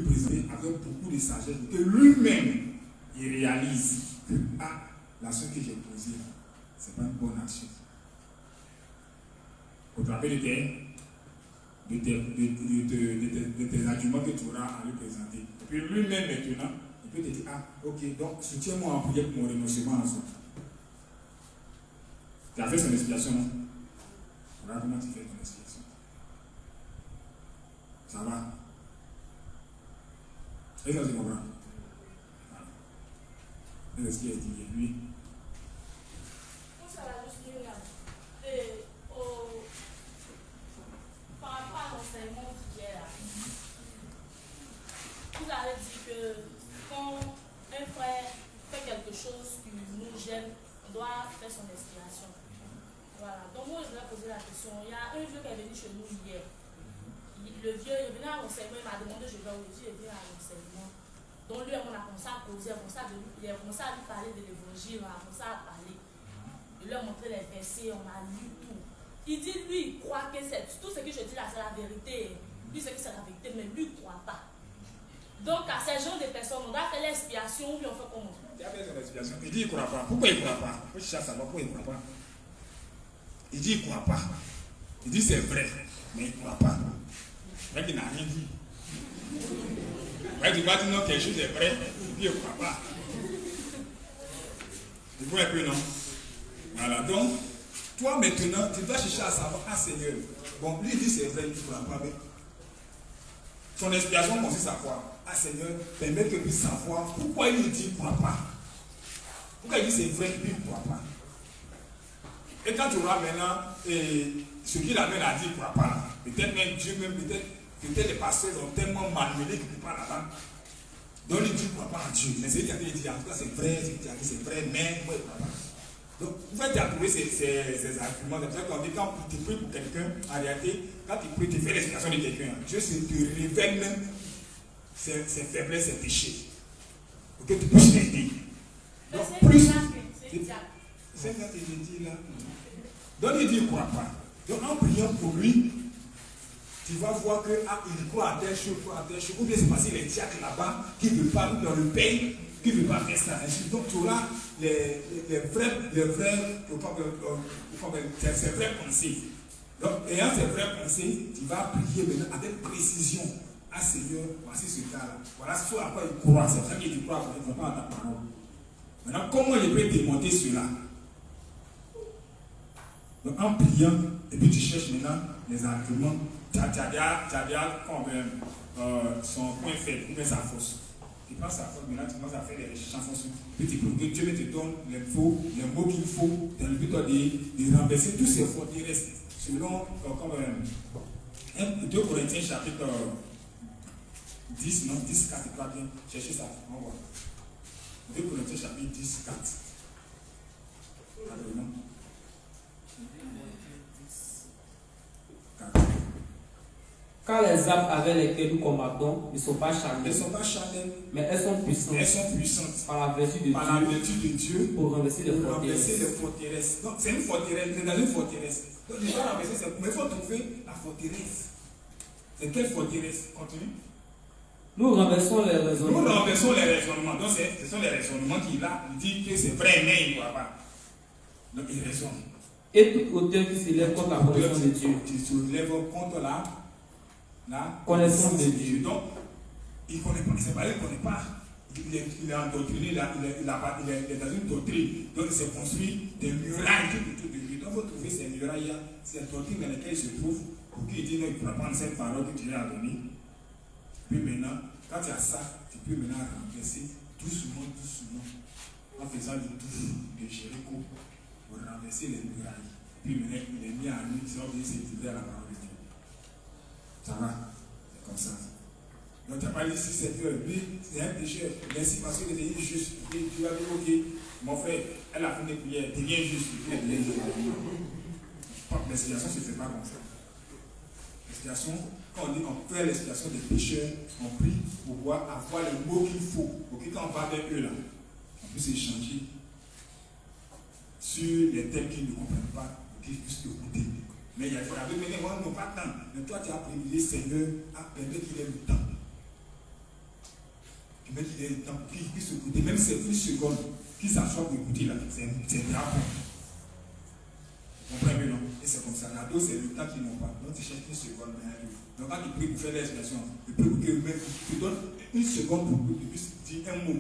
présenter avec beaucoup de sagesse, que lui-même, il réalise que l'action que j'ai posée, ce n'est pas une bonne action. Pour te rappeler de tes arguments que tu auras à lui présenter. Et puis lui-même, maintenant, il peut te dire, ok, donc soutiens-moi en prière pour mon renoncement en soi. Tu as fait son expiation, non? Voilà comment tu fais ton expiation. Ça va? Et ça, c'est comprend. Voilà. C'est ce qui est dit. Lui. Ça va juste dire là. Par rapport à l'enseignement d'hier, vous avez dit que quand un frère fait quelque chose qui nous gêne, on doit faire son expiation. Voilà. Donc moi, je vais poser la question. Il y a un vieux qui est venu chez nous hier. Le vieux, il venait à l'enseignement, il m'a demandé, je vais où il est venu à l'enseignement. Donc lui, on a commencé à causer, il a commencé à lui parler de l'évangile, on a commencé à parler. Il lui a montré les versets, on a lu tout. Il dit, lui, il croit que tout ce que je dis là, c'est la vérité. Lui, c'est que c'est la vérité, mais lui, il ne croit pas. Donc, à ces gens de personnes, on doit faire l'expiation, ou bien on fait comment? Il a fait son expiation. Il dit, il ne croit pas. Pourquoi il ne croit pas? Il faut chercher à savoir pourquoi il ne croit pas. Il dit, il ne croit pas. Il dit, c'est vrai, mais il ne croit pas. C'est vrai qu'il n'a rien dit. Ouais, tu vas dire non, quelque chose est vrai, il ne croit pas. Tu vois un peu, non? Voilà, donc, toi maintenant, tu dois chercher à savoir, Seigneur, bon, lui il dit c'est vrai, il ne croit pas, mais son expiation consiste à quoi? Seigneur, permets que puisse savoir pourquoi il nous dit il ne croit pas. Pourquoi il dit c'est vrai, lui, il ne croit pas. Et quand tu auras maintenant ce qu'il amène à dire, il ne croit pas. Peut-être même Dieu, même peut-être les pasteurs ont tellement malmené qu'ils ne croient pas là-bas. Donc il dit, il ne croit pas en Dieu. Mais c'est lui qui a dit, en tout cas c'est vrai, c'est vrai, mais moi, il ne croit pas. Donc, vous faites trouver ces arguments. C'est pour ça qu'on dit, quand tu pries pour quelqu'un, en réalité, quand tu pries, tu fais l'explication de quelqu'un. Dieu te révèle même ses faiblesses, ses péchés. Pour que tu puisses l'aider. Donc, plus. C'est ça que je dis là. Donc, il dit, il ne croit pas. Donc, en priant pour lui, tu vas voir qu'il croit à telle chose, ou bien c'est parce qu'il est diacre là-bas, qui ne veut pas, dans le pays, qui ne veut pas faire ça. Donc, tu auras les vraies pensées. Donc, ayant ces vraies pensées, tu vas prier maintenant avec précision. Ah Seigneur, voici ce cas-là. Voilà ce à quoi il croit. C'est vrai qu'il croit, il ne croit pas à ta parole. Maintenant, comment il peut démonter cela? Donc, en priant, et puis tu cherches maintenant les arguments. Tu as déjà son point faible, ou bien sa force. Tu prends sa force, maintenant tu commences à faire des chansons sur. Puis tu pries que Dieu te donne les mots qu'il faut, dans le but de renverser tous ces forteresses. Selon, comme 2 Corinthiens chapitre 10, non, 10, 4, tu crois bien. Cherchez ça, on voit. 2 Corinthiens chapitre 10, 4. Alors, non. 4. Car les âmes avec lesquelles nous combattons ne sont pas charnelles. Elles ne sont pas charnelles, mais elles sont puissantes. Elles sont puissantes. Par la vertu de Dieu. Pour renverser les forteresses. Donc c'est une forteresse, c'est dans une forteresse. Donc il faut renverser ça. Mais il faut trouver la forteresse. C'est quelle forteresse? Continue. Nous renversons les raisonnements. Nous renversons les raisonnements. Donc ce sont les raisonnements qu'il a. Il dit que c'est vrai, mais il ne croit pas. Donc il raisonne. Et toute hauteur qui s'élève contre la connaissance de Dieu. Qui se lève contre la connaissance de Dieu. Donc, il ne connaît pas, c'est pas, il ne connaît pas. Il est endoctriné, il est dans une doctrine. Donc, il s'est construit des murailles tout autour de lui. Donc, vous trouvez ces murailles-là, c'est la doctrine dans laquelle il se trouve, pour qu'il dise non, il ne pourra prendre cette parole que tu lui as donnée. Puis maintenant, quand tu as ça, tu peux maintenant renverser doucement, en faisant le tour de Jéricho, pour renverser les murailles. Puis maintenant, il est mis à lui, il sort de s'étudier à la parole de Dieu. Ça va, c'est comme ça. Donc tu n'as pas dit si c'est lui, c'est un pécheur. Merci parce que tu es juste. Tu vas dire, ok, mon frère, elle a fait une prière, tu viens juste. L'expiation ne se fait pas comme ça. L'expiation, quand on dit qu'on fait l'expiation des pécheurs, on prie pour pouvoir avoir le mot qu'il faut. Pour que quand on va vers eux là, on puisse échanger sur les thèmes qu'ils ne comprennent pas, pour qu'ils puissent écouter. Mais il y a des gens qui n'ont pas de temps. Mais toi, tu as privilégié Seigneur à permettre qu'il ait le temps. Permettre qu'il ait le temps pour qu'il puisse écouter. Même si c'est une seconde, qu'il s'assoit pour écouter là, c'est bien bon. Vous comprenez, non? Et c'est comme ça. La dose, c'est le temps qu'ils n'ont pas. Donc, tu cherches une seconde derrière lui. Donc, quand tu pries pour faire l'expression, tu pries pour que tu donnes une seconde pour que tu puisses dire un mot.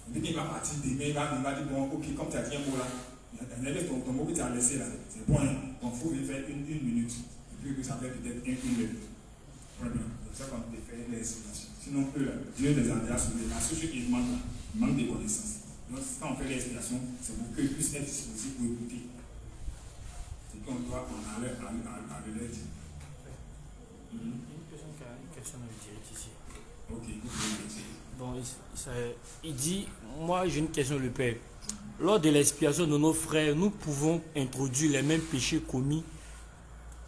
Dès qu'il va partir demain, il va dire, bon, ok, comme tu as dit un mot là, ton mot que tu as laissé là, c'est bon, hein? Donc il faut faire une minute. Et puis que ça fait peut-être une heure. C'est ça qu'on peut faire les explications. Sinon, eux, Dieu les a déjà sauvés. La seule chose qui manque, il manque de connaissances. Donc quand on fait les explications, c'est pour qu'ils puissent être disposés pour écouter. C'est qu'on doit en aller à l'aide. Une question de direct ici. Ok, bon, il dit, moi j'ai une question le Père. Lors de l'expiation de nos frères, nous pouvons introduire les mêmes péchés commis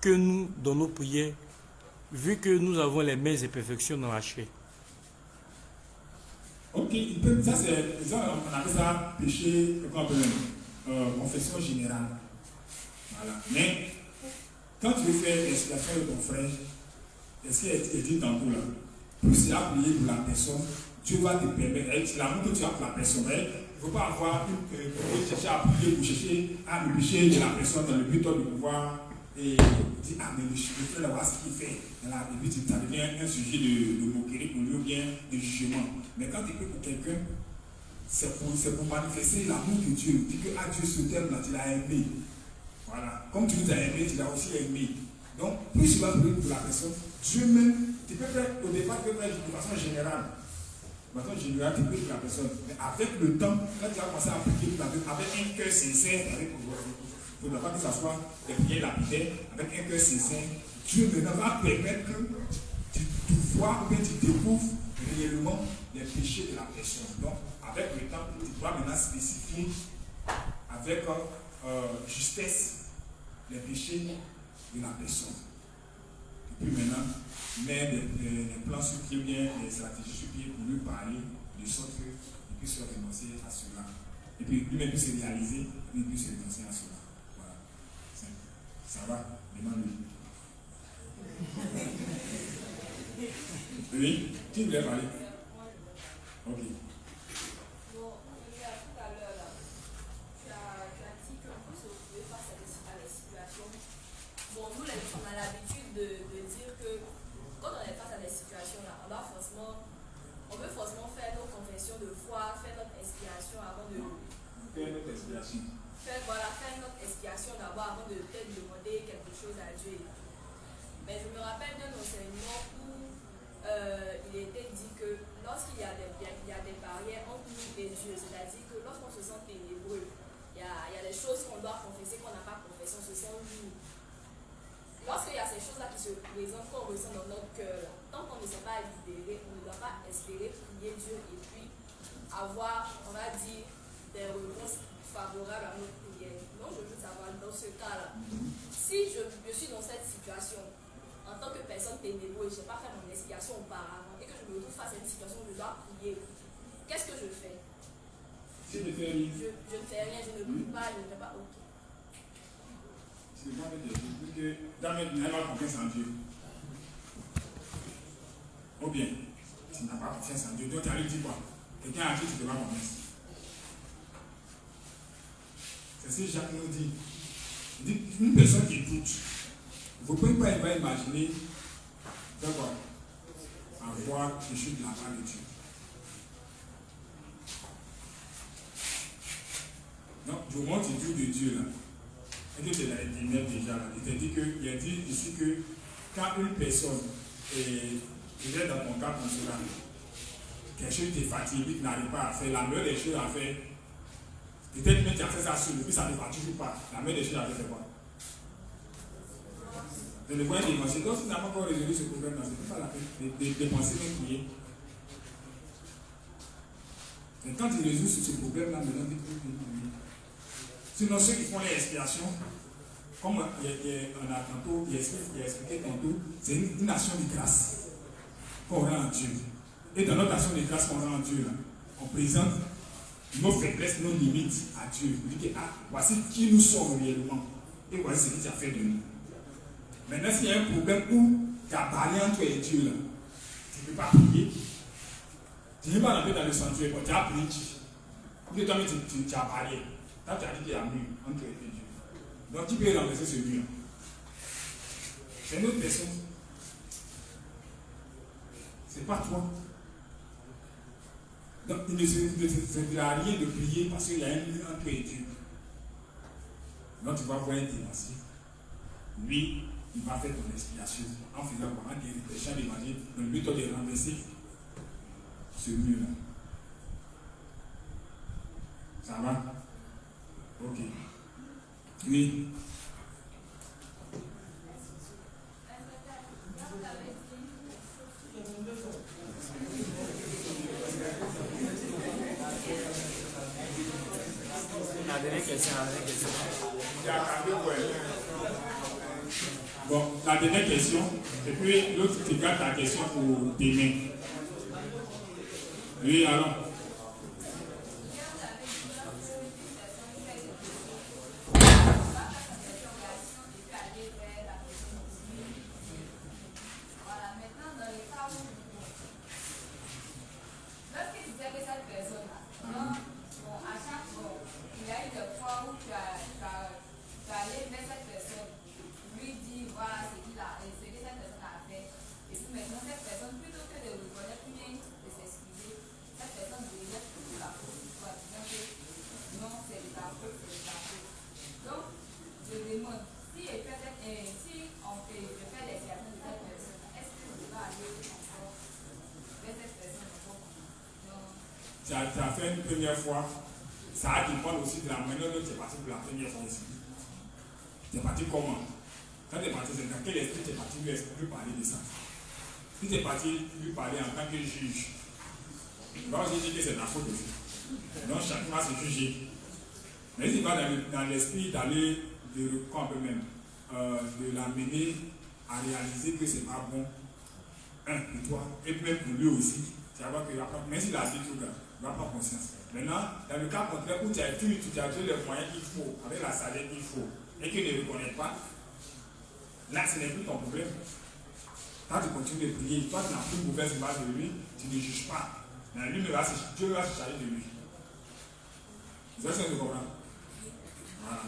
que nous dans nos prières, vu que nous avons les mêmes imperfections dans la chair. Ok, ça c'est, on appelle ça péché, confession générale. Voilà. Mais quand tu veux faire l'expiation de ton frère, est-ce qu'il est dit tantôt là, plus tu as prié pour la personne, Dieu va te permettre, avec l'amour que tu as pour la personne, il ne faut pas avoir chercher à prier pour chercher à le péché de la personne dans le but de pouvoir dire, ah mais le frère là, ce qu'il fait, là, et puis ça devient un sujet de moquerie pour lui ou bien de jugement. Mais quand tu pries pour quelqu'un, c'est pour manifester l'amour de Dieu. Tu dis que ah, Dieu ce terme là, tu l'as aimé. Voilà. Comme tu nous as aimé, tu l'as aussi aimé. Donc, plus tu vas prier pour la personne, Dieu même, tu peux faire, au départ, tu peux faire de façon générale. façon générale, tu pries pour la personne. Mais avec le temps, quand tu vas commencer à prier pour la personne, avec un cœur sincère, il ne faudra pas que ça soit des prières lapidaires, avec un cœur sincère, Dieu maintenant va permettre que tu vois ou bien tu découvres réellement les péchés de la personne. Donc, avec le temps, tu dois maintenant spécifier avec justesse les péchés de la personne. Et puis maintenant, mettre les plans sur pied, bien les stratégies sur pied pour lui parler, de sorte qu'il puisse se renoncer à cela. Et puis lui-même puisse se réaliser, lui puisse se renoncer à cela. Voilà. Ça va? Demande-lui. Oui? Qui voulait parler? Ok. Bon, tout à l'heure là, tu as dit qu'on peut se retrouver face à des situations. Bon, nous les gens, on a l'habitude de dire que quand on est face à des situations là, on veut forcément faire nos confessions de foi, faire notre expiation avant de. Faire notre expiation. Faire notre expiation d'abord avant de peut-être demander quelque chose à Dieu. Mais je me rappelle d'un enseignement où il était dit que lorsqu'il y a des barrières entre nous et Dieu, c'est-à-dire que lorsqu'on se sent ténébreux, il y a des choses qu'on doit confesser qu'on n'a pas confessé, on se sent lourd. Lorsqu'il y a ces choses-là qui se présentent, qu'on ressent dans notre cœur, tant qu'on ne s'est pas libéré, on ne doit pas espérer prier Dieu et puis avoir, on va dire, des réponses favorables à notre prière. Donc je veux savoir, dans ce cas-là, si je suis dans cette situation, en tant que personne ténébreuse, je n'ai pas fait mon expiation auparavant et que je me retrouve face à une situation où je dois prier, qu'est-ce que je fais? Si je fais rien. Je ne fais rien, je ne prie pas, je ne fais pas OK. C'est moi qui te dis que dans mes n'as pas confiance en Dieu. Ou bien, tu n'as pas confiance en Dieu. Donc tu as dit quoi? Quelqu'un à qui tu ne pas confiance. C'est ce que Jacques nous dit. Il dit une personne qui doute. Vous ne pouvez pas imaginer d'avoir avoir péché de la part de Dieu. Donc, du moment où tu doutes de Dieu là, et que tu l'as dit déjà là, il t'a dit qu'il a dit ici que quand une personne est dans ton cas comme cela, quelque chose qui est fatigué, qui n'arrive pas à faire, la meilleure des choses à faire, peut-être même tu as fait ça seul, puis ça ne va toujours pas. La meilleure des choses à faire, c'est quoi? De le voir dépenser. Donc, si tu n'as pas encore résolu ce problème-là, c'est pas la peine de dépenser même prier. Et quand tu résous ce problème-là, maintenant, tu peux prier. Sinon, ceux qui font les expiations, comme on a tantôt, il a expliqué tantôt, c'est une action de grâce qu'on rend à Dieu. Et dans notre action de grâce qu'on rend à Dieu, là, on présente nos faiblesses, nos limites à Dieu. On dit que voici qui nous sommes réellement. Et voici ce que tu as fait de nous. Maintenant, s'il y a un problème où tu as parlé entre toi et Dieu, là, tu ne peux pas prier. Tu n'es pas entré dans le sanctuaire, tu as prié. Ou toi-même, tu as parlé. Là, tu as dit qu'il y a un mur entre toi et Dieu. Donc, tu peux renverser ce mur. C'est une autre personne. Ce n'est pas toi. Donc, il ne servira à rien de prier parce qu'il y a un mur entre toi et Dieu. Donc, tu vas voir un dénoncé. Lui, il va faire ton expiation en faisant quoi? En dépêchant d'évangile, dans le but de renverser ce mur-là. Ça va? Ok. Oui. La dernière question. Bon, la dernière question, et puis l'autre, tu gardes ta question pour demain. Oui, allons. Maintenant, cette personne, plutôt que de reconnaître bien de s'excuser, cette personne tu as fait une première fois, ça va dépendre aussi de la manière dont tu es parti pour la première fois aussi. Tu es parti comment? Quand tu es parti, c'est dans quel esprit tu es parti lui parler de ça? Si tu es parti lui parler en tant que juge, il va aussi dire que c'est ta faute aussi. Donc chacun va se juger. Mais il va dans l'esprit d'aller de quand même, de l'amener à réaliser que c'est pas bon, pour toi, et même pour lui aussi. Tu vas voir qu'il va pas, même s'il a dit tout, il va pas conscience. Maintenant, dans le cas contraire où tu as tous les moyens qu'il faut, avec la salaire qu'il faut, et qu'il ne reconnaît pas, là ce n'est plus ton problème. Quand tu continues de prier, toi tu n'as plus une mauvaise image de lui, tu ne juges pas. Mais lui, Dieu va se charger de lui. Vous avez ce que je comprends? Voilà.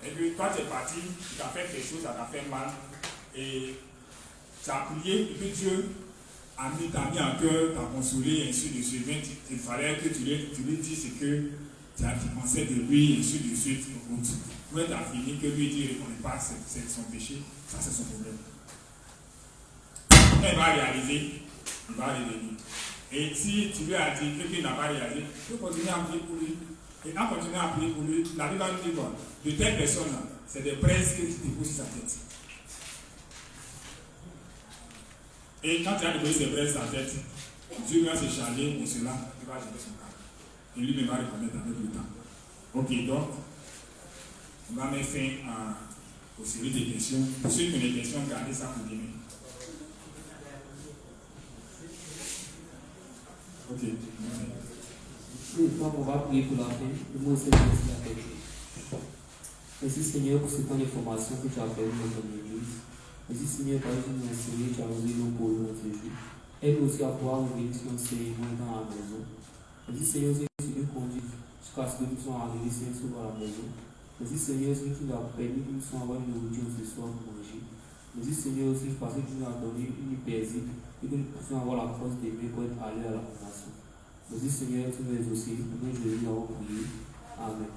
Et puis toi tu es parti, tu as fait quelque chose, ça t'a fait mal, et tu as prié, et puis Dieu t'a mis en cœur, t'a consolé, et ainsi de suite. Mais il fallait que tu lui dises ce que tu pensais de lui, et ainsi de suite. Quand tu as fini, que lui dit, il ne reconnaît pas c'est son péché, ça c'est son problème. Quand il va réaliser, il va revenir. Et si tu lui as dit que qu'il n'a pas réalisé, tu peux continuer à prier pour lui. Et en continuant à prier pour lui, la Bible va nous dire quoi? De telles personnes-là, c'est des braises que tu déposes sur sa tête. Et quand tu as déposé ces braises sur sa tête, Dieu va se charger pour cela, il va jeter son cœur. Et lui-même va reconnaître avec le temps. Ok, donc, on va mettre fin aux séries de questions. Pour ceux qui ont des questions, gardez ça pour demain. Ok. Donc, on va prier pour la fin. Le mot c'est merci à quelque chose. Merci Seigneur pour ce temps de formation que tu as permis dans ton église. Merci Seigneur parce que tu nous as enseigné, tu as osé nous pour nous aujourd'hui. Aide aussi à pouvoir revenir sur l'enseignement dans la maison. Merci Seigneur que tu nous conduis jusqu'à ce que nous soyons arrivés Seigneur à la maison. Merci Seigneur que tu nous as permis que nous soyons avoir une nourriture ce soir pour manger. Merci Seigneur aussi parce que tu nous as donné une paisible et que nous puissions avoir la force d'aimer pour être allés à la formation. Merci Seigneur, tu nous as aussi. Nous, Jésus, nous avons prié. Amen.